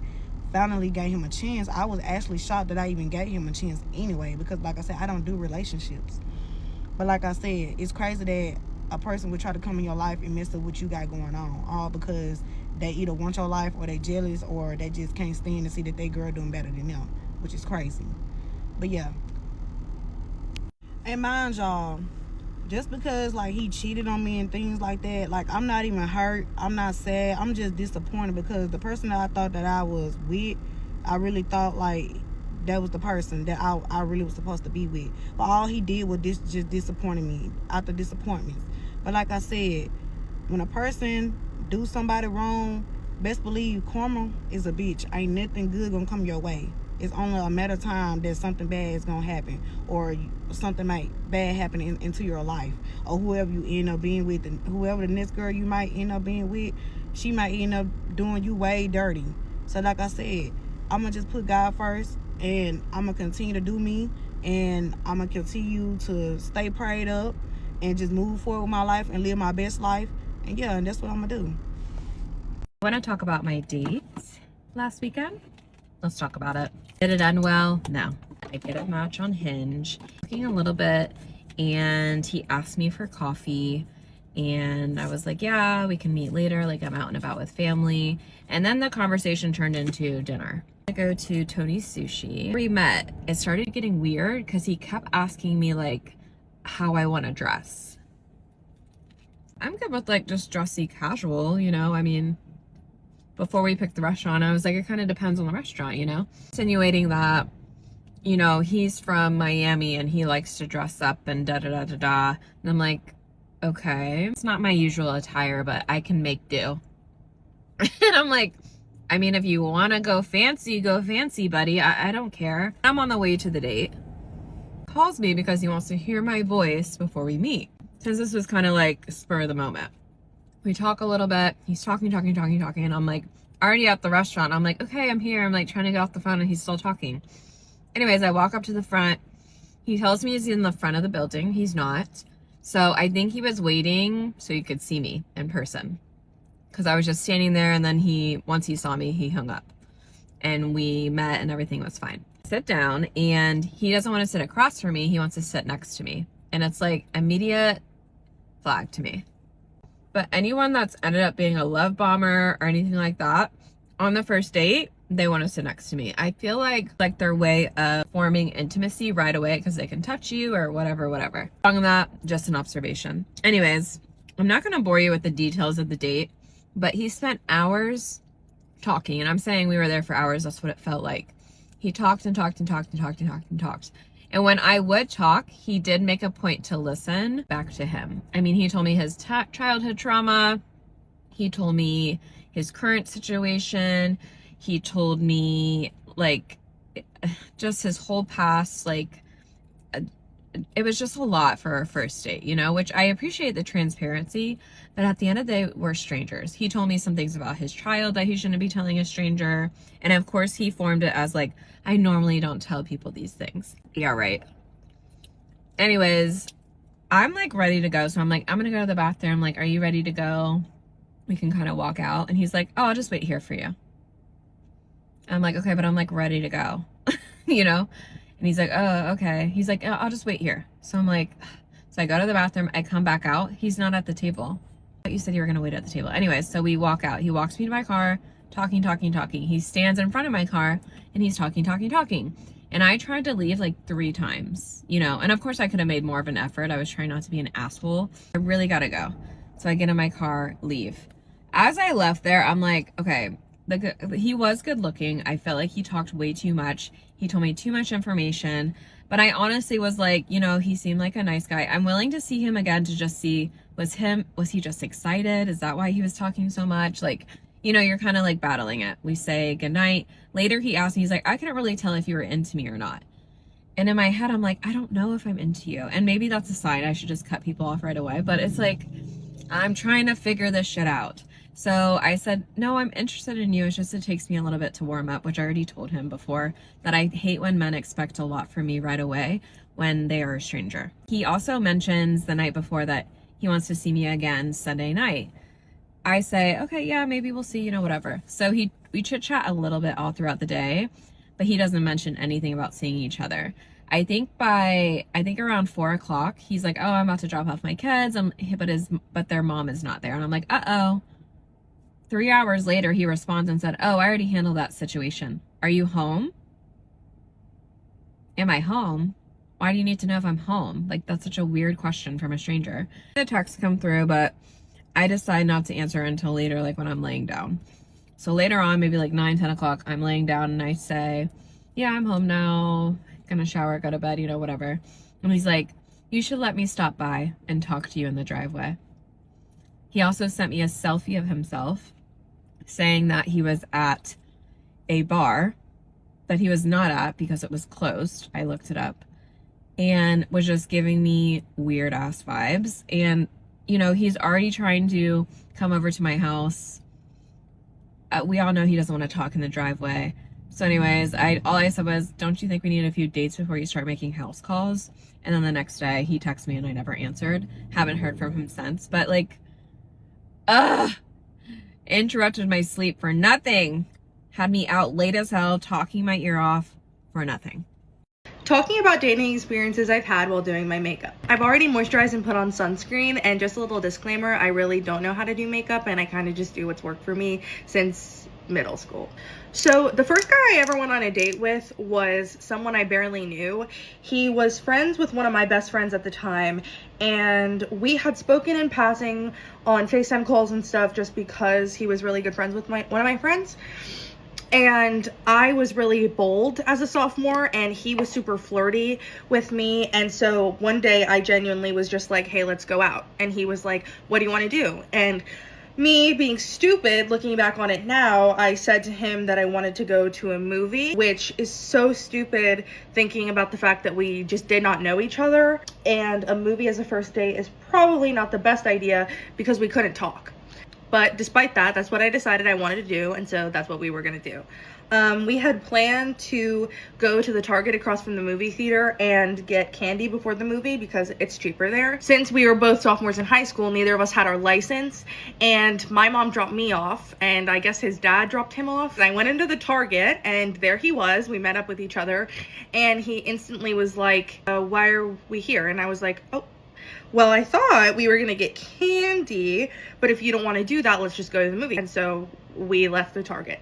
finally gave him a chance, I was actually shocked that I even gave him a chance anyway, because like I said, I don't do relationships. But like I said, it's crazy that a person would try to come in your life and mess up what you got going on, all because they either want your life, or they jealous, or they just can't stand to see that they girl doing better than them, which is crazy. But yeah, and mind y'all, just because like he cheated on me and things like that, like I'm not even hurt, I'm not sad, I'm just disappointed, because the person that I thought that I was with, I really thought like that was the person that I really was supposed to be with. But all he did was just disappointing me after disappointments. But like I said, when a person do somebody wrong, best believe karma is a bitch. Ain't nothing good gonna come your way. It's only a matter of time that something bad is gonna happen, or something might bad happen into your life, or whoever you end up being with, and whoever the next girl you might end up being with, she might end up doing you way dirty. So like I said, I'm gonna just put God first, and I'm gonna continue to do me, and I'm gonna continue to stay prayed up and just move forward with my life and live my best life. And yeah, and that's what I'm gonna do. I want to talk about my dates last weekend. Let's talk about it. Did it end well? No. I did a match on Hinge, talking a little bit, and he asked me for coffee, and I was like, yeah, we can meet later, like I'm out and about with family. And then the conversation turned into dinner. I go to Tony's Sushi. We met. It started getting weird because he kept asking me like how I want to dress. I'm good with like just dressy casual, you know, I mean, before we picked the restaurant, I was like, it kind of depends on the restaurant, you know? Insinuating that, you know, he's from Miami and he likes to dress up and da-da-da-da-da. And I'm like, okay. It's not my usual attire, but I can make do. And I'm like, I mean, if you want to go fancy, buddy. I don't care. I'm on the way to the date. Calls me because he wants to hear my voice before we meet. Since this was kind of like spur of the moment. We talk a little bit. He's talking. And I'm like, already at the restaurant. I'm like, okay, I'm here. I'm like trying to get off the phone and he's still talking. Anyways, I walk up to the front. He tells me he's in the front of the building. He's not. So I think he was waiting so he could see me in person. Because I was just standing there, and then once he saw me, he hung up. And we met and everything was fine. Sit down, and he doesn't want to sit across from me. He wants to sit next to me. And it's like immediate flag to me. But anyone that's ended up being a love bomber or anything like that, on the first date, they want to sit next to me. I feel like their way of forming intimacy right away because they can touch you or whatever. Wrong on that, just an observation. Anyways, I'm not going to bore you with the details of the date, but he spent hours talking, and I'm saying we were there for hours. That's what it felt like. He talked and talked. And when I would talk, he did make a point to listen back to him. I mean, he told me his childhood trauma. He told me his current situation. He told me, like, just his whole past, like, it was just a lot for our first date, you know, which I appreciate the transparency, but at the end of the day, we're strangers. He told me some things about his child that he shouldn't be telling a stranger. And of course, he formed it as like, I normally don't tell people these things. Yeah, right. Anyways, I'm like ready to go. So I'm like, I'm going to go to the bathroom. Like, are you ready to go? We can kind of walk out. And he's like, oh, I'll just wait here for you. I'm like, okay, but I'm like ready to go, you know? And he's like, oh, okay. He's like, I'll just wait here. So I'm like, so I go to the bathroom, I come back out. He's not at the table. But you said you were gonna wait at the table. Anyways, so we walk out. He walks me to my car, talking. He stands in front of my car and he's talking. And I tried to leave like 3 times, you know? And of course I could have made more of an effort. I was trying not to be an asshole. I really gotta go. So I get in my car, leave. As I left there, I'm like, okay, he was good looking. I felt like he talked way too much. He told me too much information, but I honestly was like, you know, he seemed like a nice guy. I'm willing to see him again to just see, was he just excited? Is that why he was talking so much? Like, you know, you're kind of like battling it. We say goodnight. Later he asked me, he's like, I couldn't really tell if you were into me or not. And in my head, I'm like, I don't know if I'm into you. And maybe that's a sign I should just cut people off right away. But it's like, I'm trying to figure this shit out. So I said, no, I'm interested in you. It's just, it takes me a little bit to warm up, which I already told him before, that I hate when men expect a lot from me right away when they are a stranger. He also mentions the night before that he wants to see me again Sunday night. I say, okay, yeah, maybe we'll see, you know, whatever. So we chit chat a little bit all throughout the day, but he doesn't mention anything about seeing each other. I think around 4 o'clock, he's like, oh, I'm about to drop off my kids. But their mom is not there. And I'm like, uh-oh. 3 hours later, he responds and said, oh, I already handled that situation. Are you home? Am I home? Why do you need to know if I'm home? Like, that's such a weird question from a stranger. The texts come through, but I decide not to answer until later, like when I'm laying down. So later on, maybe like 9, 10 o'clock, I'm laying down and I say, yeah, I'm home now. Gonna shower, go to bed, you know, whatever. And he's like, you should let me stop by and talk to you in the driveway. He also sent me a selfie of himself saying that he was at a bar that he was not at because it was closed. I looked it up, and was just giving me weird ass vibes. And, you know, he's already trying to come over to my house. We all know he doesn't want to talk in the driveway. So anyways, all I said was, don't you think we need a few dates before you start making house calls? And then the next day he texted me and I never answered. Haven't heard from him since. But like, interrupted my sleep for nothing. Had me out late as hell, talking my ear off for nothing. Talking about dating experiences I've had while doing my makeup. I've already moisturized and put on sunscreen, and just a little disclaimer, I really don't know how to do makeup, and I kind of just do what's worked for me since middle school. So the first guy I ever went on a date with was someone I barely knew. He was friends with one of my best friends at the time, and we had spoken in passing on FaceTime calls and stuff just because he was really good friends with one of my friends. And I was really bold as a sophomore, and he was super flirty with me. And so one day I genuinely was just like, hey, let's go out. And he was like, what do you want to do? And me being stupid, looking back on it now, I said to him that I wanted to go to a movie, which is so stupid thinking about the fact that we just did not know each other. And a movie as a first date is probably not the best idea because we couldn't talk. But despite that, that's what I decided I wanted to do, and so that's what we were gonna do. We had planned to go to the Target across from the movie theater and get candy before the movie because it's cheaper there. Since we were both sophomores in high school, neither of us had our license, and my mom dropped me off, and I guess his dad dropped him off. And I went into the Target, and there he was. We met up with each other, and he instantly was like, why are we here? And I was like, oh, well, I thought we were gonna get candy, but if you don't want to do that, let's just go to the movie. And so we left the Target,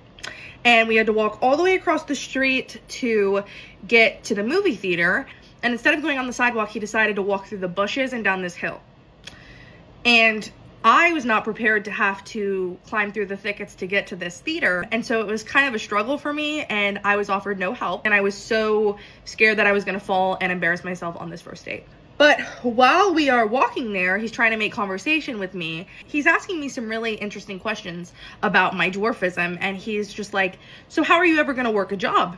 and we had to walk all the way across the street to get to the movie theater. And instead of going on the sidewalk, he decided to walk through the bushes and down this hill. And I was not prepared to have to climb through the thickets to get to this theater. And so it was kind of a struggle for me, and I was offered no help. And I was so scared that I was gonna fall and embarrass myself on this first date. But while we are walking there, he's trying to make conversation with me. He's asking me some really interesting questions about my dwarfism, and he's just like, so how are you ever gonna work a job?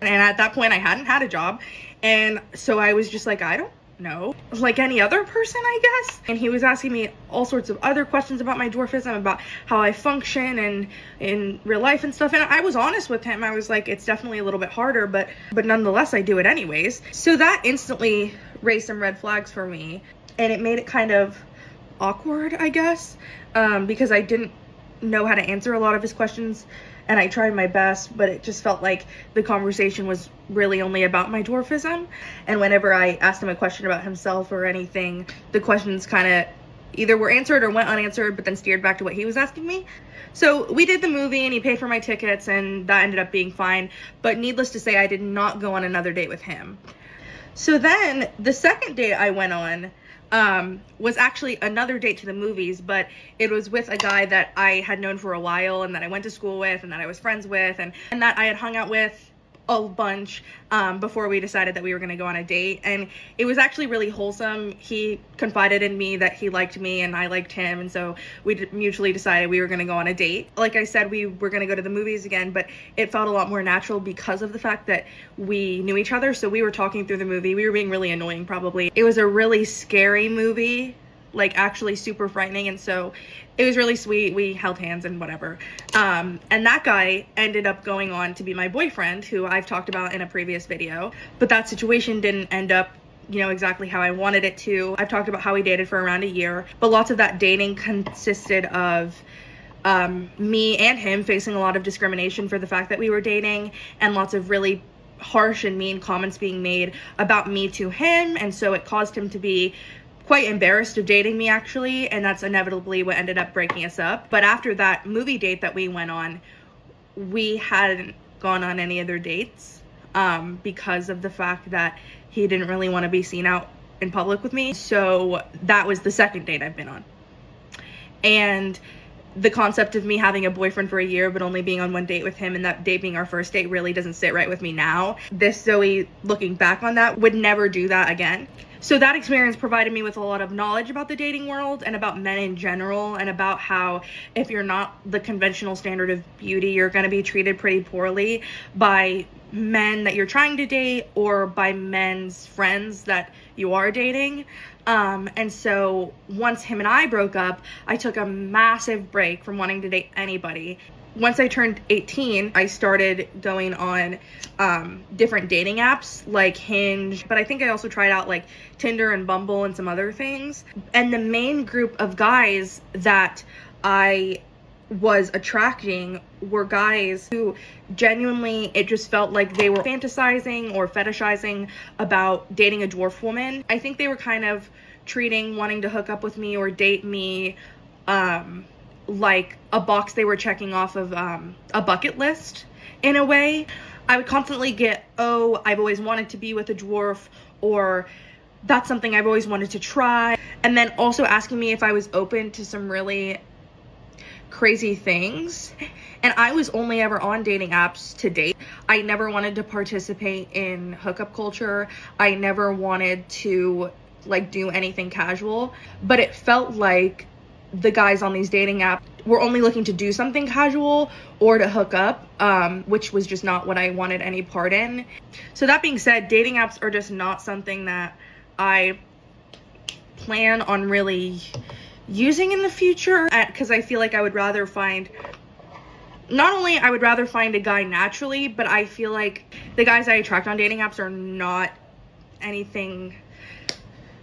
And at that point, I hadn't had a job, and so I was just like, I don't know. Like any other person, I guess. And he was asking me all sorts of other questions about my dwarfism, about how I function and in real life and stuff. And I was honest with him. I was like, it's definitely a little bit harder, but nonetheless, I do it anyways. So that instantly raised some red flags for me, and it made it kind of awkward, I guess, because I didn't know how to answer a lot of his questions, and I tried my best, but it just felt like the conversation was really only about my dwarfism. And whenever I asked him a question about himself or anything, the questions kind of either were answered or went unanswered, but then steered back to what he was asking me. So we did the movie and he paid for my tickets, and that ended up being fine. But needless to say, I did not go on another date with him. So then the second date I went on was actually another date to the movies, but it was with a guy that I had known for a while and that I went to school with and that I was friends with and that I had hung out with a bunch before we decided that we were going to go on a date. And it was actually really wholesome. He confided in me that he liked me and I liked him, and so we mutually decided we were going to go on a date. Like I said, we were going to go to the movies again, but it felt a lot more natural because of the fact that we knew each other. So we were talking through the movie. We were being really annoying probably. It was a really scary movie, like actually super frightening, and so it was really sweet. We held hands and whatever. And that guy ended up going on to be my boyfriend, who I've talked about in a previous video. But that situation didn't end up, you know, exactly how I wanted it to. I've talked about how we dated for around a year, but lots of that dating consisted of me and him facing a lot of discrimination for the fact that we were dating, and lots of really harsh and mean comments being made about me to him. And so it caused him to be quite embarrassed of dating me, actually, and that's inevitably what ended up breaking us up. But after that movie date that we went on, we hadn't gone on any other dates because of the fact that he didn't really want to be seen out in public with me. So that was the second date I've been on. And the concept of me having a boyfriend for a year but only being on one date with him and that date being our first date really doesn't sit right with me now. This Zoe, looking back on that, would never do that again. So that experience provided me with a lot of knowledge about the dating world and about men in general, and about how if you're not the conventional standard of beauty, you're going to be treated pretty poorly by men that you're trying to date or by men's friends that you are dating. And so once him and I broke up, I took a massive break from wanting to date anybody. Once I turned 18, I started going on different dating apps like Hinge, but I think I also tried out like Tinder and Bumble and some other things. And the main group of guys that I was attracting were guys who genuinely, it just felt like they were fantasizing or fetishizing about dating a dwarf woman. I think they were kind of treating wanting to hook up with me or date me like a box they were checking off of a bucket list in a way. I would constantly get, oh, I've always wanted to be with a dwarf, or that's something I've always wanted to try. And then also asking me if I was open to some really crazy things. And I was only ever on dating apps to date. I never wanted to participate in hookup culture. I never wanted to like do anything casual, but it felt like the guys on these dating apps were only looking to do something casual or to hook up, which was just not what I wanted any part in. So that being said, dating apps are just not something that I plan on really using in the future, because I feel like I would rather find, not only I would rather find a guy naturally, but I feel like the guys I attract on dating apps are not anything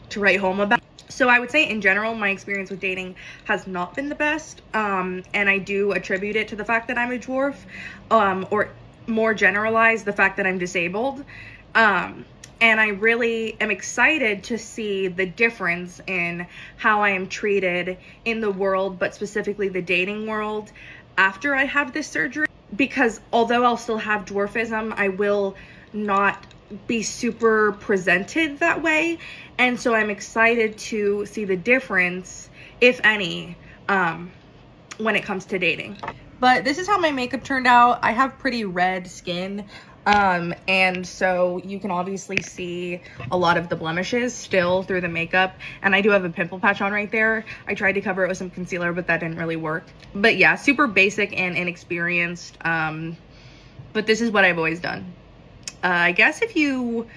to write home about. So I would say in general, my experience with dating has not been the best, and I do attribute it to the fact that I'm a dwarf, or more generalized, the fact that I'm disabled. And I really am excited to see the difference in how I am treated in the world, but specifically the dating world, after I have this surgery. Because although I'll still have dwarfism, I will not be super presented that way. And so I'm excited to see the difference, if any, when it comes to dating. But this is how my makeup turned out. I have pretty red skin, and so you can obviously see a lot of the blemishes still through the makeup, and I do have a pimple patch on right there. I tried to cover it with some concealer, but that didn't really work. But yeah, super basic and inexperienced, but this is what I've always done. I guess if you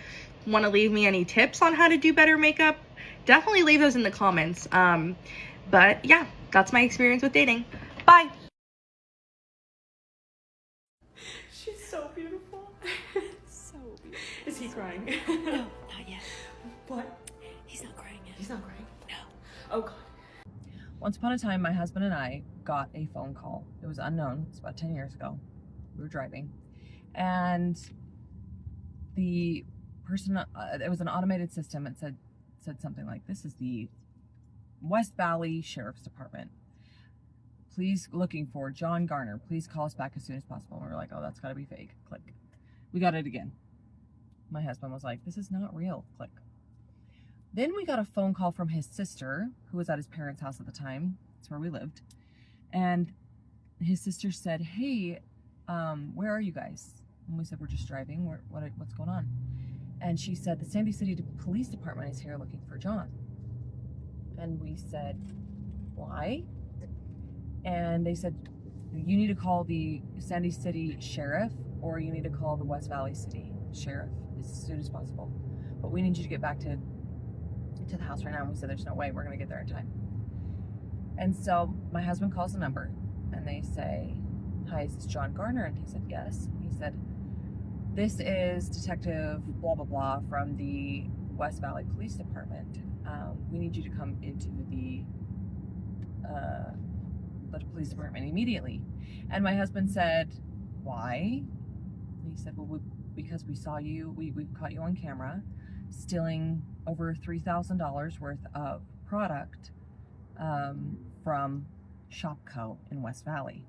want to leave me any tips on how to do better makeup, definitely leave those in the comments. But yeah, that's my experience with dating. Bye. She's so beautiful. So beautiful. Is he crying? No, not yet. What? He's not crying yet. He's not crying? No. Oh god. Once upon a time, my husband and I got a phone call. It was unknown. It's about 10 years ago. We were driving. And the person, it was an automated system. It said something like, this is the West Valley Sheriff's Department. Please, looking for John Garner. Please call us back as soon as possible. And we were like, oh, that's got to be fake. Click. We got it again. My husband was like, this is not real. Click. Then we got a phone call from his sister, who was at his parents' house at the time. That's where we lived. And his sister said, hey, where are you guys? And we said, we're just driving. What's going on? And she said, the Sandy City Police Department is here looking for John. And we said, why? And they said, you need to call the Sandy City Sheriff, or you need to call the West Valley City Sheriff as soon as possible. But we need you to get back to the house right now. And we said, there's no way we're going to get there in time. And so my husband calls the number, and they say, hi, is this John Garner? And he said, yes. And he said, this is Detective blah, blah, blah from the West Valley Police Department. We need you to come into the police department immediately. And my husband said, why? And he said, well, because we saw you, we caught you on camera stealing over $3,000 worth of product from Shopco in West Valley.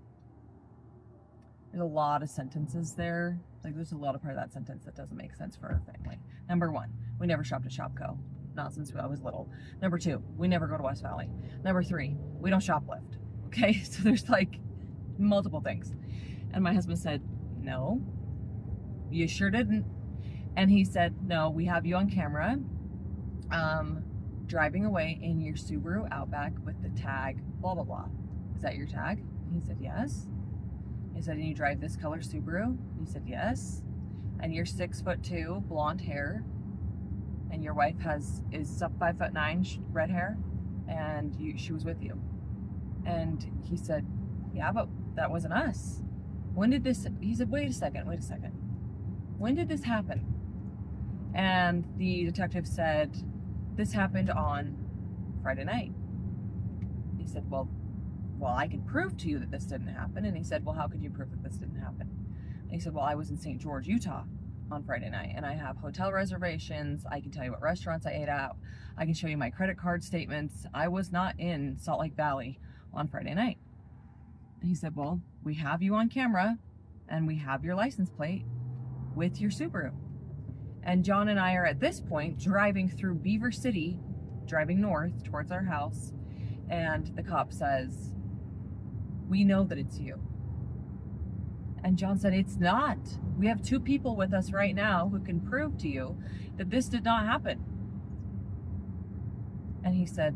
There's a lot of sentences there. Like, there's a lot of part of that sentence that doesn't make sense for our family. Number one, we never shopped at Shopco. Not since I was little. Number two, we never go to West Valley. Number three, we don't shoplift. Okay, so there's like multiple things. And my husband said, no, you sure didn't. And he said, no, we have you on camera driving away in your Subaru Outback with the tag blah, blah, blah. Is that your tag? And he said, yes. He said, and you drive this color Subaru? And he said, yes. And you're 6'2", blonde hair. And your wife is 5'9", red hair, and she was with you. And he said, yeah, but that wasn't us. When did this, he said, wait a second. When did this happen? And the detective said, this happened on Friday night. He said, well, I can prove to you that this didn't happen. And he said, well, how could you prove that this didn't happen? And he said, well, I was in St. George, Utah on Friday night, and I have hotel reservations. I can tell you what restaurants I ate at. I can show you my credit card statements. I was not in Salt Lake Valley on Friday night. And he said, well, we have you on camera and we have your license plate with your Subaru. And John and I are at this point driving through Beaver City, driving north towards our house, and the cop says, we know that it's you. And John said, it's not. We have two people with us right now who can prove to you that this did not happen. And he said,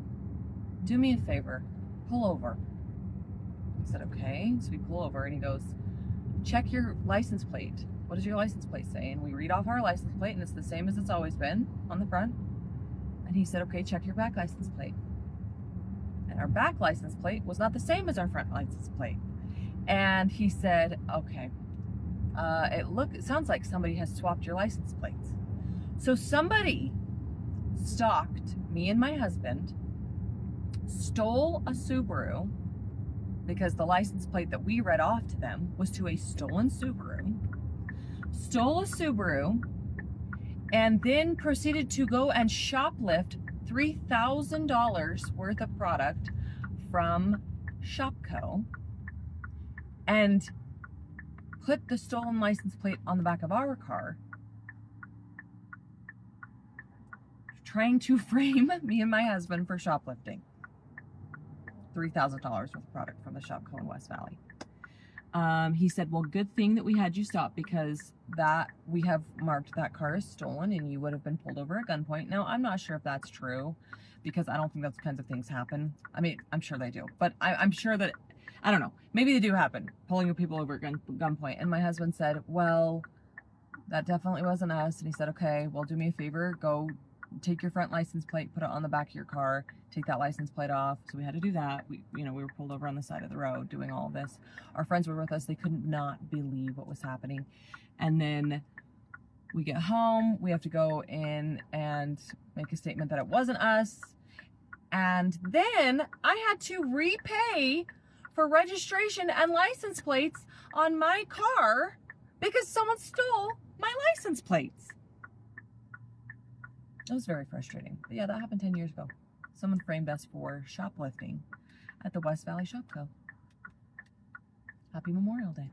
do me a favor, pull over. I said, okay. So we pull over and he goes, check your license plate. What does your license plate say? And we read off our license plate, and it's the same as it's always been on the front. And he said, okay, check your back license plate. And our back license plate was not the same as our front license plate. And he said, okay, it sounds like somebody has swapped your license plates. So somebody stalked me and my husband, stole a Subaru, because the license plate that we read off to them was to a stolen Subaru, stole a Subaru, and then proceeded to go and shoplift $3,000 worth of product from Shopco and put the stolen license plate on the back of our car, trying to frame me and my husband for shoplifting $3,000 worth of product from the Shopco in West Valley. He said, well, good thing that we had you stop, because that we have marked that car as stolen and you would have been pulled over at gunpoint. Now, I'm not sure if that's true, because I don't think those kinds of things happen. I mean, I'm sure they do, but I'm sure that, I don't know, maybe they do happen, pulling people over at gunpoint. And my husband said, well, that definitely wasn't us. And he said, okay, well, do me a favor, go take your front license plate, put it on the back of your car, take that license plate off. So we had to do that. We were pulled over on the side of the road doing all of this. Our friends were with us. They could not believe what was happening. And then we get home, we have to go in and make a statement that it wasn't us. And then I had to repay for registration and license plates on my car because someone stole my license plates. It was very frustrating. But yeah, that happened 10 years ago. Someone framed us for shoplifting at the West Valley Shopco. Happy Memorial Day.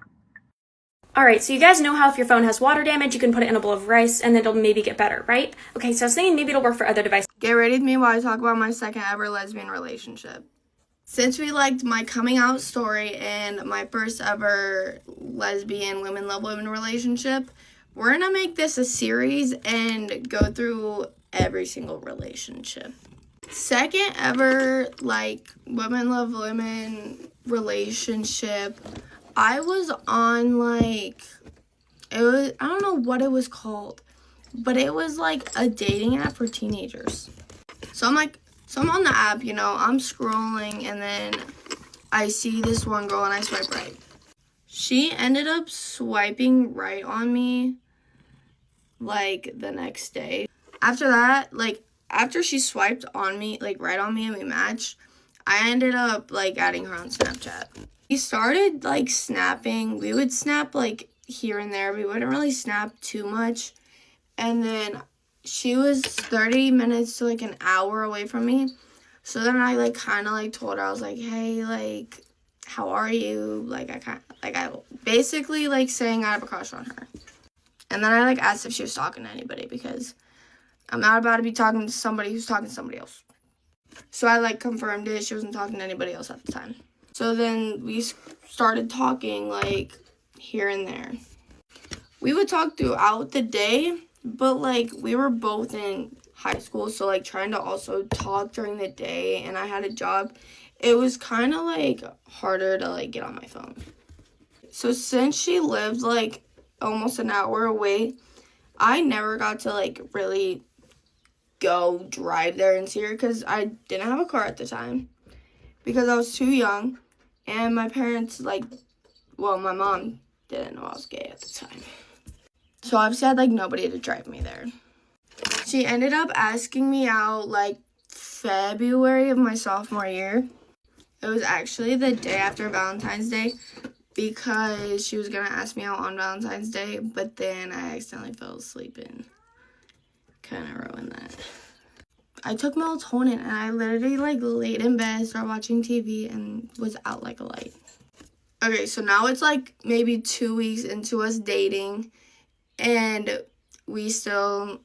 Alright, so you guys know how if your phone has water damage, you can put it in a bowl of rice and then it'll maybe get better, right? Okay, so I was thinking maybe it'll work for other devices. Get ready with me while I talk about my second ever lesbian relationship. Since we liked my coming out story and my first ever lesbian women love women relationship, we're gonna make this a series and go through every single relationship. Second ever women love women relationship, I was on I don't know what it was called, but it was like a dating app for teenagers. So I'm on the app, I'm scrolling and then I see this one girl and I swipe right. She ended up swiping right on me the next day. After that, after she swiped on me, right on me and we matched, I ended up adding her on Snapchat. We started snapping. We would snap here and there. We wouldn't really snap too much. And then she was 30 minutes to an hour away from me. So then I kind of told her, I was like, hey, how are you? I basically saying I have a crush on her. And then I asked if she was talking to anybody because I'm not about to be talking to somebody who's talking to somebody else. So I confirmed it. She wasn't talking to anybody else at the time. So then we started talking here and there. We would talk throughout the day, but we were both in high school, so trying to also talk during the day, and I had a job. It was kind of harder to get on my phone. So since she lived almost an hour away, I never got to really go drive there and see her because I didn't have a car at the time because I was too young, and my parents my mom didn't know I was gay at the time. So obviously I had nobody to drive me there. She ended up asking me out February of my sophomore year. It was actually the day after Valentine's Day because she was gonna ask me out on Valentine's Day, but then I accidentally fell asleep and kind of ruined that. I took melatonin and I literally laid in bed, started watching TV, and was out like a light. Okay, so now it's maybe 2 weeks into us dating, and we still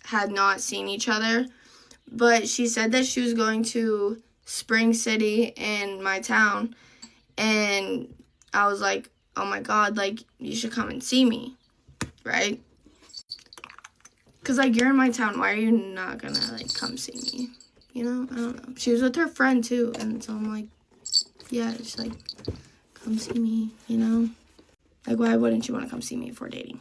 had not seen each other. But she said that she was going to Spring City in my town, and I was like, oh my god, you should come and see me, right? Because, you're in my town, why are you not gonna, come see me? I don't know. She was with her friend, too, and so I'm like, yeah, just, come see me, why wouldn't you want to come see me if we're dating?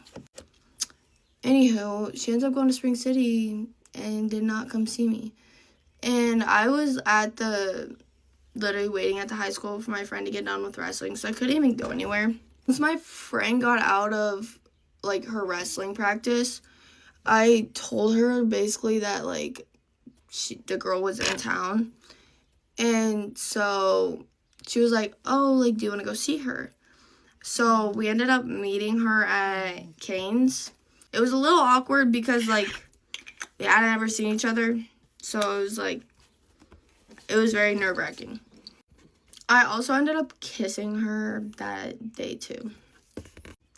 Anywho, she ends up going to Spring City and did not come see me. And I was literally waiting at the high school for my friend to get done with wrestling, so I couldn't even go anywhere. Once my friend got out of, her wrestling practice, I told her basically that, the girl was in town. And so she was like, oh, do you want to go see her? So we ended up meeting her at Cane's. It was a little awkward because, we hadn't ever seen each other. So it was, it was very nerve-wracking. I also ended up kissing her that day, too.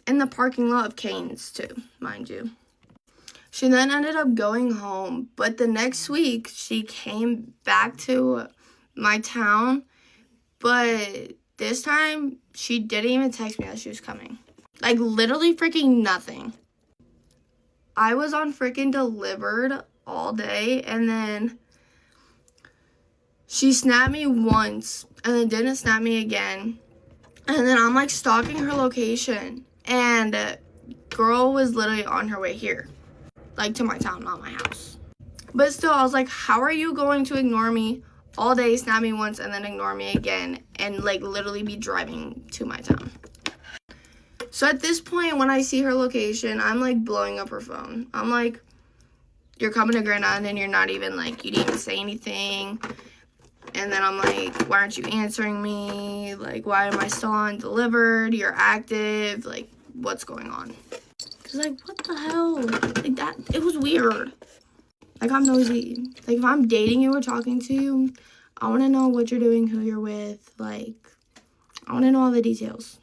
In the parking lot of Cane's, too, mind you. She then ended up going home, but the next week, she came back to my town, but this time, she didn't even text me that she was coming. Literally freaking nothing. I was on freaking delivered all day, and then she snapped me once, and then didn't snap me again, and then I'm, stalking her location, and girl was literally on her way here. To my town, not my house. But still, I was like, how are you going to ignore me all day, snap me once, and then ignore me again, and, literally be driving to my town? So at this point, when I see her location, I'm, blowing up her phone. I'm like, you're coming to Grwn, and you're not even, you didn't even say anything. And then I'm like, why aren't you answering me? Like, why am I still undelivered? You're active. Like, what's going on? Cause like, what the hell? Like that, it was weird. Like, I'm nosy. Like, if I'm dating you or talking to you, I want to know what you're doing, who you're with. Like, I want to know all the details.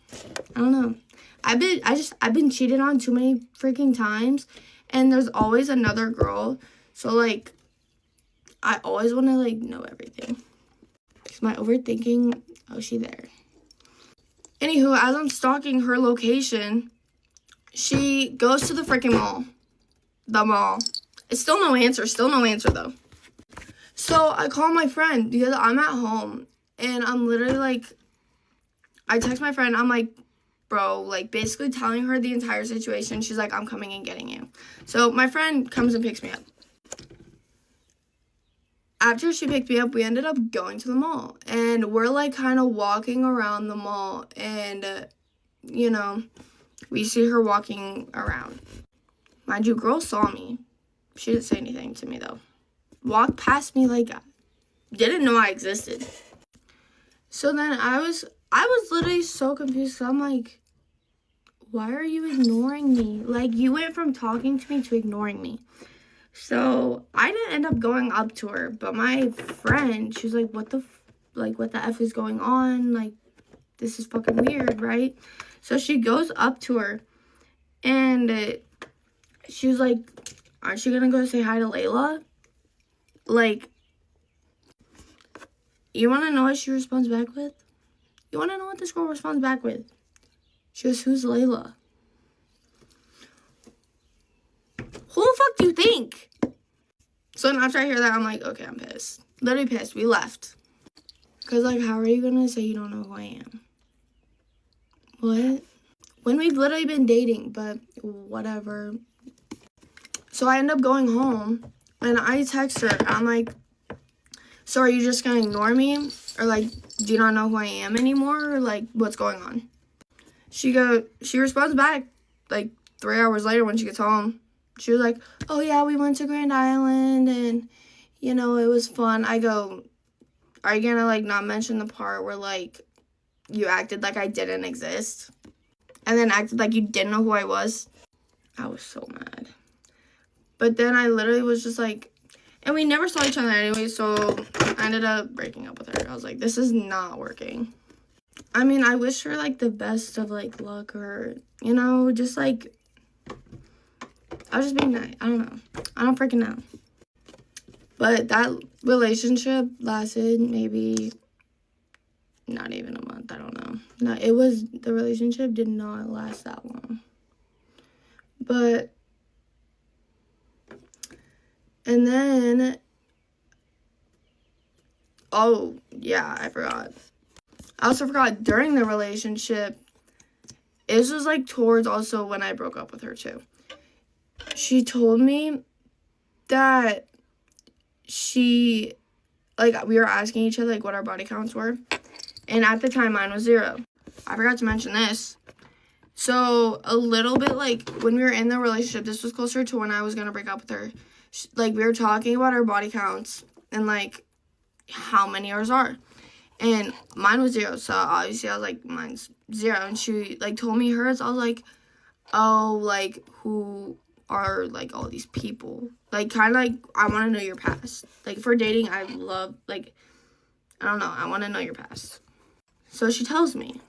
I don't know. I've been cheated on too many freaking times, and there's always another girl. So like, I always want to like know everything. Cause my overthinking, oh, she there. Anywho, as I'm stalking her location, she goes to the freaking mall. The mall. It's still no answer though. So I call my friend because I'm at home, and I'm literally like, I text my friend, I'm like, bro, like basically telling her the entire situation. She's like, I'm coming and getting you. So my friend comes and picks me up. After she picked me up, we ended up going to the mall, and we're like kind of walking around the mall, and you know, we see her walking around. Mind you, girl saw me. She didn't say anything to me though. Walked past me like didn't know I existed. So then I was literally so confused. So I'm like, why are you ignoring me? Like, you went from talking to me to ignoring me. So I didn't end up going up to her, but my friend, she was like, what the F is going on? Like, this is fucking weird, right? So she goes up to her, and she was like, aren't you gonna go say hi to Layla? Like, you wanna know what she responds back with? You wanna know what this girl responds back with? She goes, who's Layla? Who the fuck do you think? So then after I hear that, I'm like, okay, I'm pissed. Literally pissed. We left. Because, like, how are you going to say you don't know who I am? What? When we've literally been dating, but whatever. So I end up going home, and I text her. I'm like, so are you just going to ignore me? Or, like, do you not know who I am anymore? Or, like, what's going on? She responds back, like, 3 hours later when she gets home. She was like, oh, yeah, we went to Grand Island, and, you know, it was fun. I go, are you going to, like, not mention the part where, like, you acted like I didn't exist? And then acted like you didn't know who I was? I was so mad. But then I literally was just like, and we never saw each other anyway, so I ended up breaking up with her. I was like, this is not working. I mean, I wish her, like, the best of, like, luck, or, you know, just, like, I was just being nice. I don't know. I don't freaking know. But that relationship lasted maybe not even a month. I don't know. No, the relationship did not last that long. But, and then, oh, yeah, I forgot. I also forgot during the relationship, this was, like, towards also when I broke up with her, too. She told me that she, like, we were asking each other, like, what our body counts were. And at the time, mine was 0. I forgot to mention this. So, a little bit, like, when we were in the relationship, this was closer to when I was going to break up with her. Like, we were talking about our body counts and, like, how many ours are. And mine was 0. So, obviously, I was like, mine's 0. And she, like, told me hers. I was like, oh, like, who are, like, all these people? Like, kind of like, I want to know your past. Like, for dating, I love, like, I don't know, I want to know your past. So she tells me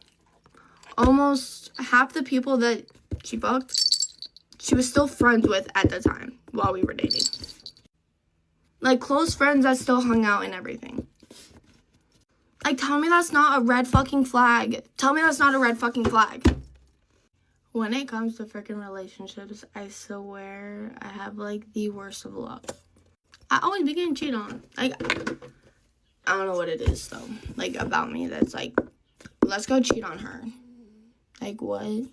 almost half the people that she fucked, she was still friends with at the time while we were dating. Like, close friends that still hung out and everything. Like, tell me that's not a red fucking flag. Tell me that's not a red fucking flag. When it comes to freaking relationships, I swear I have, like, the worst of luck. I always be getting cheated on. Like, I don't know what it is, though. Like, about me that's like, let's go cheat on her. Like, what?